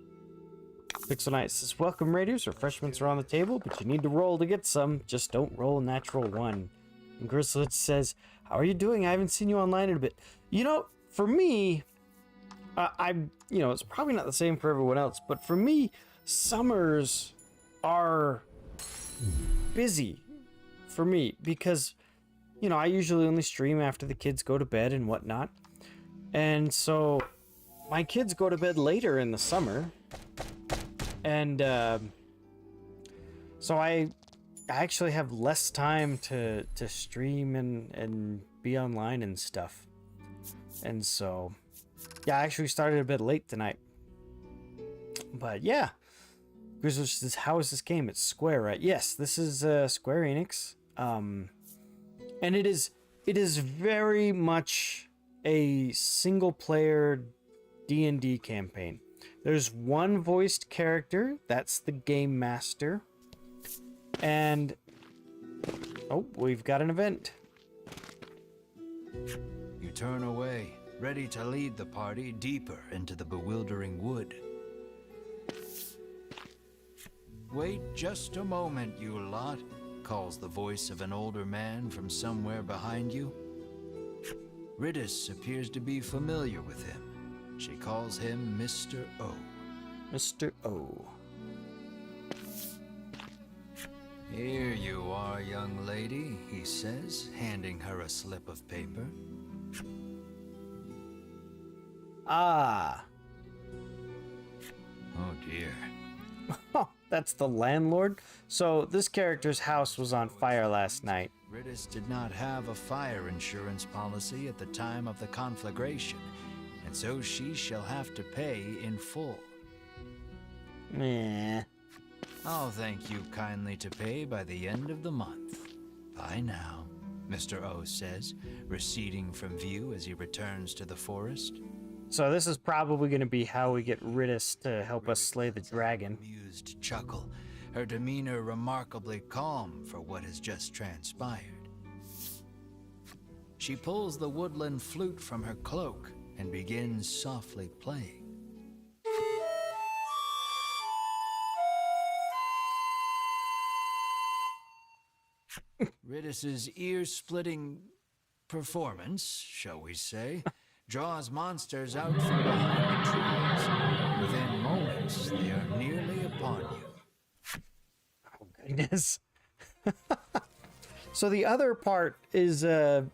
Speaker 1: Pixel Knight says, "Welcome, Raiders. Refreshments are on the table, but you need to roll to get some. Just don't roll a natural one." And Grizzlage says, "How are you doing? I haven't seen you online in a bit." You know, for me, you know, it's probably not the same for everyone else, but for me, summers are busy for me because, you know, I usually only stream after the kids go to bed and whatnot. And so my kids go to bed later in the summer. And so I actually have less time to stream and be online and stuff. And so, yeah, I actually started a bit late tonight. But yeah, Grizzly says, "How is this game? It's Square, right?" Yes, this is Square Enix. And it is very much a single player D&D campaign. There's one voiced character, that's the Game Master. And oh, we've got an event.
Speaker 3: You turn away, ready to lead the party deeper into the bewildering wood. Wait just a moment, you lot. calls the voice of an older man from somewhere behind you. Riddis appears to be familiar with him. She calls him Mr. O.
Speaker 1: Mr. O.
Speaker 3: Here you are, young lady, he says, handing her a slip of paper.
Speaker 1: Ah.
Speaker 3: Oh dear.
Speaker 1: Oh, that's the landlord. So this character's house was on fire last night.
Speaker 3: Riddis did not have a fire insurance policy at the time of the conflagration, and so she shall have to pay in full.
Speaker 1: Meh.
Speaker 3: I'll thank you kindly to pay by the end of the month. Bye now, Mr. O says, receding from view as he returns to the forest.
Speaker 1: So this is probably going to be how we get Riddis to help us slay the dragon.
Speaker 3: Amused chuckle, her demeanor remarkably calm for what has just transpired. She pulls the woodland flute from her cloak and begins softly playing. Riddis's ear-splitting performance, shall we say, draws monsters out from behind the trees. Within moments, they are nearly upon you.
Speaker 1: Oh, goodness. So the other part is, the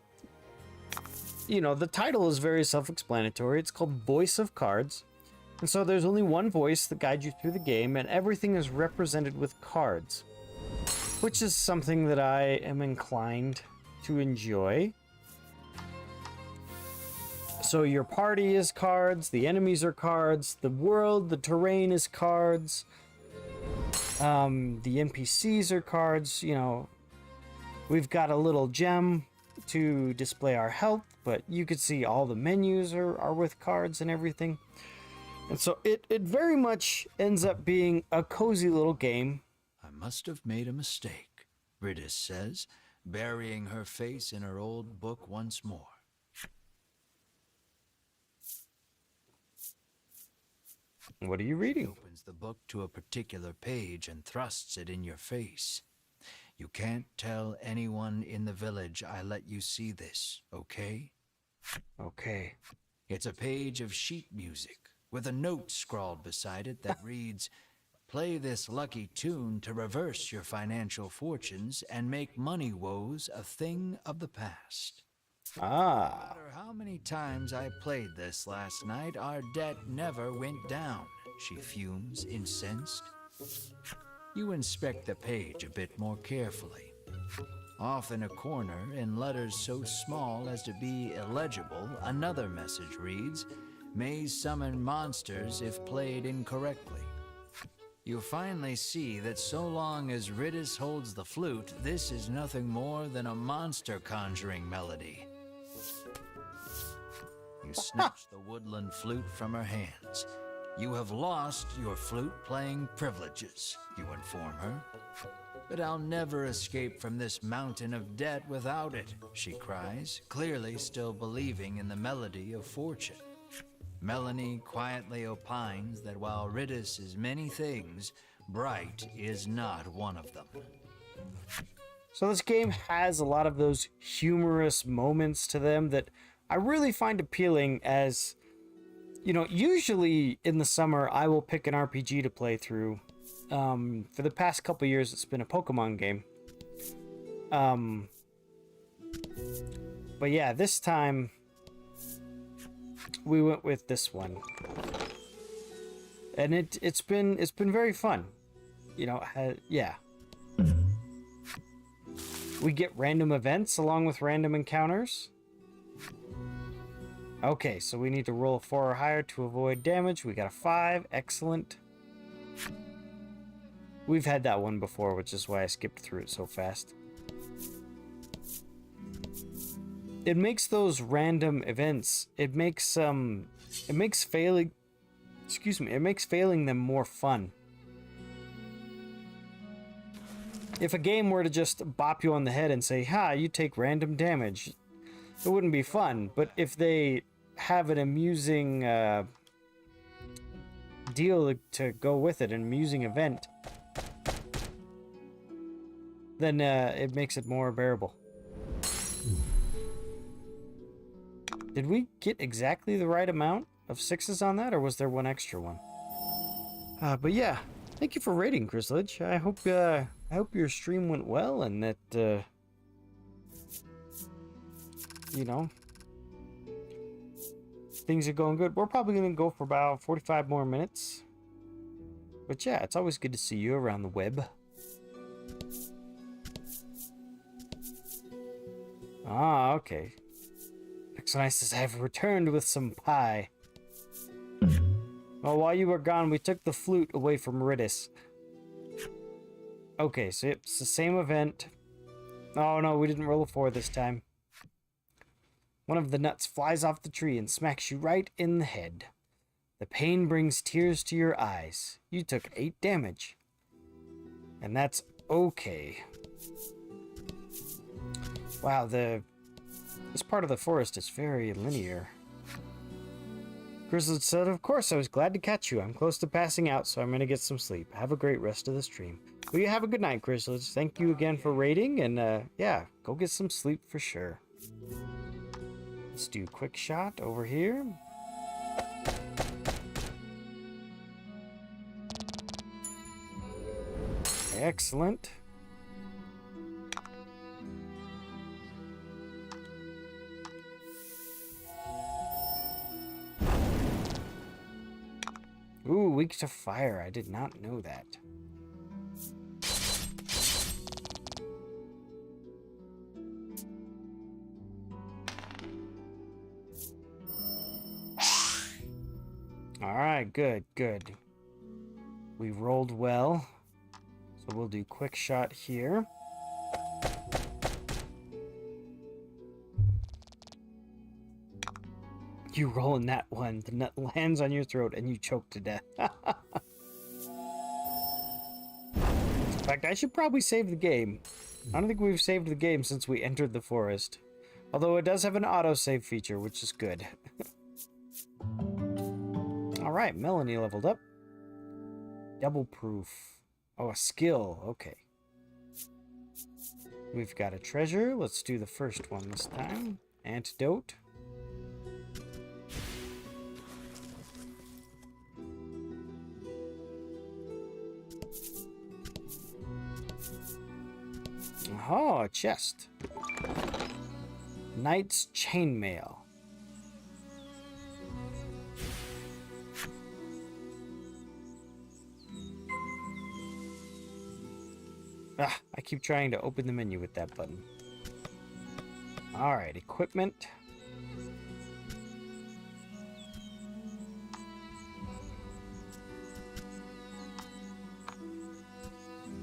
Speaker 1: title is very self-explanatory. It's called Voice of Cards. And so there's only one voice that guides you through the game, and everything is represented with cards, which is something that I am inclined to enjoy. So your party is cards, the enemies are cards, the world, the terrain is cards, the NPCs are cards. We've got a little gem to display our health, but you could see all the menus are with cards and everything. And so it very much ends up being a cozy little game.
Speaker 3: I must have made a mistake, Riddis says, burying her face in her old book once more.
Speaker 1: What are you reading?
Speaker 3: Opens the book to a particular page and thrusts it in your face. You can't tell anyone in the village I let you see this, okay?
Speaker 1: Okay.
Speaker 3: It's a page of sheet music with a note scrawled beside it that reads, "Play this lucky tune to reverse your financial fortunes and make money woes a thing of the past." No
Speaker 1: Ah.
Speaker 3: matter how many times I played this last night, our debt never went down, she fumes, incensed. You inspect the page a bit more carefully. Off in a corner, in letters so small as to be illegible, another message reads, "May summon monsters if played incorrectly." You finally see that so long as Riddis holds the flute, this is nothing more than a monster conjuring melody. You snatch the woodland flute from her hands. "You have lost your flute-playing privileges," you inform her. "But I'll never escape from this mountain of debt without it," she cries, clearly still believing in the melody of fortune. Melanie quietly opines that while Riddis is many things, bright is not one of them.
Speaker 1: So this game has a lot of those humorous moments to them that I really find appealing. As usually in the summer I will pick an RPG to play through. For the past couple years it's been a Pokemon game. But yeah, this time we went with this one. And it's been very fun. Yeah. We get random events along with random encounters. Okay, so we need to roll a 4 or higher to avoid damage. We got a 5. Excellent. We've had that one before, which is why I skipped through it so fast. It makes those random events, it makes failing them more fun. If a game were to just bop you on the head and say, "Ha, you take random damage," it wouldn't be fun. But if they have an amusing deal to go with it, an amusing event, then it makes it more bearable. Did we get exactly the right amount of 6s on that, or was there one extra one? But yeah, thank you for rating, Grizzledge. I hope your stream went well and that you know, things are going good. We're probably gonna go for about 45 more minutes. But yeah, it's always good to see you around the web. Ah, okay. Pixonice says, I've returned with some pie. Well, while you were gone, we took the flute away from Riddis. Okay, so it's the same event. Oh no, we didn't roll a 4 this time. One of the nuts flies off the tree and smacks you right in the head. The pain brings tears to your eyes. You took 8 damage. And that's okay. Wow, this part of the forest is very linear. Grizzly said, of course, I was glad to catch you. I'm close to passing out, so I'm going to get some sleep. Have a great rest of the stream. Well, you have a good night, Grizzly. Thank you again for rating, and yeah, go get some sleep for sure. Let's do quick shot over here. Excellent. Ooh, weak to fire. I did not know that. Alright, good, good. We rolled well. So we'll do quick shot here. You roll in that one. The nut lands on your throat and you choke to death. In fact, I should probably save the game. I don't think we've saved the game since we entered the forest. Although it does have an autosave feature, which is good. Alright, Melanie leveled up. Double proof. Oh, a skill. Okay. We've got a treasure. Let's do the first one this time. Antidote. Oh, a chest. Knight's chainmail. Ah, I keep trying to open the menu with that button. Alright, equipment.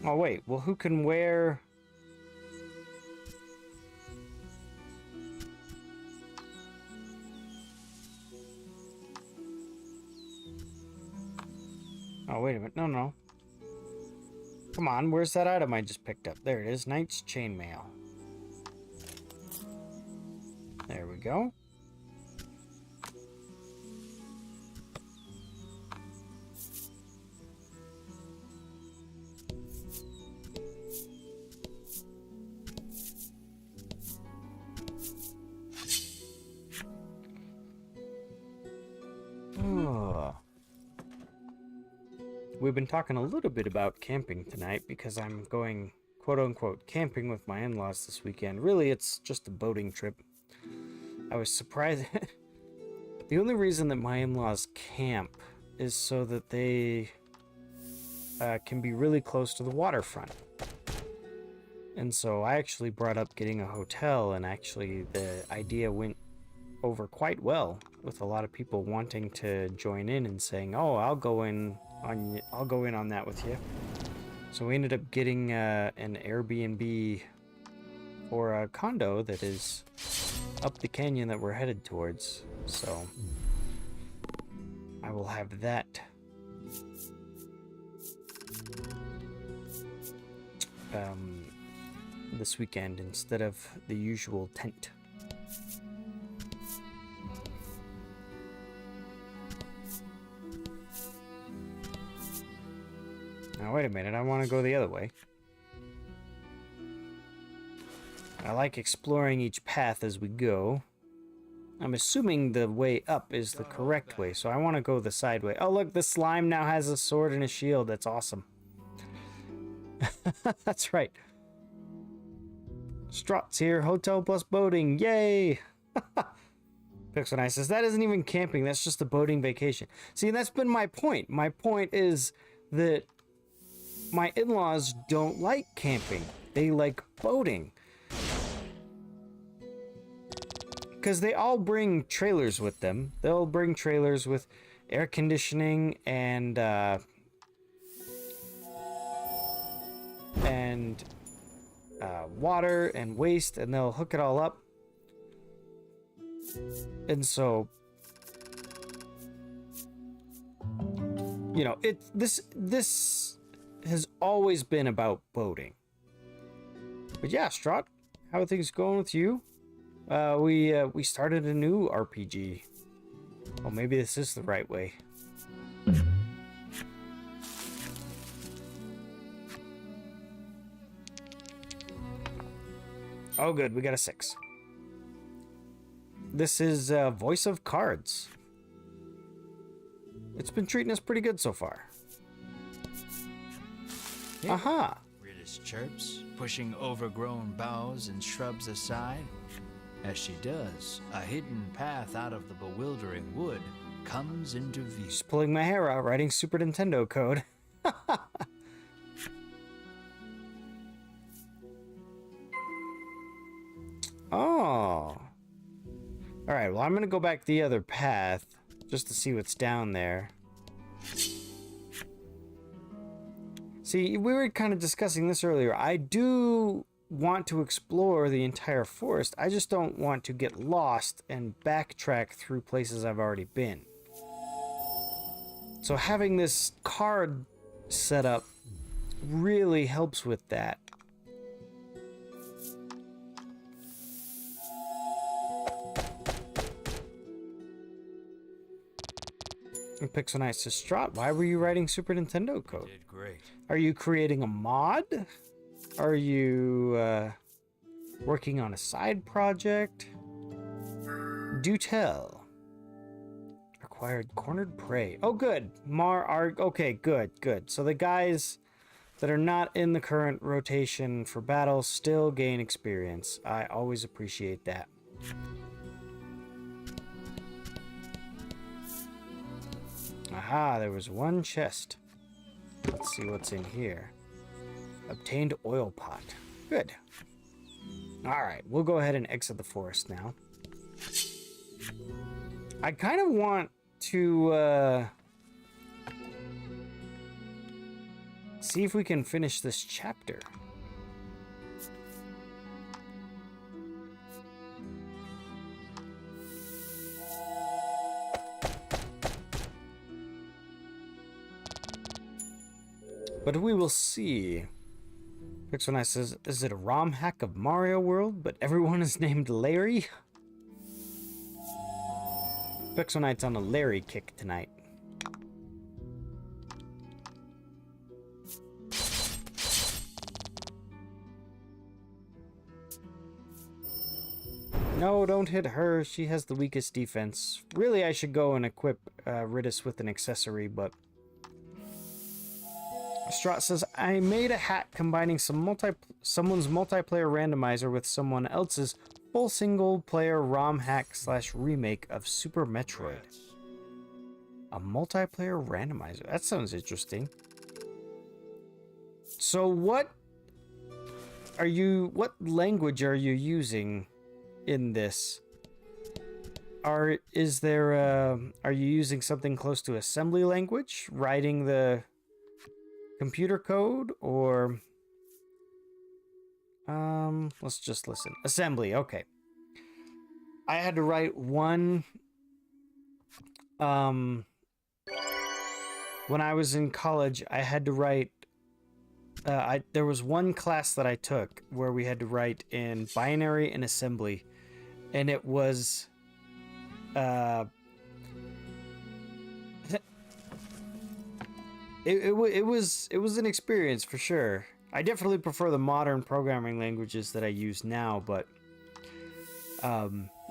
Speaker 1: Oh wait, well who can wear... Oh, wait a minute. No, no. Come on, where's that item I just picked up? There it is. Knight's chainmail. There we go. Oh. We've been talking a little bit about camping tonight because I'm going, quote-unquote, camping with my in-laws this weekend. Really, it's just a boating trip. I was surprised. The only reason that my in-laws camp is so that they can be really close to the waterfront. And so I actually brought up getting a hotel, and actually the idea went over quite well, with a lot of people wanting to join in and saying, "Oh, I'll go in on that with you." So we ended up getting an Airbnb for a condo that is up the canyon that we're headed towards. So I will have that this weekend instead of the usual tent. Now wait a minute, I want to go the other way. I like exploring each path as we go. I'm assuming the way up is the correct way, so I want to go the side way. Oh, look, the slime now has a sword and a shield. That's awesome. That's right. Strut's here. Hotel plus boating. Yay! Pixel says, that isn't even camping. That's just a boating vacation. See, that's been my point. My point is that my in-laws don't like camping. They like boating. Because they all bring trailers with them. They'll bring trailers with air conditioning and water and waste, and they'll hook it all up. And so, you know, this has always been about boating. But yeah, Strahd, how are things going with you? We started a new RPG. Well, maybe this is the right way. Oh, good. We got a 6. This is Voice of Cards. It's been treating us pretty good so far.
Speaker 3: Here,
Speaker 1: Aha!
Speaker 3: Ritis chirps, pushing overgrown boughs and shrubs aside. As she does, a hidden path out of the bewildering wood comes into view.
Speaker 1: Just pulling my hair out, writing Super Nintendo code. Oh. Alright, well, I'm going to go back the other path just to see what's down there. See, we were kind of discussing this earlier. I do want to explore the entire forest. I just don't want to get lost and backtrack through places I've already been. So having this card set up really helps with that. And Pixel says, Strahd, why were you writing Super Nintendo code?
Speaker 3: Did great.
Speaker 1: Are you creating a mod? Are you working on a side project? Do tell. Acquired cornered prey. Oh, good. Okay, good. So the guys that are not in the current rotation for battle still gain experience. I always appreciate that. Aha, there was one chest. Let's see what's in here. Obtained oil pot. Good. Alright, we'll go ahead and exit the forest now. I kind of want to see if we can finish this chapter. But we will see. Pixel says, is it a ROM hack of Mario World, but everyone is named Larry? Pixel Knight's on a Larry kick tonight. No, don't hit her. She has the weakest defense. Really, I should go and equip Ritis with an accessory, but... Strahd says, I made a hack combining someone's multiplayer randomizer with someone else's full single-player ROM hack / remake of Super Metroid. A multiplayer randomizer. That sounds interesting. So what language are you using in this? Are you using something close to assembly language, writing the computer code, or let's just listen. Assembly, okay. I had to write one when I was in college. I had to write there was one class that I took where we had to write in binary and assembly, and it was it was an experience for sure. I definitely prefer the modern programming languages that I use now, but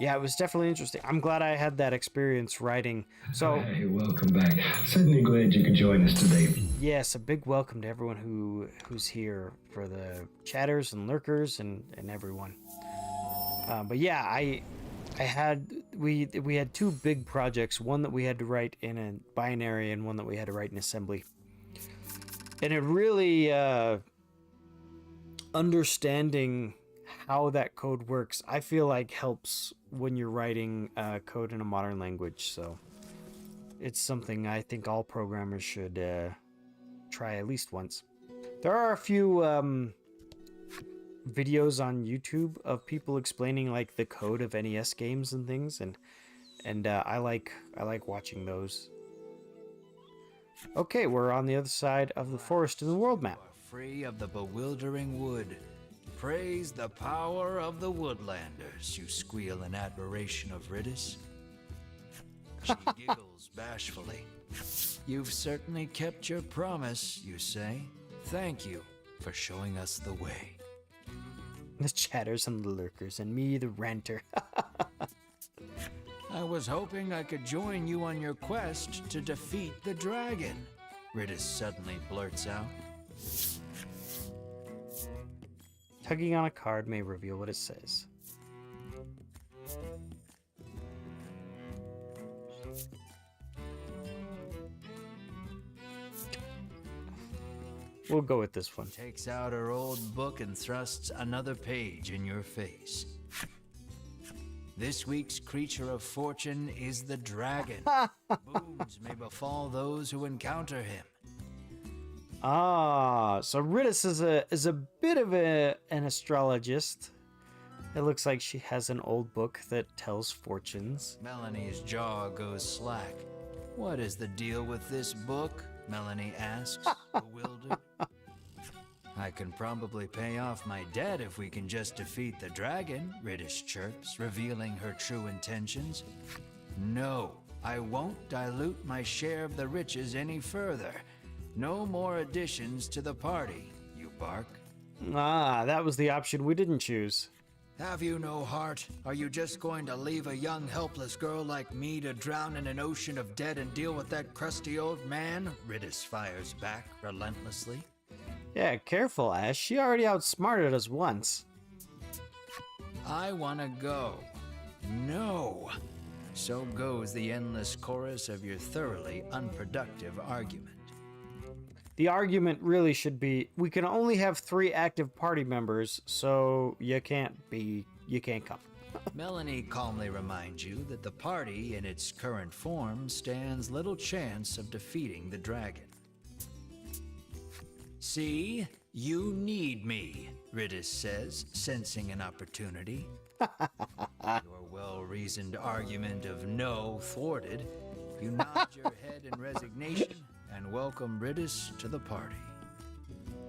Speaker 1: yeah, it was definitely interesting. I'm glad I had that experience writing. So,
Speaker 6: Hey, welcome back. Certainly glad you could join us today.
Speaker 1: yes, a big welcome to everyone who's here, for the chatters and lurkers and everyone. But yeah, we had two big projects, one that we had to write in a binary and one that we had to write in assembly. And it really understanding how that code works, I feel like helps when you're writing code in a modern language. So it's something I think all programmers should try at least once. There are a few videos on YouTube of people explaining like the code of NES games and things, and I like watching those. Okay, we're on the other side of the forest in the world map.
Speaker 3: Free of the bewildering wood. Praise the power of the woodlanders, you squeal in admiration of Riddis. She giggles bashfully. You've certainly kept your promise, you say. Thank you for showing us the way.
Speaker 1: The chatters and the lurkers, and me, the ranter.
Speaker 3: I was hoping I could join you on your quest to defeat the dragon, Riddis suddenly blurts out.
Speaker 1: Tugging on a card may reveal what it says. We'll go with this one.
Speaker 3: Takes out her old book and thrusts another page in your face. This week's creature of fortune is the dragon. Boons may befall those who encounter him.
Speaker 1: Ah, so Riddis is a bit of an astrologist. It looks like she has an old book that tells fortunes.
Speaker 3: Melanie's jaw goes slack. What is the deal with this book? Melanie asks, bewildered. I can probably pay off my debt if we can just defeat the dragon, Riddis chirps, revealing her true intentions. No, I won't dilute my share of the riches any further. No more additions to the party, you bark.
Speaker 1: Ah, that was the option we didn't choose.
Speaker 3: Have you no heart? Are you just going to leave a young helpless girl like me to drown in an ocean of debt and deal with that crusty old man? Riddis fires back relentlessly.
Speaker 1: Yeah, careful, Ash. She already outsmarted us once.
Speaker 3: I want to go. No. So goes the endless chorus of your thoroughly unproductive argument.
Speaker 1: The argument really should be, we can only have 3 active party members, so you can't come.
Speaker 3: Melanie calmly reminds you that the party in its current form stands little chance of defeating the dragon. See, you need me, Riddis says, sensing an opportunity. Your well-reasoned argument of no thwarted, you nod your head in resignation and welcome Riddis to the party.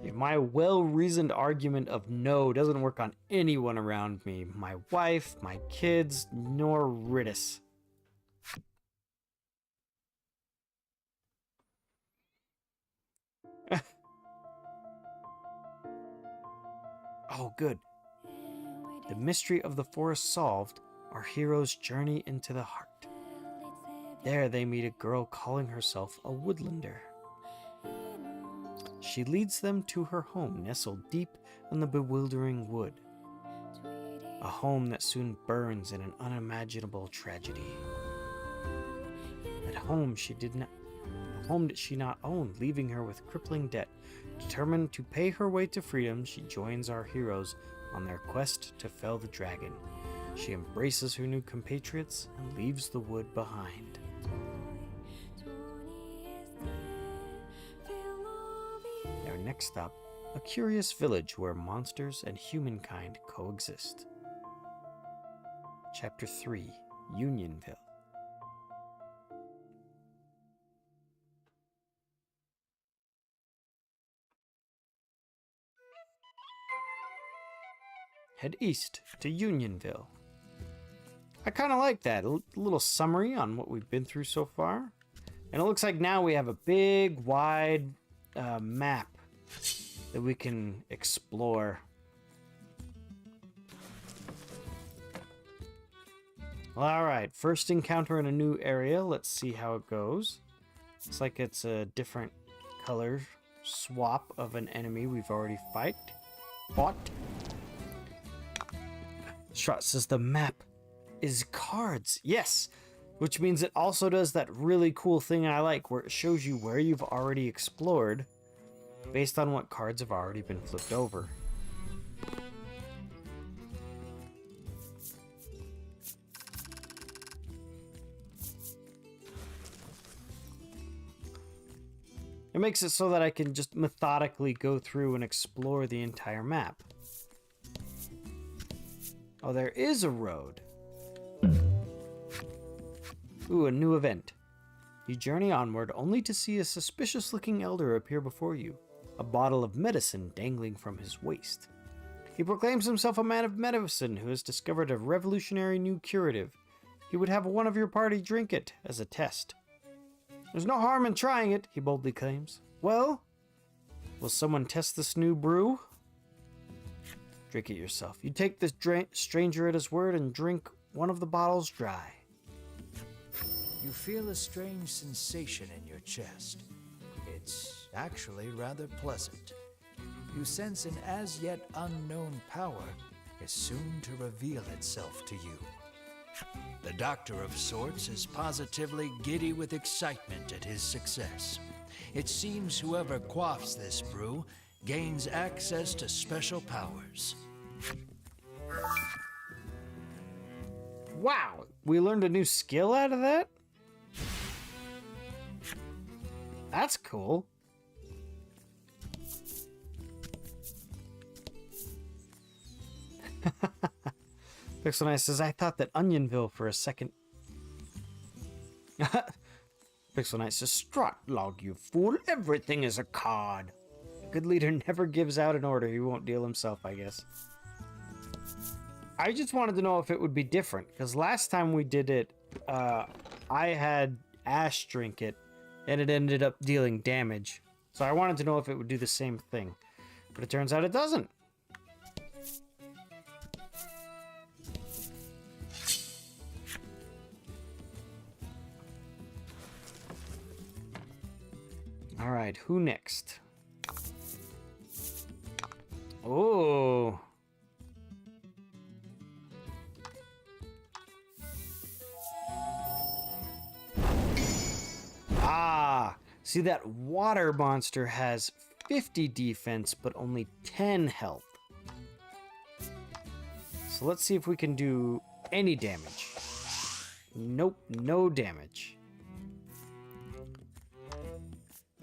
Speaker 1: If my well-reasoned argument of no doesn't work on anyone around me, my wife, my kids, nor Riddis. Oh, good. The mystery of the forest solved, our heroes journey into the heart. There they meet a girl calling herself a woodlander. She leads them to her home nestled deep in the bewildering wood. A home that soon burns in an unimaginable tragedy. At home a home that she not owned, leaving her with crippling debt. Determined to pay her way to freedom, she joins our heroes on their quest to fell the dragon. She embraces her new compatriots and leaves the wood behind. Our next stop, a curious village where monsters and humankind coexist. Chapter 3, Unionville. Head east to Unionville. I kind of like that. A little summary on what we've been through so far. And it looks like now we have a big, wide map that we can explore. Well, alright, first encounter in a new area. Let's see how it goes. Looks like it's a different color swap of an enemy we've already fought. Strut says the map is cards. Yes! Which means it also does that really cool thing I like, where it shows you where you've already explored based on what cards have already been flipped over. It makes it so that I can just methodically go through and explore the entire map. Oh, there is a road. Ooh, a new event. You journey onward only to see a suspicious-looking elder appear before you, a bottle of medicine dangling from his waist. He proclaims himself a man of medicine who has discovered a revolutionary new curative. He would have one of your party drink it as a test. There's no harm in trying it, he boldly claims. Well, will someone test this new brew? Drink it yourself. You take this stranger at his word and drink one of the bottles dry.
Speaker 3: You feel a strange sensation in your chest. It's actually rather pleasant. You sense an as yet unknown power is soon to reveal itself to you. The Doctor of Sorts is positively giddy with excitement at his success. It seems whoever quaffs this brew gains access to special powers.
Speaker 1: Wow, we learned a new skill out of that? That's cool. Pixel Knight says, I thought that Onionville for a second. Pixel Knight says, Strut log, you fool. Everything is a card. A good leader never gives out an order he won't deal himself, I guess. I just wanted to know if it would be different, because last time we did it, I had Ash drink it, and it ended up dealing damage. So I wanted to know if it would do the same thing. But it turns out it doesn't. Alright, who next? Oh. Ah, see, that water monster has 50 defense, but only 10 health. So let's see if we can do any damage. Nope, no damage.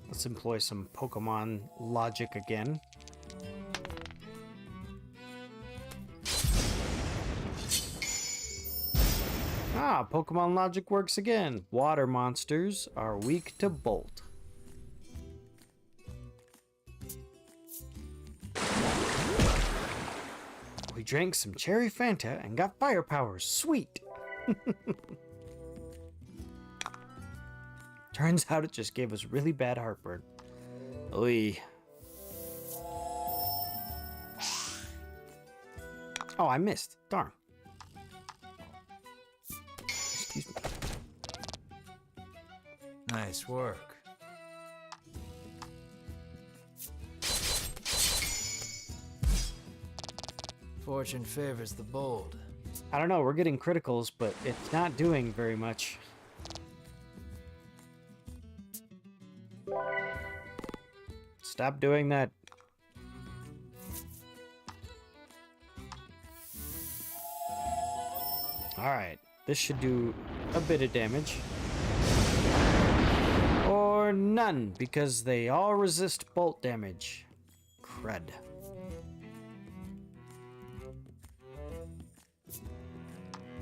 Speaker 1: Let's employ some Pokemon logic again. Ah, Pokemon logic works again. Water monsters are weak to Bolt. We drank some cherry Fanta and got fire powers. Sweet! Turns out it just gave us really bad heartburn. Oy. Oh, I missed. Darn. Excuse me.
Speaker 3: Nice work. Fortune favors the bold.
Speaker 1: I don't know, we're getting criticals, but it's not doing very much. Stop doing that. Alright, this should do a bit of damage. Or none, because they all resist bolt damage. Crud.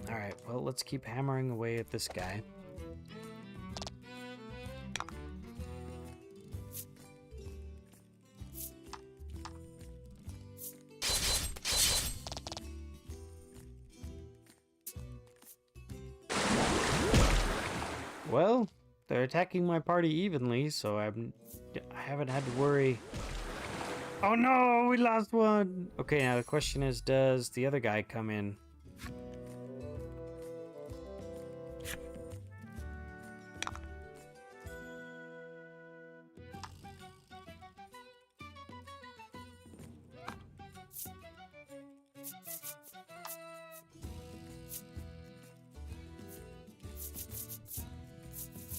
Speaker 1: Alright, well, let's keep hammering away at this guy. Well, they're attacking my party evenly, so I haven't had to worry Oh no, we lost one. Okay, now the question is, does the other guy come in?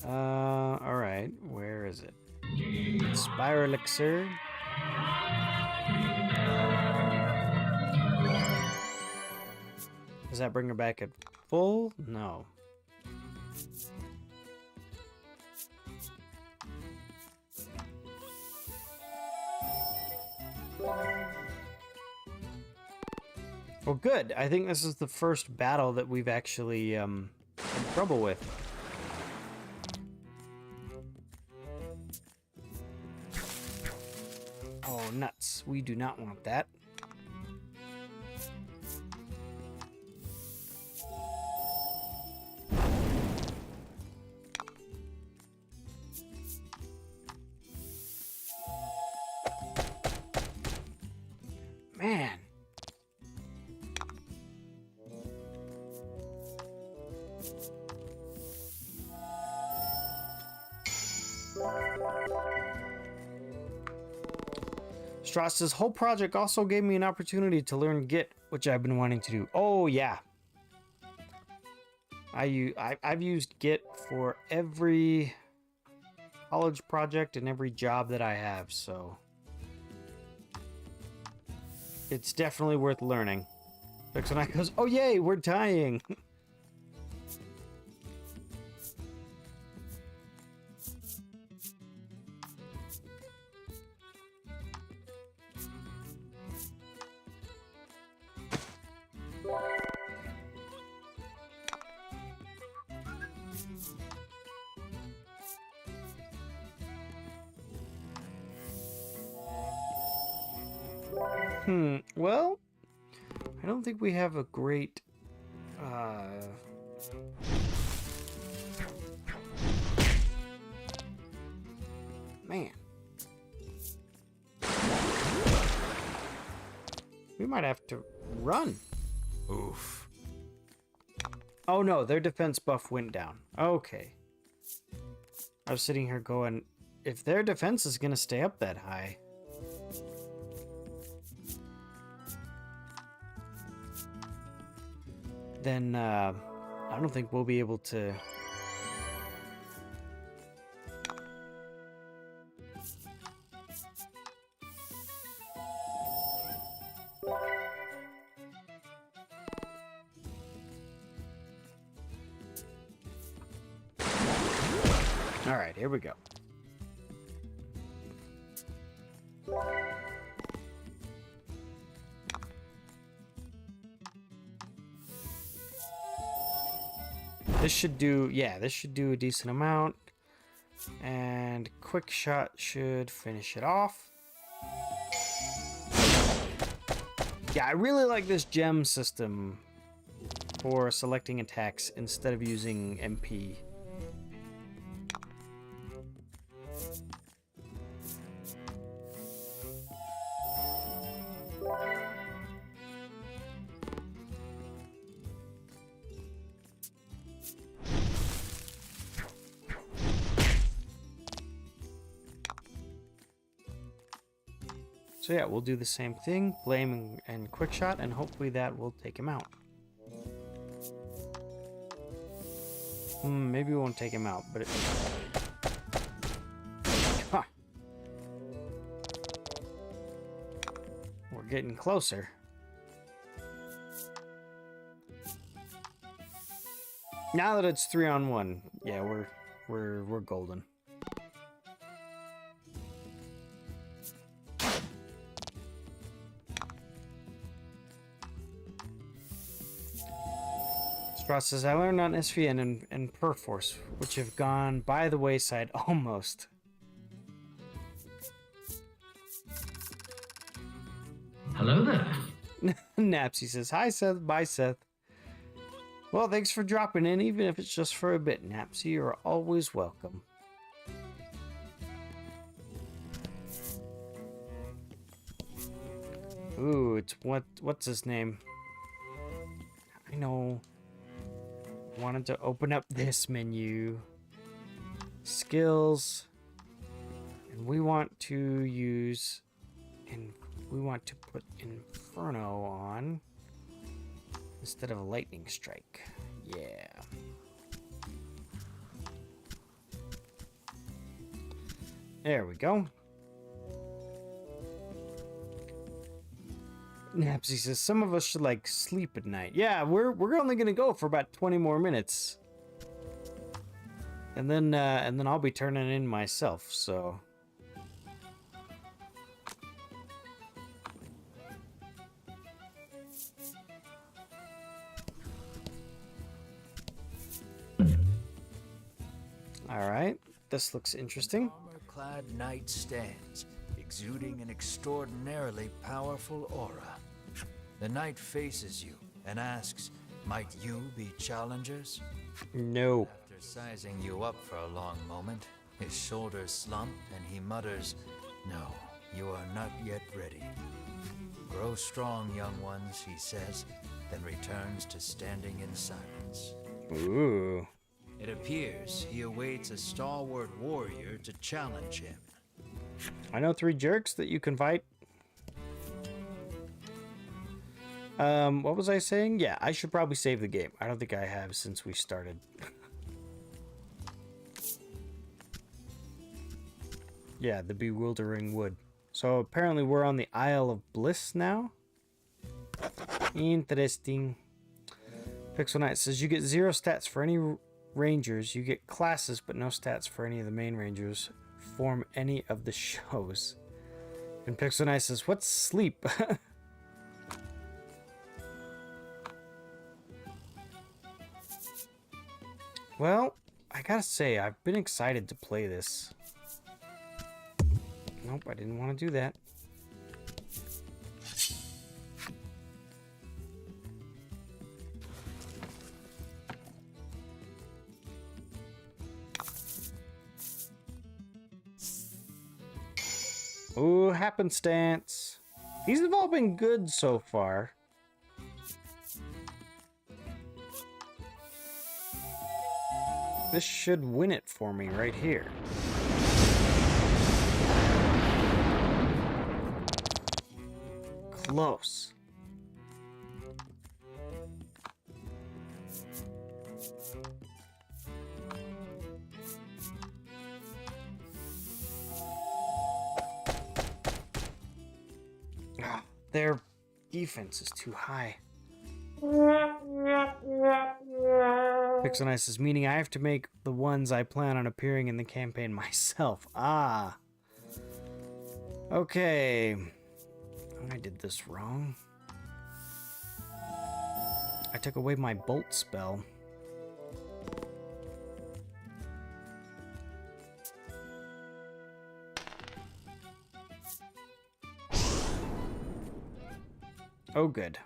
Speaker 1: All right, where is it? Spire Elixir. Does that bring her back at full? No. Well, good. I think this is the first battle that we've actually had trouble with. Oh, nuts. We do not want that. Man. Strauss's whole project also gave me an opportunity to learn Git, which I've been wanting to do. Oh, yeah. I've used Git for every college project and every job that I have, so it's definitely worth learning. Vixenite goes, oh yay, we're dying. Well, I don't think we have a great, man. We might have to run.
Speaker 3: Oof.
Speaker 1: Oh no, their defense buff went down. Okay. I was sitting here going, if their defense is gonna stay up that high, then I don't think we'll be able to. All right, here we go. This should do, yeah, this should do a decent amount. And quick shot should finish it off. Yeah, I really like this gem system for selecting attacks instead of using MP. So yeah, we'll do the same thing, flame and quick shot, and hopefully that will take him out. Maybe we won't take him out, but it... Huh. We're getting closer. Now that it's 3-on-1, yeah, we're golden. Process I learned on SVN and Perforce, which have gone by the wayside almost.
Speaker 4: Hello there.
Speaker 1: Napsy says, hi Seth, bye Seth. Well, thanks for dropping in, even if it's just for a bit, Napsy. You're always welcome. words. What's his name? I know. Wanted to open up this menu. Skills. And we want to use... And we want to put Inferno on. Instead of a Lightning Strike. Yeah. There we go. Napsy says some of us should like sleep at night. Yeah, we're only gonna go for about 20 more minutes, and then I'll be turning in myself. So all right, this looks interesting.
Speaker 3: Armor-clad knight stands, exuding an extraordinarily powerful aura. The knight faces you and asks, "Might you be challengers?"
Speaker 1: No.
Speaker 3: After sizing you up for a long moment, his shoulders slump and he mutters, "No, you are not yet ready. Grow strong, young ones," he says, then returns to standing in silence.
Speaker 1: Ooh.
Speaker 3: It appears he awaits a stalwart warrior to challenge him.
Speaker 1: I know 3 jerks that you can fight. What was I saying? Yeah, I should probably save the game. I don't think I have since we started. Yeah, the Bewildering Wood. So apparently we're on the Isle of Bliss now. Interesting. Pixel Knight says you get 0 stats for any rangers. You get classes, but no stats for any of the main rangers. Form any of the shows. And Pixel Knight says, what's sleep? Well, I gotta say, I've been excited to play this. Nope, I didn't want to do that. Ooh, happenstance. These have all been good so far. This should win it for me right here. Close. Ah, their defense is too high. Pixel says, meaning I have to make the ones I plan on appearing in the campaign myself. Ah. Okay. I did this wrong. I took away my bolt spell. Oh, good.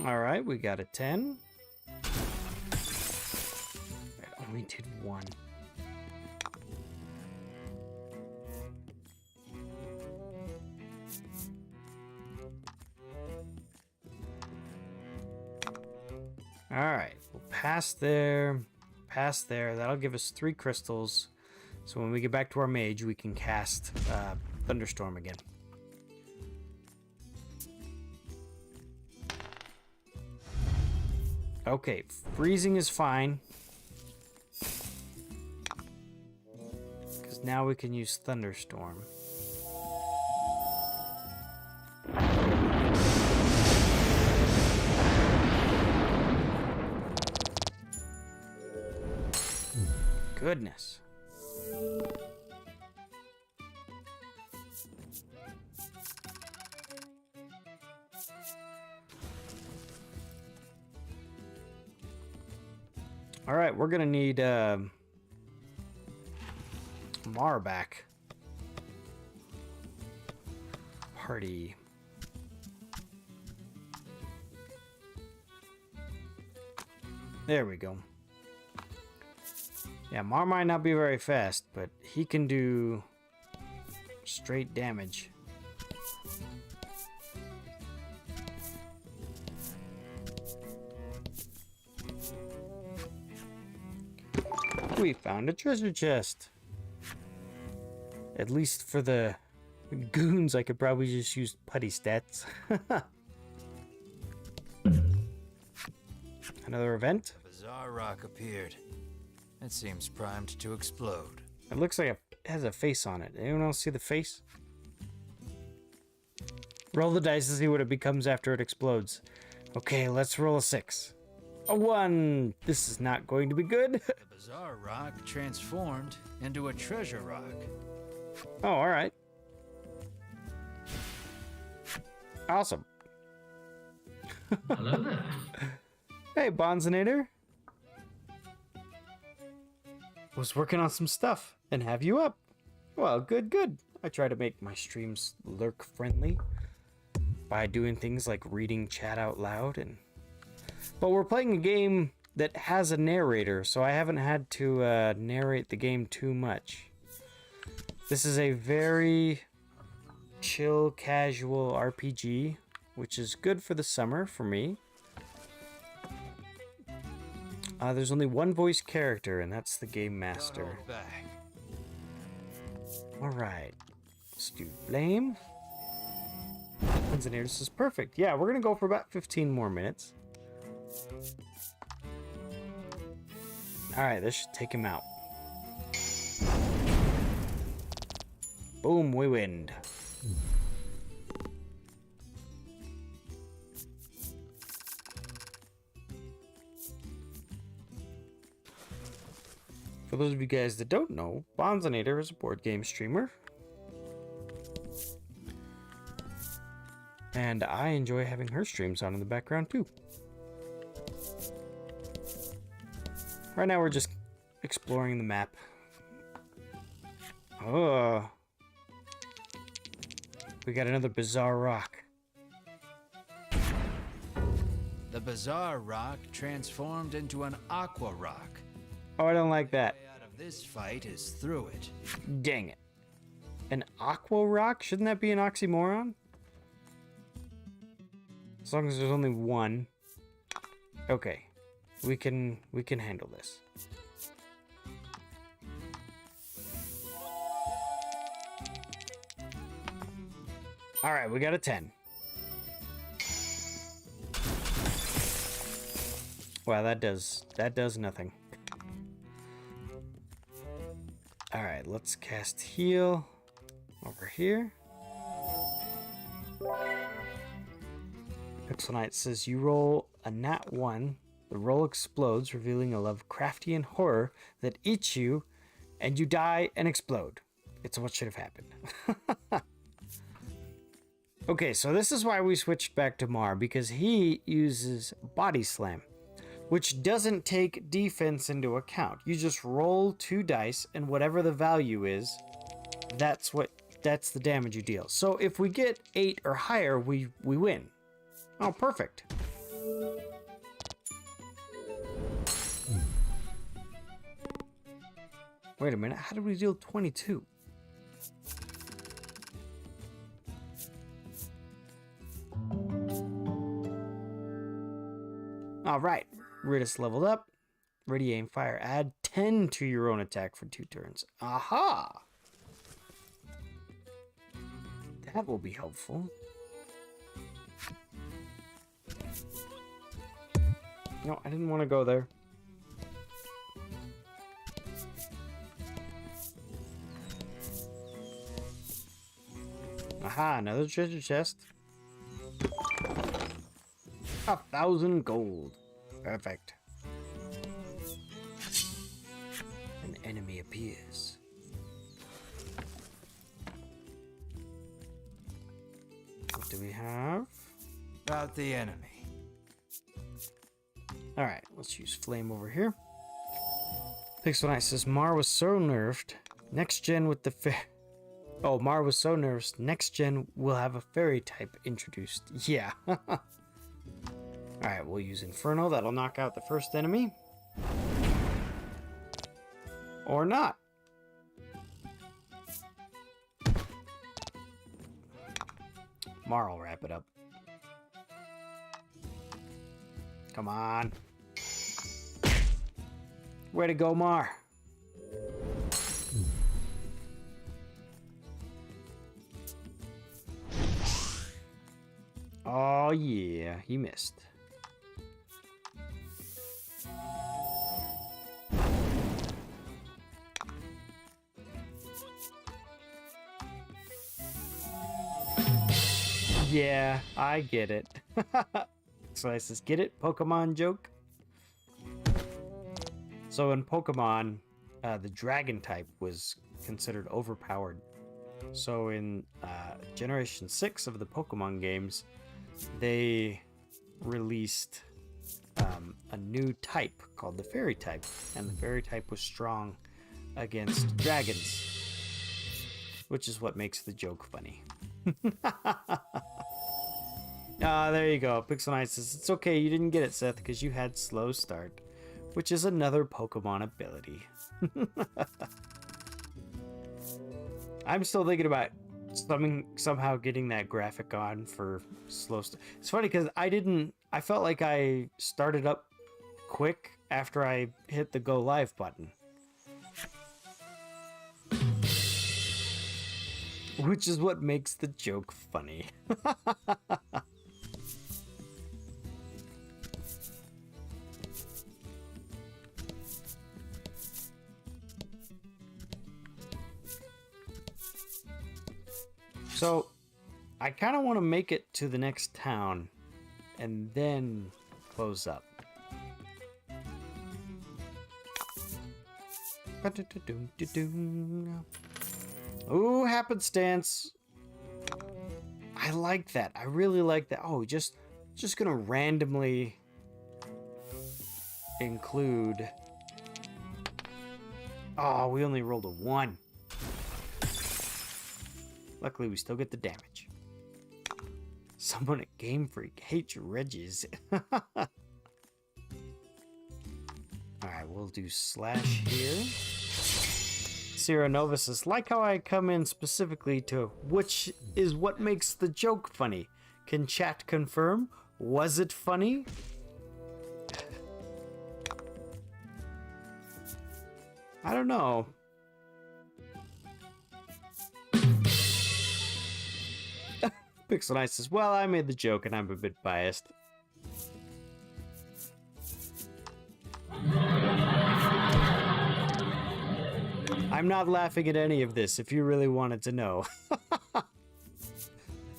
Speaker 1: All right, we got a 10. I only did 1. All right, we'll pass there, pass there. That'll give us 3 crystals. So when we get back to our mage, we can cast Thunderstorm again. Okay, freezing is fine. Because now we can use Thunderstorm. Goodness. All right, we're gonna need Mar back. Party. There we go. Yeah, Mar might not be very fast, but he can do straight damage. We found a treasure chest. At least for the goons, I could probably just use putty stats. Another event.
Speaker 3: A bizarre rock appeared. It seems primed to explode.
Speaker 1: It looks like it has a face on it. Anyone else see the face? Roll the dice to see what it becomes after it explodes. Okay, let's roll a 6. A 1. This is not going to be good.
Speaker 3: The bizarre rock transformed into a treasure rock.
Speaker 1: Oh, all right. Awesome.
Speaker 4: Hello there.
Speaker 1: Hey, Bonzinator. Was working on some stuff and have you up. Well, good, good. I try to make my streams lurk friendly by doing things like reading chat out loud but we're playing a game that has a narrator, so I haven't had to narrate the game too much. This is a very chill, casual RPG, which is good for the summer for me. There's only one voice character, and that's the game master.
Speaker 3: Back.
Speaker 1: Alright. Let's do blame. Engineer, this is perfect. Yeah, we're gonna go for about 15 more minutes. Alright, this should take him out. Boom, we win. For those of you guys that don't know, Bonzinator is a board game streamer. And I enjoy having her streams on in the background too. Right now we're just exploring the map. Oh. We got another bizarre rock.
Speaker 3: The bizarre rock transformed into an aqua rock.
Speaker 1: Oh, I don't like that.
Speaker 3: The way out of this fight is through it.
Speaker 1: Dang it. An aqua rock? Shouldn't that be an oxymoron? As long as there's only one. Okay. We can handle this. All right, we got a 10. Wow, that does nothing. All right, let's cast heal over here. Pixel Knight says you roll a nat 1. The roll explodes, revealing a Lovecraftian horror that eats you, and you die and explode. It's what should have happened. Okay, so this is why we switched back to Mar, because he uses Body Slam, which doesn't take defense into account. You just roll 2 dice, and whatever the value is, that's the damage you deal. So if we get 8 or higher, we win. Oh, perfect. Wait a minute, how did we deal 22? Alright, Ridis leveled up. Ready, aim, fire. Add 10 to your own attack for 2 turns. Aha! That will be helpful. No, I didn't want to go there. Aha, another treasure chest. 1,000 gold. Perfect. An enemy appears. What do we have?
Speaker 3: About the enemy.
Speaker 1: Alright, let's use flame over here. Pixel Knight says Mar was so nerfed. Next gen with the Oh, Mar was so nerfed. Next gen will have a fairy type introduced. Yeah. Alright, we'll use Inferno. That'll knock out the first enemy. Or not. Mar will wrap it up. Come on. Way to go, Mar. Oh, yeah. He missed. Yeah, I get it. So I says, get it? Pokemon joke? So in Pokemon, the dragon type was considered overpowered. So in Generation 6 of the Pokemon games, they released a new type called the fairy type. And the fairy type was strong against dragons, which is what makes the joke funny. There you go. Pixel Knight says, it's okay, you didn't get it, Seth, because you had slow start, which is another Pokemon ability. I'm still thinking about somehow getting that graphic on for slow start. It's funny because I felt like I started up quick after I hit the go live button. Which is what makes the joke funny. So, I kind of want to make it to the next town and then close up. Ooh, happenstance. I like that. I really like that. Oh, just gonna randomly include. Oh, we only rolled a 1. Luckily, we still get the damage. Someone at Game Freak hates Regis. Alright, we'll do slash here. Sierra Nova says, like how I come in specifically to which is what makes the joke funny. Can chat confirm? Was it funny? I don't know. Pixel Knight says, well, I made the joke and I'm a bit biased. I'm not laughing at any of this, if you really wanted to know.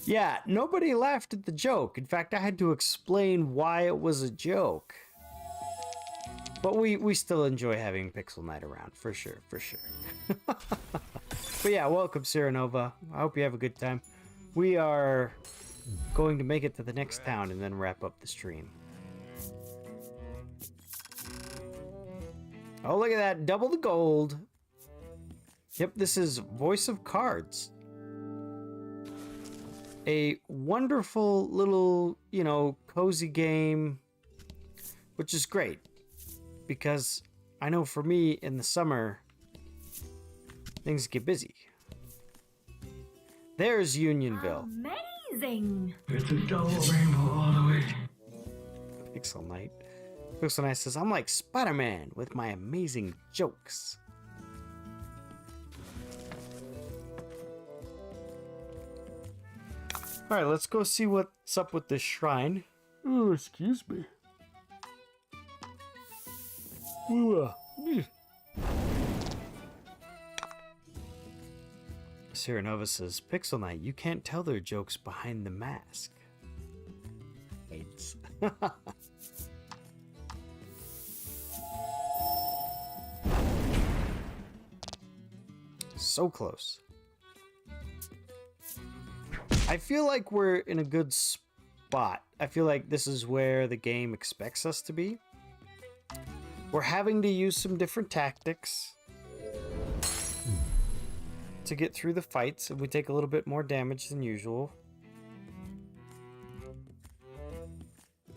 Speaker 1: Yeah, nobody laughed at the joke. In fact, I had to explain why it was a joke. But we still enjoy having Pixel Knight around, for sure, for sure. But yeah, welcome, Sierra Nova. I hope you have a good time. We are going to make it to the next town and then wrap up the stream. Oh, look at that. Double the gold. Yep, this is Voice of Cards. A wonderful little, cozy game, which is great. Because I know for me, in the summer, things get busy. There's Unionville.
Speaker 7: Amazing!
Speaker 6: It's a double rainbow all the way.
Speaker 1: Pixel Knight. Pixel Knight says, I'm like Spider-Man with my amazing jokes. Alright, let's go see what's up with this shrine. Oh, excuse me. Ooh, Sierra Nova says, Pixel Knight, you can't tell their jokes behind the mask. Hates. So close. I feel like we're in a good spot. I feel like this is where the game expects us to be. We're having to use some different tactics to get through the fights, and we take a little bit more damage than usual.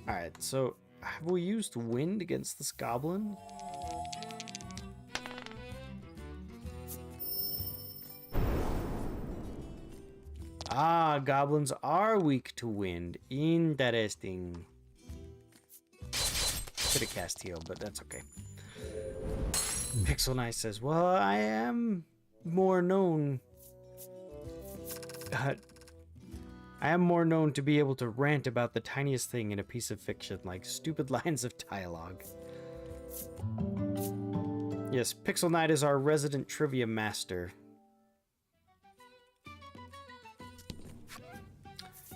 Speaker 1: Alright, so have we used wind against this goblin? Ah, goblins are weak to wind. Interesting. Could have cast heal, but that's okay. Pixel Knight says, well, I am more known... I am more known to be able to rant about the tiniest thing in a piece of fiction, like stupid lines of dialogue. Yes, Pixel Knight is our resident trivia master.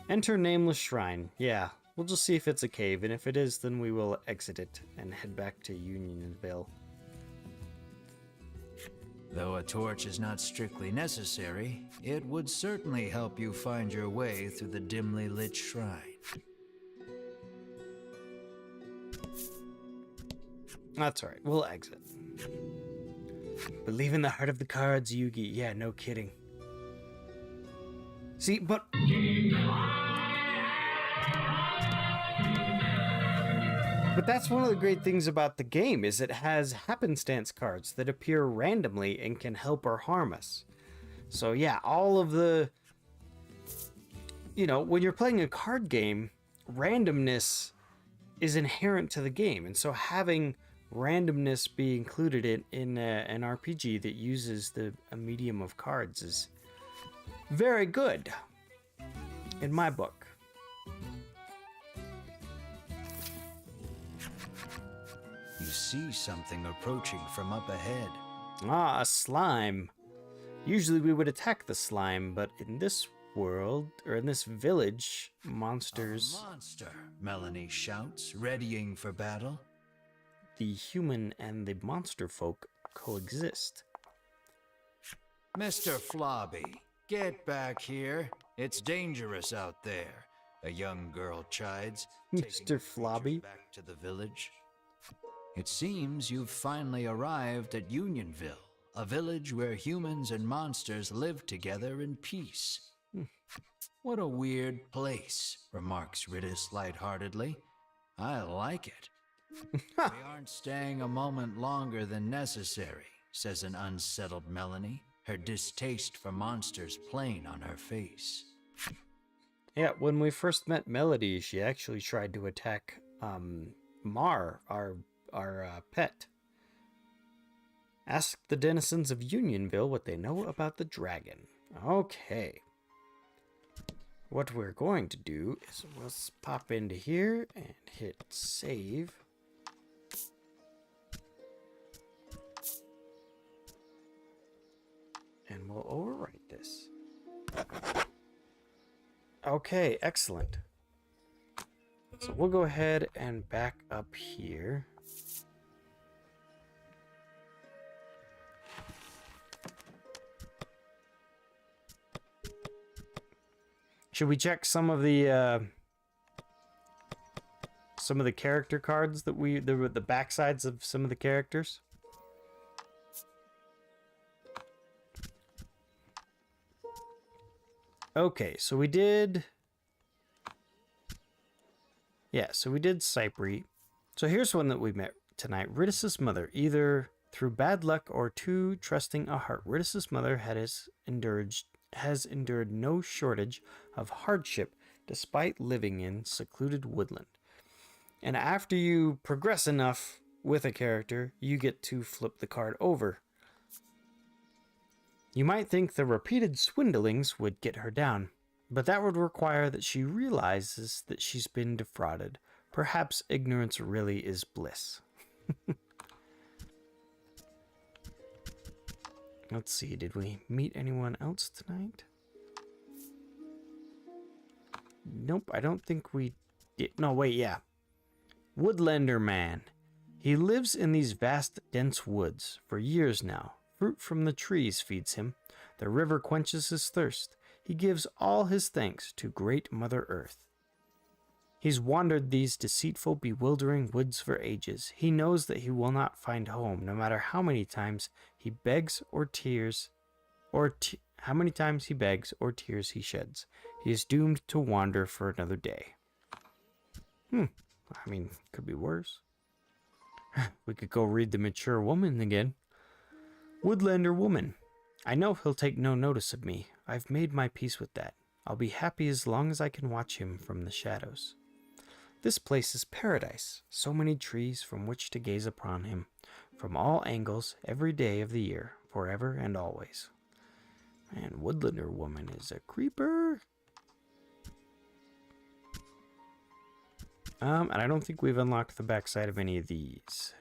Speaker 1: Enter Nameless Shrine. Yeah, we'll just see if it's a cave, and if it is, then we will exit it and head back to Unionville.
Speaker 3: Though a torch is not strictly necessary, it would certainly help you find your way through the dimly lit shrine.
Speaker 1: That's alright, we'll exit. Believe in the heart of the cards, Yugi. Yeah, no kidding. See, but... But that's one of the great things about the game, is it has happenstance cards that appear randomly and can help or harm us. So yeah, all of the... You know, when you're playing a card game, randomness is inherent to the game. And so having randomness be included in an RPG that uses a medium of cards is very good, in my book.
Speaker 3: You see something approaching from up ahead.
Speaker 1: Ah, a slime. Usually we would attack the slime, but in this world, or in this village, monsters...
Speaker 3: A monster, Melanie shouts, readying for battle.
Speaker 1: The human and the monster folk coexist.
Speaker 3: Mr. Flobby, get back here. It's dangerous out there, a young girl chides, taking the
Speaker 1: Mr. Flobby?
Speaker 3: back to the village. It seems you've finally arrived at Unionville, a village where humans and monsters live together in peace. What a weird place, remarks Ridis lightheartedly. I like it. We aren't staying a moment longer than necessary, says an unsettled Melanie, her distaste for monsters plain on her face.
Speaker 1: Yeah, when we first met Melody, she actually tried to attack Mar, our pet. Ask the denizens of Unionville what they know about the dragon. Okay. What we're going to do is let's pop into here and hit save. And we'll overwrite this. Okay, excellent. So we'll go ahead and back up here. Should we check some of the character cards that the backsides of some of the characters? Okay, so we did... Yeah, so we did Cypri. So here's one that we met tonight. Ridis' mother, either through bad luck or too trusting a heart. Ridis' mother has endured no shortage of hardship despite living in secluded woodland. And after you progress enough with a character, you get to flip the card over. You might think the repeated swindlings would get her down, but that would require that she realizes that she's been defrauded. Perhaps ignorance really is bliss. Let's see, did we meet anyone else tonight? Nope, I don't think we did. No, wait, yeah. Woodlander man. He lives in these vast, dense woods for years now. Fruit from the trees feeds him. The river quenches his thirst. He gives all his thanks to great Mother Earth. He's wandered these deceitful, bewildering woods for ages. He knows that he will not find home, no matter how many times he begs or tears, how many times he begs or tears he sheds. He is doomed to wander for another day. I mean, could be worse. We could go read The Mature Woman again. Woodlander Woman. I know he'll take no notice of me. I've made my peace with that. I'll be happy as long as I can watch him from the shadows. This place is paradise. So many trees from which to gaze upon him, from all angles, every day of the year, forever and always. Man, Woodlander Woman is a creeper. And I don't think we've unlocked the backside of any of these.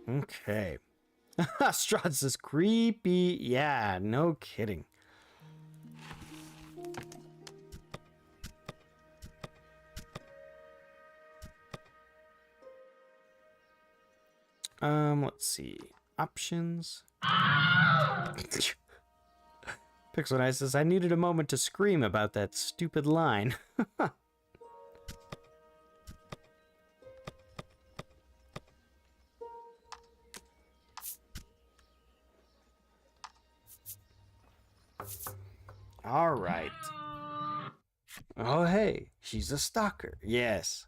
Speaker 1: Okay. Strahd says creepy. Yeah, no kidding. Let's see. Options. Pixel Nice says, I needed a moment to scream about that stupid line. All right. Oh, hey, she's a stalker. Yes.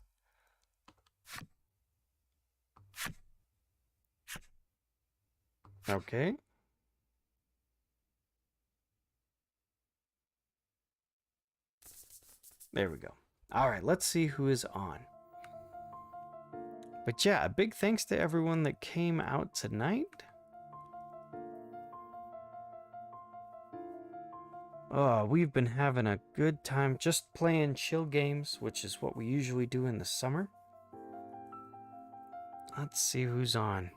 Speaker 1: Okay. There we go. All right, let's see who is on. But yeah, a big thanks to everyone that came out tonight. Oh, we've been having a good time just playing chill games, which is what we usually do in the summer. Let's see who's on.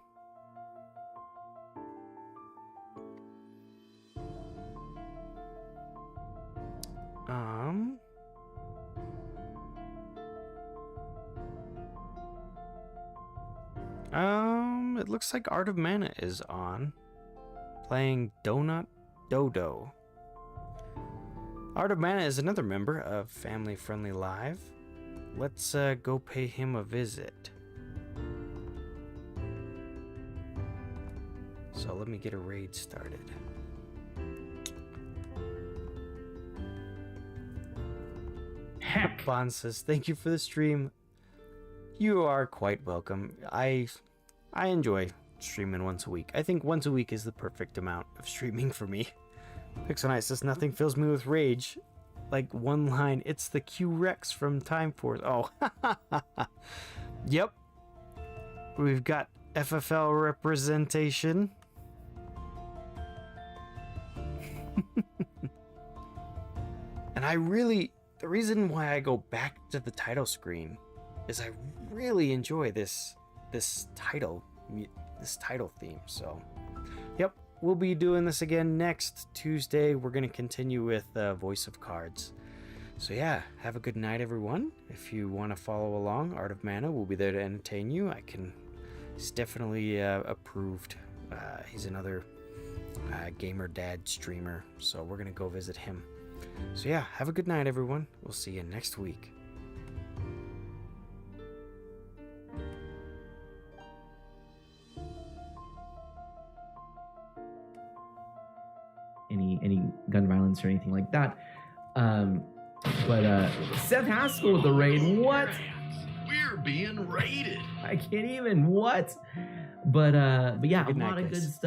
Speaker 1: It looks like Art of Mana is on, playing Donut Dodo. Art of Mana is another member of Family Friendly Live. Let's go pay him a visit. So let me get a raid started.
Speaker 4: Heck.
Speaker 1: Bond says, thank you for the stream. You are quite welcome. I enjoy streaming once a week. I think once a week is the perfect amount of streaming for me. Pixelnight says, nothing fills me with rage. Like one line, it's the Q-Rex from Time Force. Oh, yep. We've got FFL representation. And the reason why I go back to the title screen is I really enjoy this title theme. So, yep, we'll be doing this again next Tuesday. We're going to continue with Voice of Cards. So yeah, have a good night, everyone. If you want to follow along, Art of Mana will be there to entertain you. He's definitely approved. He's another gamer dad streamer, so we're going to go visit him. So yeah, have a good night, everyone. We'll see you next week.
Speaker 7: Any gun violence or anything like that. But Seth Haskell with the raid. What?
Speaker 2: We're being raided.
Speaker 7: I can't even. What? But yeah, a lot of good stuff